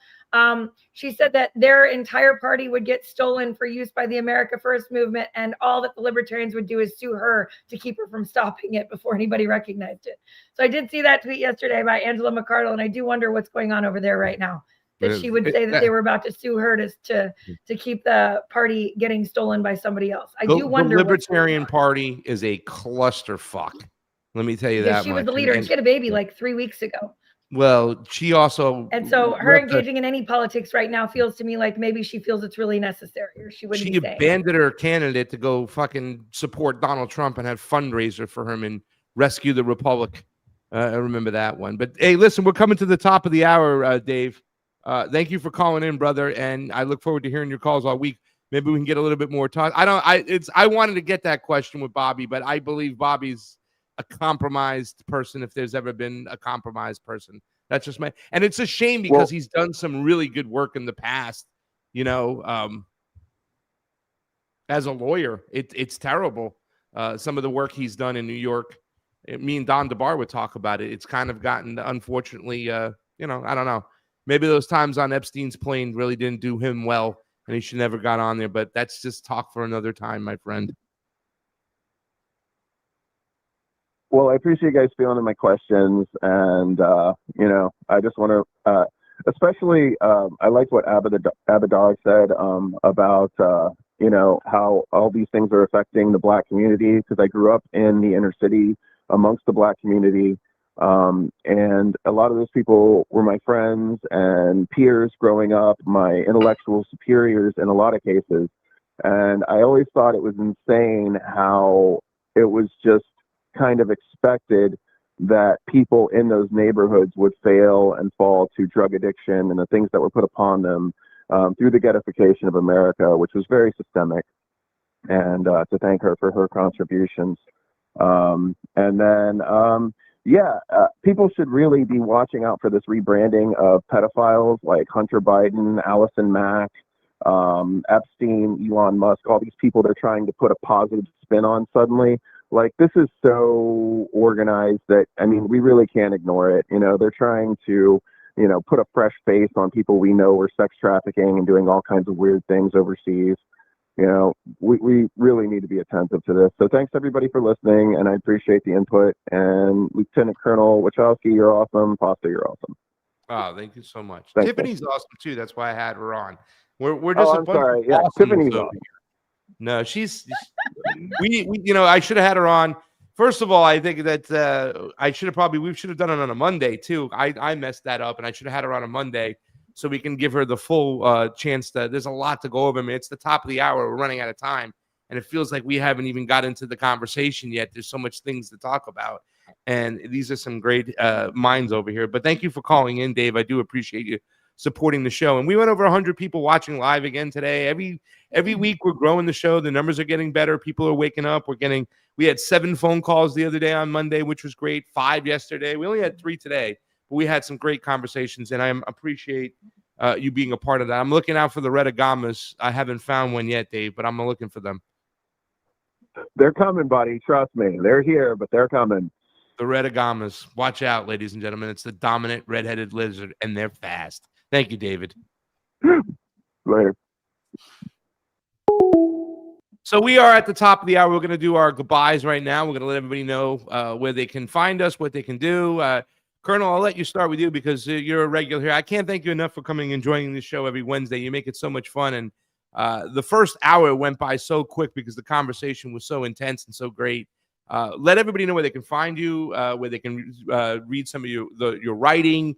she said that their entire party would get stolen for use by the America First movement, and all that the libertarians would do is sue her to keep her from stopping it before anybody recognized it. So I did see that tweet yesterday by Angela McArdle, and I do wonder what's going on over there right now. That she would say that they were about to sue her to keep the party getting stolen by somebody else. I do wonder. The Libertarian Party is a clusterfuck. Let me tell you that. She was the leader, and she had a baby like 3 weeks ago. Well, she also, and so her engaging in any politics right now feels to me like maybe she feels it's really necessary, or she wouldn't. She abandoned her candidate to go fucking support Donald Trump and have fundraiser for him and rescue the Republic. I remember that one. But hey, listen, we're coming to the top of the hour, Dave. Thank you for calling in, brother, and I look forward to hearing your calls all week. Maybe we can get a little bit more talk. I wanted to get that question with Bobby, but I believe Bobby's a compromised person if there's ever been a compromised person. That's just and it's a shame because he's done some really good work in the past, as a lawyer. It's terrible. Some of the work he's done in New York, me and Don DeBar would talk about it. It's kind of gotten, unfortunately, I don't know. Maybe those times on Epstein's plane really didn't do him well and he should never got on there. But that's just talk for another time, my friend. Well, I appreciate you guys feeling my questions, and I just want to, especially, I like what Abadog said about how all these things are affecting the Black community, because I grew up in the inner city amongst the Black community, and a lot of those people were my friends and peers growing up, my intellectual superiors in a lot of cases, and I always thought it was insane how it was just kind of expected that people in those neighborhoods would fail and fall to drug addiction and the things that were put upon them through the ghettoification of America, which was very systemic. And to thank her for her contributions. People should really be watching out for this rebranding of pedophiles like Hunter Biden, Allison Mack, Epstein, Elon Musk, all these people they're trying to put a positive spin on suddenly. Like, this is so organized that, I mean, we really can't ignore it. They're trying to, put a fresh face on people we know are sex trafficking and doing all kinds of weird things overseas. We really need to be attentive to this. So thanks everybody for listening, and I appreciate the input. And Lieutenant Colonel Wachowski, you're awesome. Pasta, you're awesome. Oh, thank you so much. Thanks, Tiffany's awesome too. That's why I had her on. We're just Oh, a I'm bunch sorry. of Yeah, awesomes Tiffany's over awesome. here. No, she's we I should have had her on. First of all, I think that we should have done it on a Monday too. I messed that up, and I should have had her on a Monday so we can give her the full chance. There's a lot to go over. I mean, it's the top of the hour. We're running out of time, and it feels like we haven't even got into the conversation yet. There's so much things to talk about, and these are some great minds over here. But thank you for calling in, Dave. I do appreciate you supporting the show. And we went over 100 people watching live again today. Every week we're growing the show. The numbers are getting better. People are waking up. We had 7 phone calls the other day on Monday, which was great. 5 yesterday. We only had 3 today, but we had some great conversations, and I appreciate you being a part of that. I'm looking out for the Red Agamas. I haven't found one yet, Dave, but I'm looking for them. They're coming, buddy. Trust me. They're here, but they're coming. The Red Agamas. Watch out, ladies and gentlemen. It's the dominant red-headed lizard, and they're fast. Thank you, David. Later. So we are at the top of the hour. We're going to do our goodbyes right now. We're going to let everybody know where they can find us, what they can do. Colonel, I'll let you start with you because you're a regular here. I can't thank you enough for coming and joining the show every Wednesday. You make it so much fun. And the first hour went by so quick because the conversation was so intense and so great. Let everybody know where they can find you, where they can read some of your writing,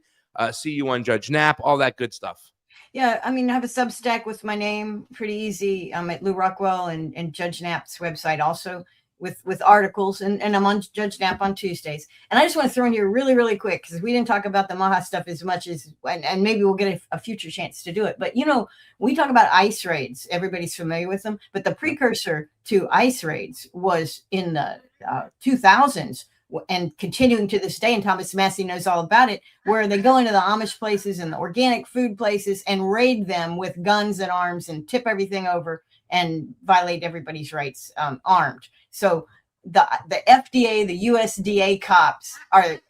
see you on Judge Knapp, all that good stuff. Yeah, I mean, I have a Substack with my name, pretty easy. I'm at Lou Rockwell and Judge Knapp's website also with articles, and I'm on Judge Knapp on Tuesdays. And I just want to throw in here really, really quick, because we didn't talk about the Maha stuff as much as, and maybe we'll get a future chance to do it. But, when we talk about ICE raids, everybody's familiar with them. But the precursor to ICE raids was in the 2000s. And continuing to this day, and Thomas Massey knows all about it, where they go into the Amish places and the organic food places and raid them with guns and arms and tip everything over and violate everybody's rights armed. So the FDA, the USDA cops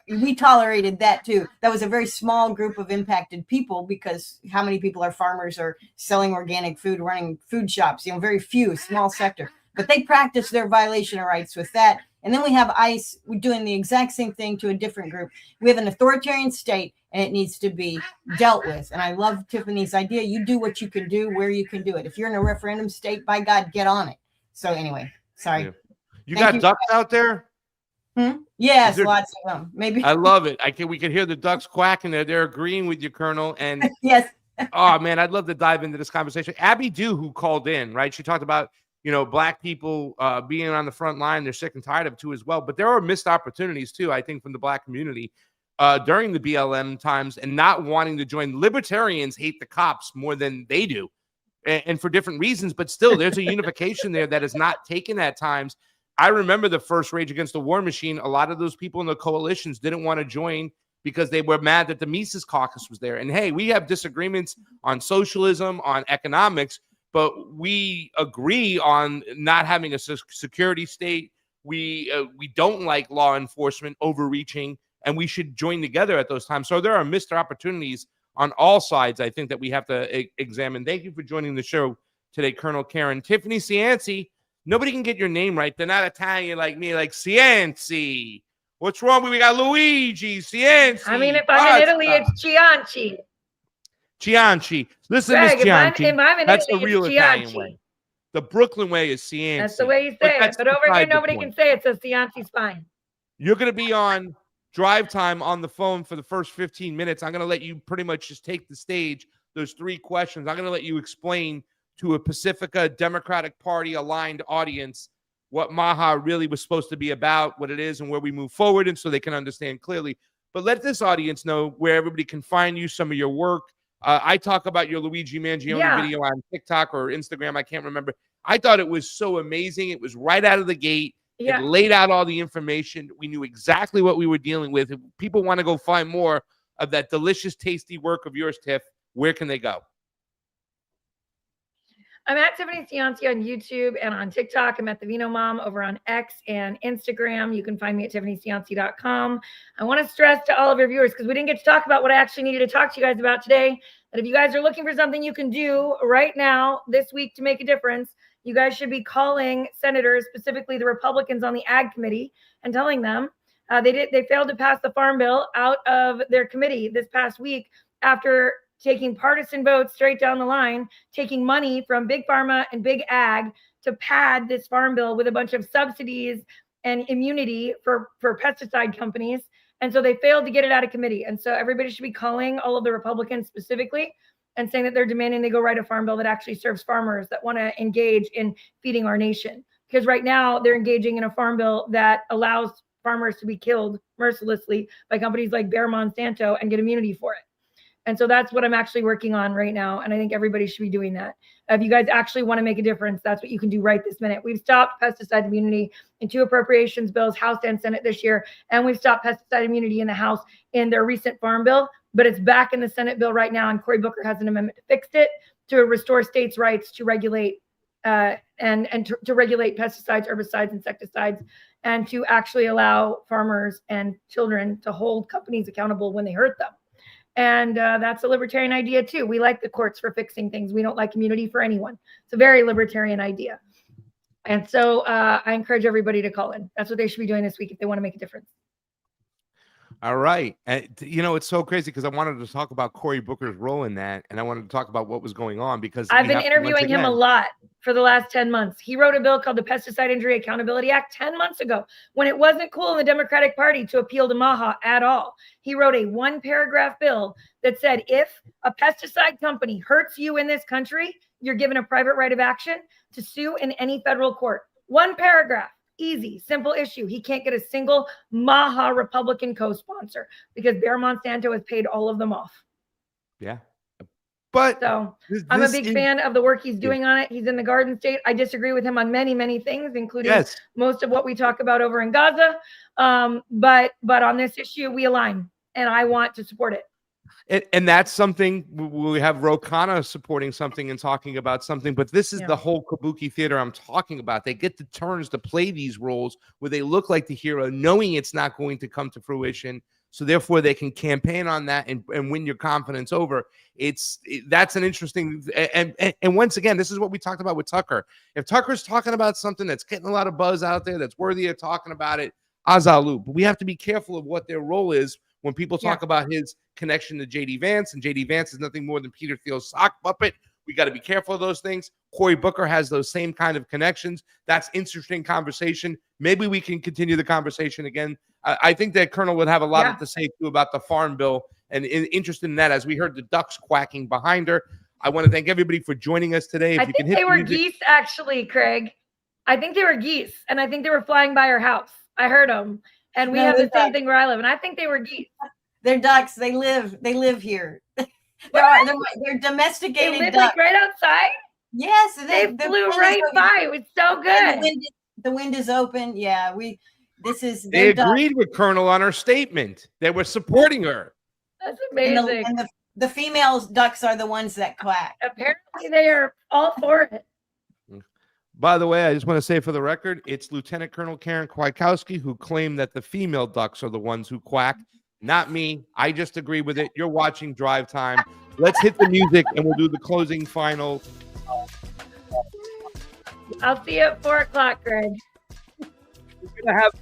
we tolerated that too. That was a very small group of impacted people, because how many people are farmers or selling organic food, running food shops? Very few, small sector. But they practice their violation of rights with that. And then we have ICE doing the exact same thing to a different group. We have an authoritarian state, and it needs to be dealt with. And I love Tiffany's idea. You do what you can do where you can do it. If you're in a referendum state, by God, get on it. So anyway, sorry. Yeah. You got ducks out there? Yes, lots of them. Maybe. I love it. We can hear the ducks quacking there. They're agreeing with you, Colonel. And yes. Oh man, I'd love to dive into this conversation. Abby Dew, who called in, right? She talked about Black people being on the front line. They're sick and tired of it too as well. But there are missed opportunities too, I think, from the Black community during the BLM times, and not wanting to join. Libertarians hate the cops more than they do, and for different reasons. But still, there's a unification there that is not taken at times. I remember the first Rage Against the War Machine. A lot of those people in the coalitions didn't want to join because they were mad that the Mises Caucus was there. And hey, we have disagreements on socialism, on economics, but we agree on not having a security state. We don't like law enforcement overreaching, and we should join together at those times. So there are missed opportunities on all sides, I think that we have to examine. Thank you for joining the show today, Colonel Karen. Tiffany Cianci, nobody can get your name right. They're not Italian like me, like Cianci. What's wrong with we got Luigi Cianci? I mean, if I'm in Italy, it's Cianci. Cianci. Listen, Greg, Miss Cianci. if I'm in That's Italy, the real it's Italian Cianci. way. The Brooklyn way is Cianci. That's the way you say it. But over here, nobody can say it, so Cianci's fine. You're going to be on drive time on the phone for the first 15 minutes. I'm going to let you pretty much just take the stage. Those 3 questions. I'm going to let you explain to a Pacifica Democratic Party aligned audience what Maha really was supposed to be about, what it is, and where we move forward, and so they can understand clearly. But let this audience know where everybody can find you, some of your work. I talk about your Luigi Mangione video on TikTok or Instagram. I can't remember. I thought it was so amazing. It was right out of the gate. It laid out all the information. We knew exactly what we were dealing with. If people want to go find more of that delicious, tasty work of yours, Tiff, where can they go? I'm at Tiffany Cianci on YouTube and on TikTok. I'm at the Vino Mom over on X and Instagram. You can find me at tiffanycianci.com. I want to stress to all of your viewers, because we didn't get to talk about what I actually needed to talk to you guys about today, that if you guys are looking for something you can do right now this week to make a difference, you guys should be calling senators, specifically the Republicans on the Ag Committee, and telling them they failed to pass the Farm Bill out of their committee this past week after taking partisan votes straight down the line, taking money from Big Pharma and Big Ag to pad this Farm Bill with a bunch of subsidies and immunity for pesticide companies. And so they failed to get it out of committee. And so everybody should be calling all of the Republicans specifically and saying that they're demanding they go write a farm bill that actually serves farmers that want to engage in feeding our nation. Because right now they're engaging in a farm bill that allows farmers to be killed mercilessly by companies like Bayer Monsanto and get immunity for it. And so that's what I'm actually working on right now. And I think everybody should be doing that. If you guys actually want to make a difference, that's what you can do right this minute. We've stopped pesticide immunity in 2 appropriations bills, House and Senate this year. And we've stopped pesticide immunity in the House in their recent farm bill. But it's back in the Senate bill right now. And Cory Booker has an amendment to fix it, to restore states' rights to regulate to regulate pesticides, herbicides, insecticides, and to actually allow farmers and children to hold companies accountable when they hurt them. And that's a libertarian idea too. We like the courts for fixing things. We don't like immunity for anyone. It's a very libertarian idea. And so I encourage everybody to call in. That's what they should be doing this week if they want to make a difference. All right. You know, it's so crazy because I wanted to talk about Cory Booker's role in that. And I wanted to talk about what was going on because I've been interviewing him a lot for the last 10 months. He wrote a bill called the Pesticide Injury Accountability Act 10 months ago when it wasn't cool in the Democratic Party to appeal to Maha at all. He wrote a 1-paragraph bill that said, if a pesticide company hurts you in this country, you're given a private right of action to sue in any federal court. 1 paragraph. Easy, simple issue. He can't get a single Maha Republican co-sponsor because Bayer Monsanto has paid all of them off. Yeah. But so I'm a big fan of the work he's doing on it. He's in the Garden State. I disagree with him on many, many things, including most of what we talk about over in Gaza. But on this issue, we align, and I want to support it. And that's something we have Rokana supporting something and talking about something, but this is the whole kabuki theater I'm talking about. They get the turns to play these roles where they look like the hero, knowing it's not going to come to fruition. So therefore they can campaign on that and win your confidence over. That's an interesting, and once again, this is what we talked about with Tucker. If Tucker's talking about something that's getting a lot of buzz out there, that's worthy of talking about it, Azalu. But we have to be careful of what their role is when people talk about his connection to J.D. Vance, and J.D. Vance is nothing more than Peter Thiel's sock puppet. We got to be careful of those things. Cory Booker has those same kind of connections. That's interesting conversation. Maybe we can continue the conversation again. I think that Colonel would have a lot to say too about the Farm Bill and interested in that as we heard the ducks quacking behind her. I want to thank everybody for joining us today. I think they were geese, actually, Craig. I think they were geese, and I think they were flying by our house. I heard them. And we have the same thing where I live, and I think they were geese. They're ducks. They live here. they're domesticated. They live ducks. like right outside. Yes, they flew right by. It was so good. The wind is open. Yeah, They agreed with Colonel on her statement. They were supporting her. That's amazing. And the female ducks are the ones that quack. Apparently, they are all for it. By the way, I just want to say for the record, it's Lieutenant Colonel Karen Kwiatkowski who claimed that the female ducks are the ones who quack. not me. I just agree with it. You're watching Drive Time. Let's hit the music and we'll do the closing final. I'll see you at 4:00, Greg. We're going to have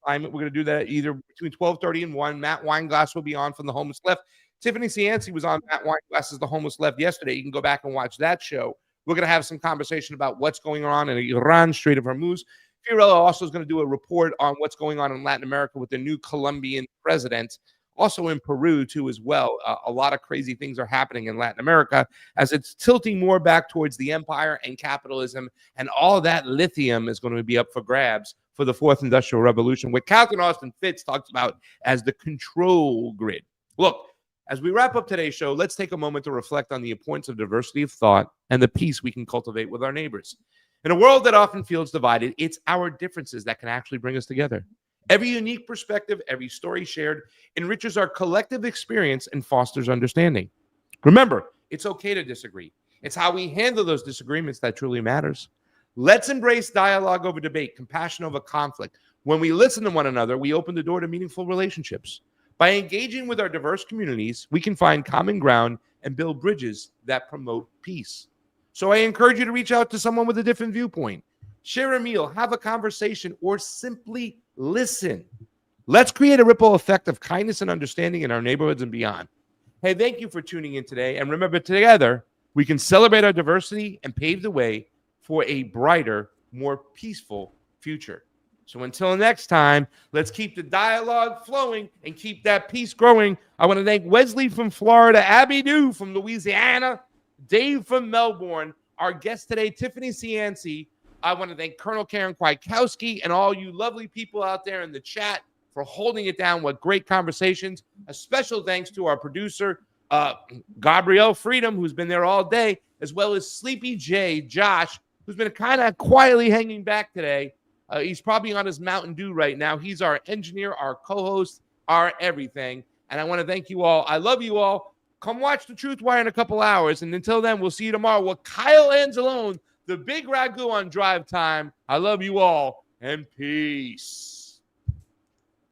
we're going to do that either between 12:30 and 1. Matt Weinglass will be on from The Homeless Left. Tiffany Cianci was on Matt Weinglass's The Homeless Left yesterday. You can go back and watch that show. We're going to have some conversation about what's going on in Iran, Strait of Hormuz. Fiorello also is going to do a report on what's going on in Latin America with the new Colombian president. Also in Peru, too, as well. A lot of crazy things are happening in Latin America as it's tilting more back towards the empire and capitalism. And all that lithium is going to be up for grabs for the fourth industrial revolution, what Captain Austin Fitz talks about as the control grid. Look, as we wrap up today's show, let's take a moment to reflect on the importance of diversity of thought and the peace we can cultivate with our neighbors. In a world that often feels divided, it's our differences that can actually bring us together. Every unique perspective, every story shared enriches our collective experience and fosters understanding. Remember, it's okay to disagree. It's how we handle those disagreements that truly matters. Let's embrace dialogue over debate, compassion over conflict. When we listen to one another, we open the door to meaningful relationships. By engaging with our diverse communities, we can find common ground and build bridges that promote peace. So I encourage you to reach out to someone with a different viewpoint. Share a meal, have a conversation, or simply listen. Let's create a ripple effect of kindness and understanding in our neighborhoods and beyond. Hey, thank you for tuning in today. And remember, together, we can celebrate our diversity and pave the way for a brighter, more peaceful future. So until next time, let's keep the dialogue flowing and keep that peace growing. I want to thank Wesley from Florida, Abby Dew from Louisiana, Dave from Melbourne, our guest today, Tiffany Cianci. I want to thank Colonel Karen Kwiatkowski and all you lovely people out there in the chat for holding it down with great conversations. A special thanks to our producer, Gabrielle Freedom, who's been there all day, as well as Sleepy J, Josh, who's been kind of quietly hanging back today. He's probably on his Mountain Dew right now. He's our engineer, our co-host, our everything. And I want to thank you all. I love you all. Come watch The Truth Wire in a couple hours. And until then, we'll see you tomorrow with Kyle Anzalone, the big ragu on Drive Time. I love you all, and peace.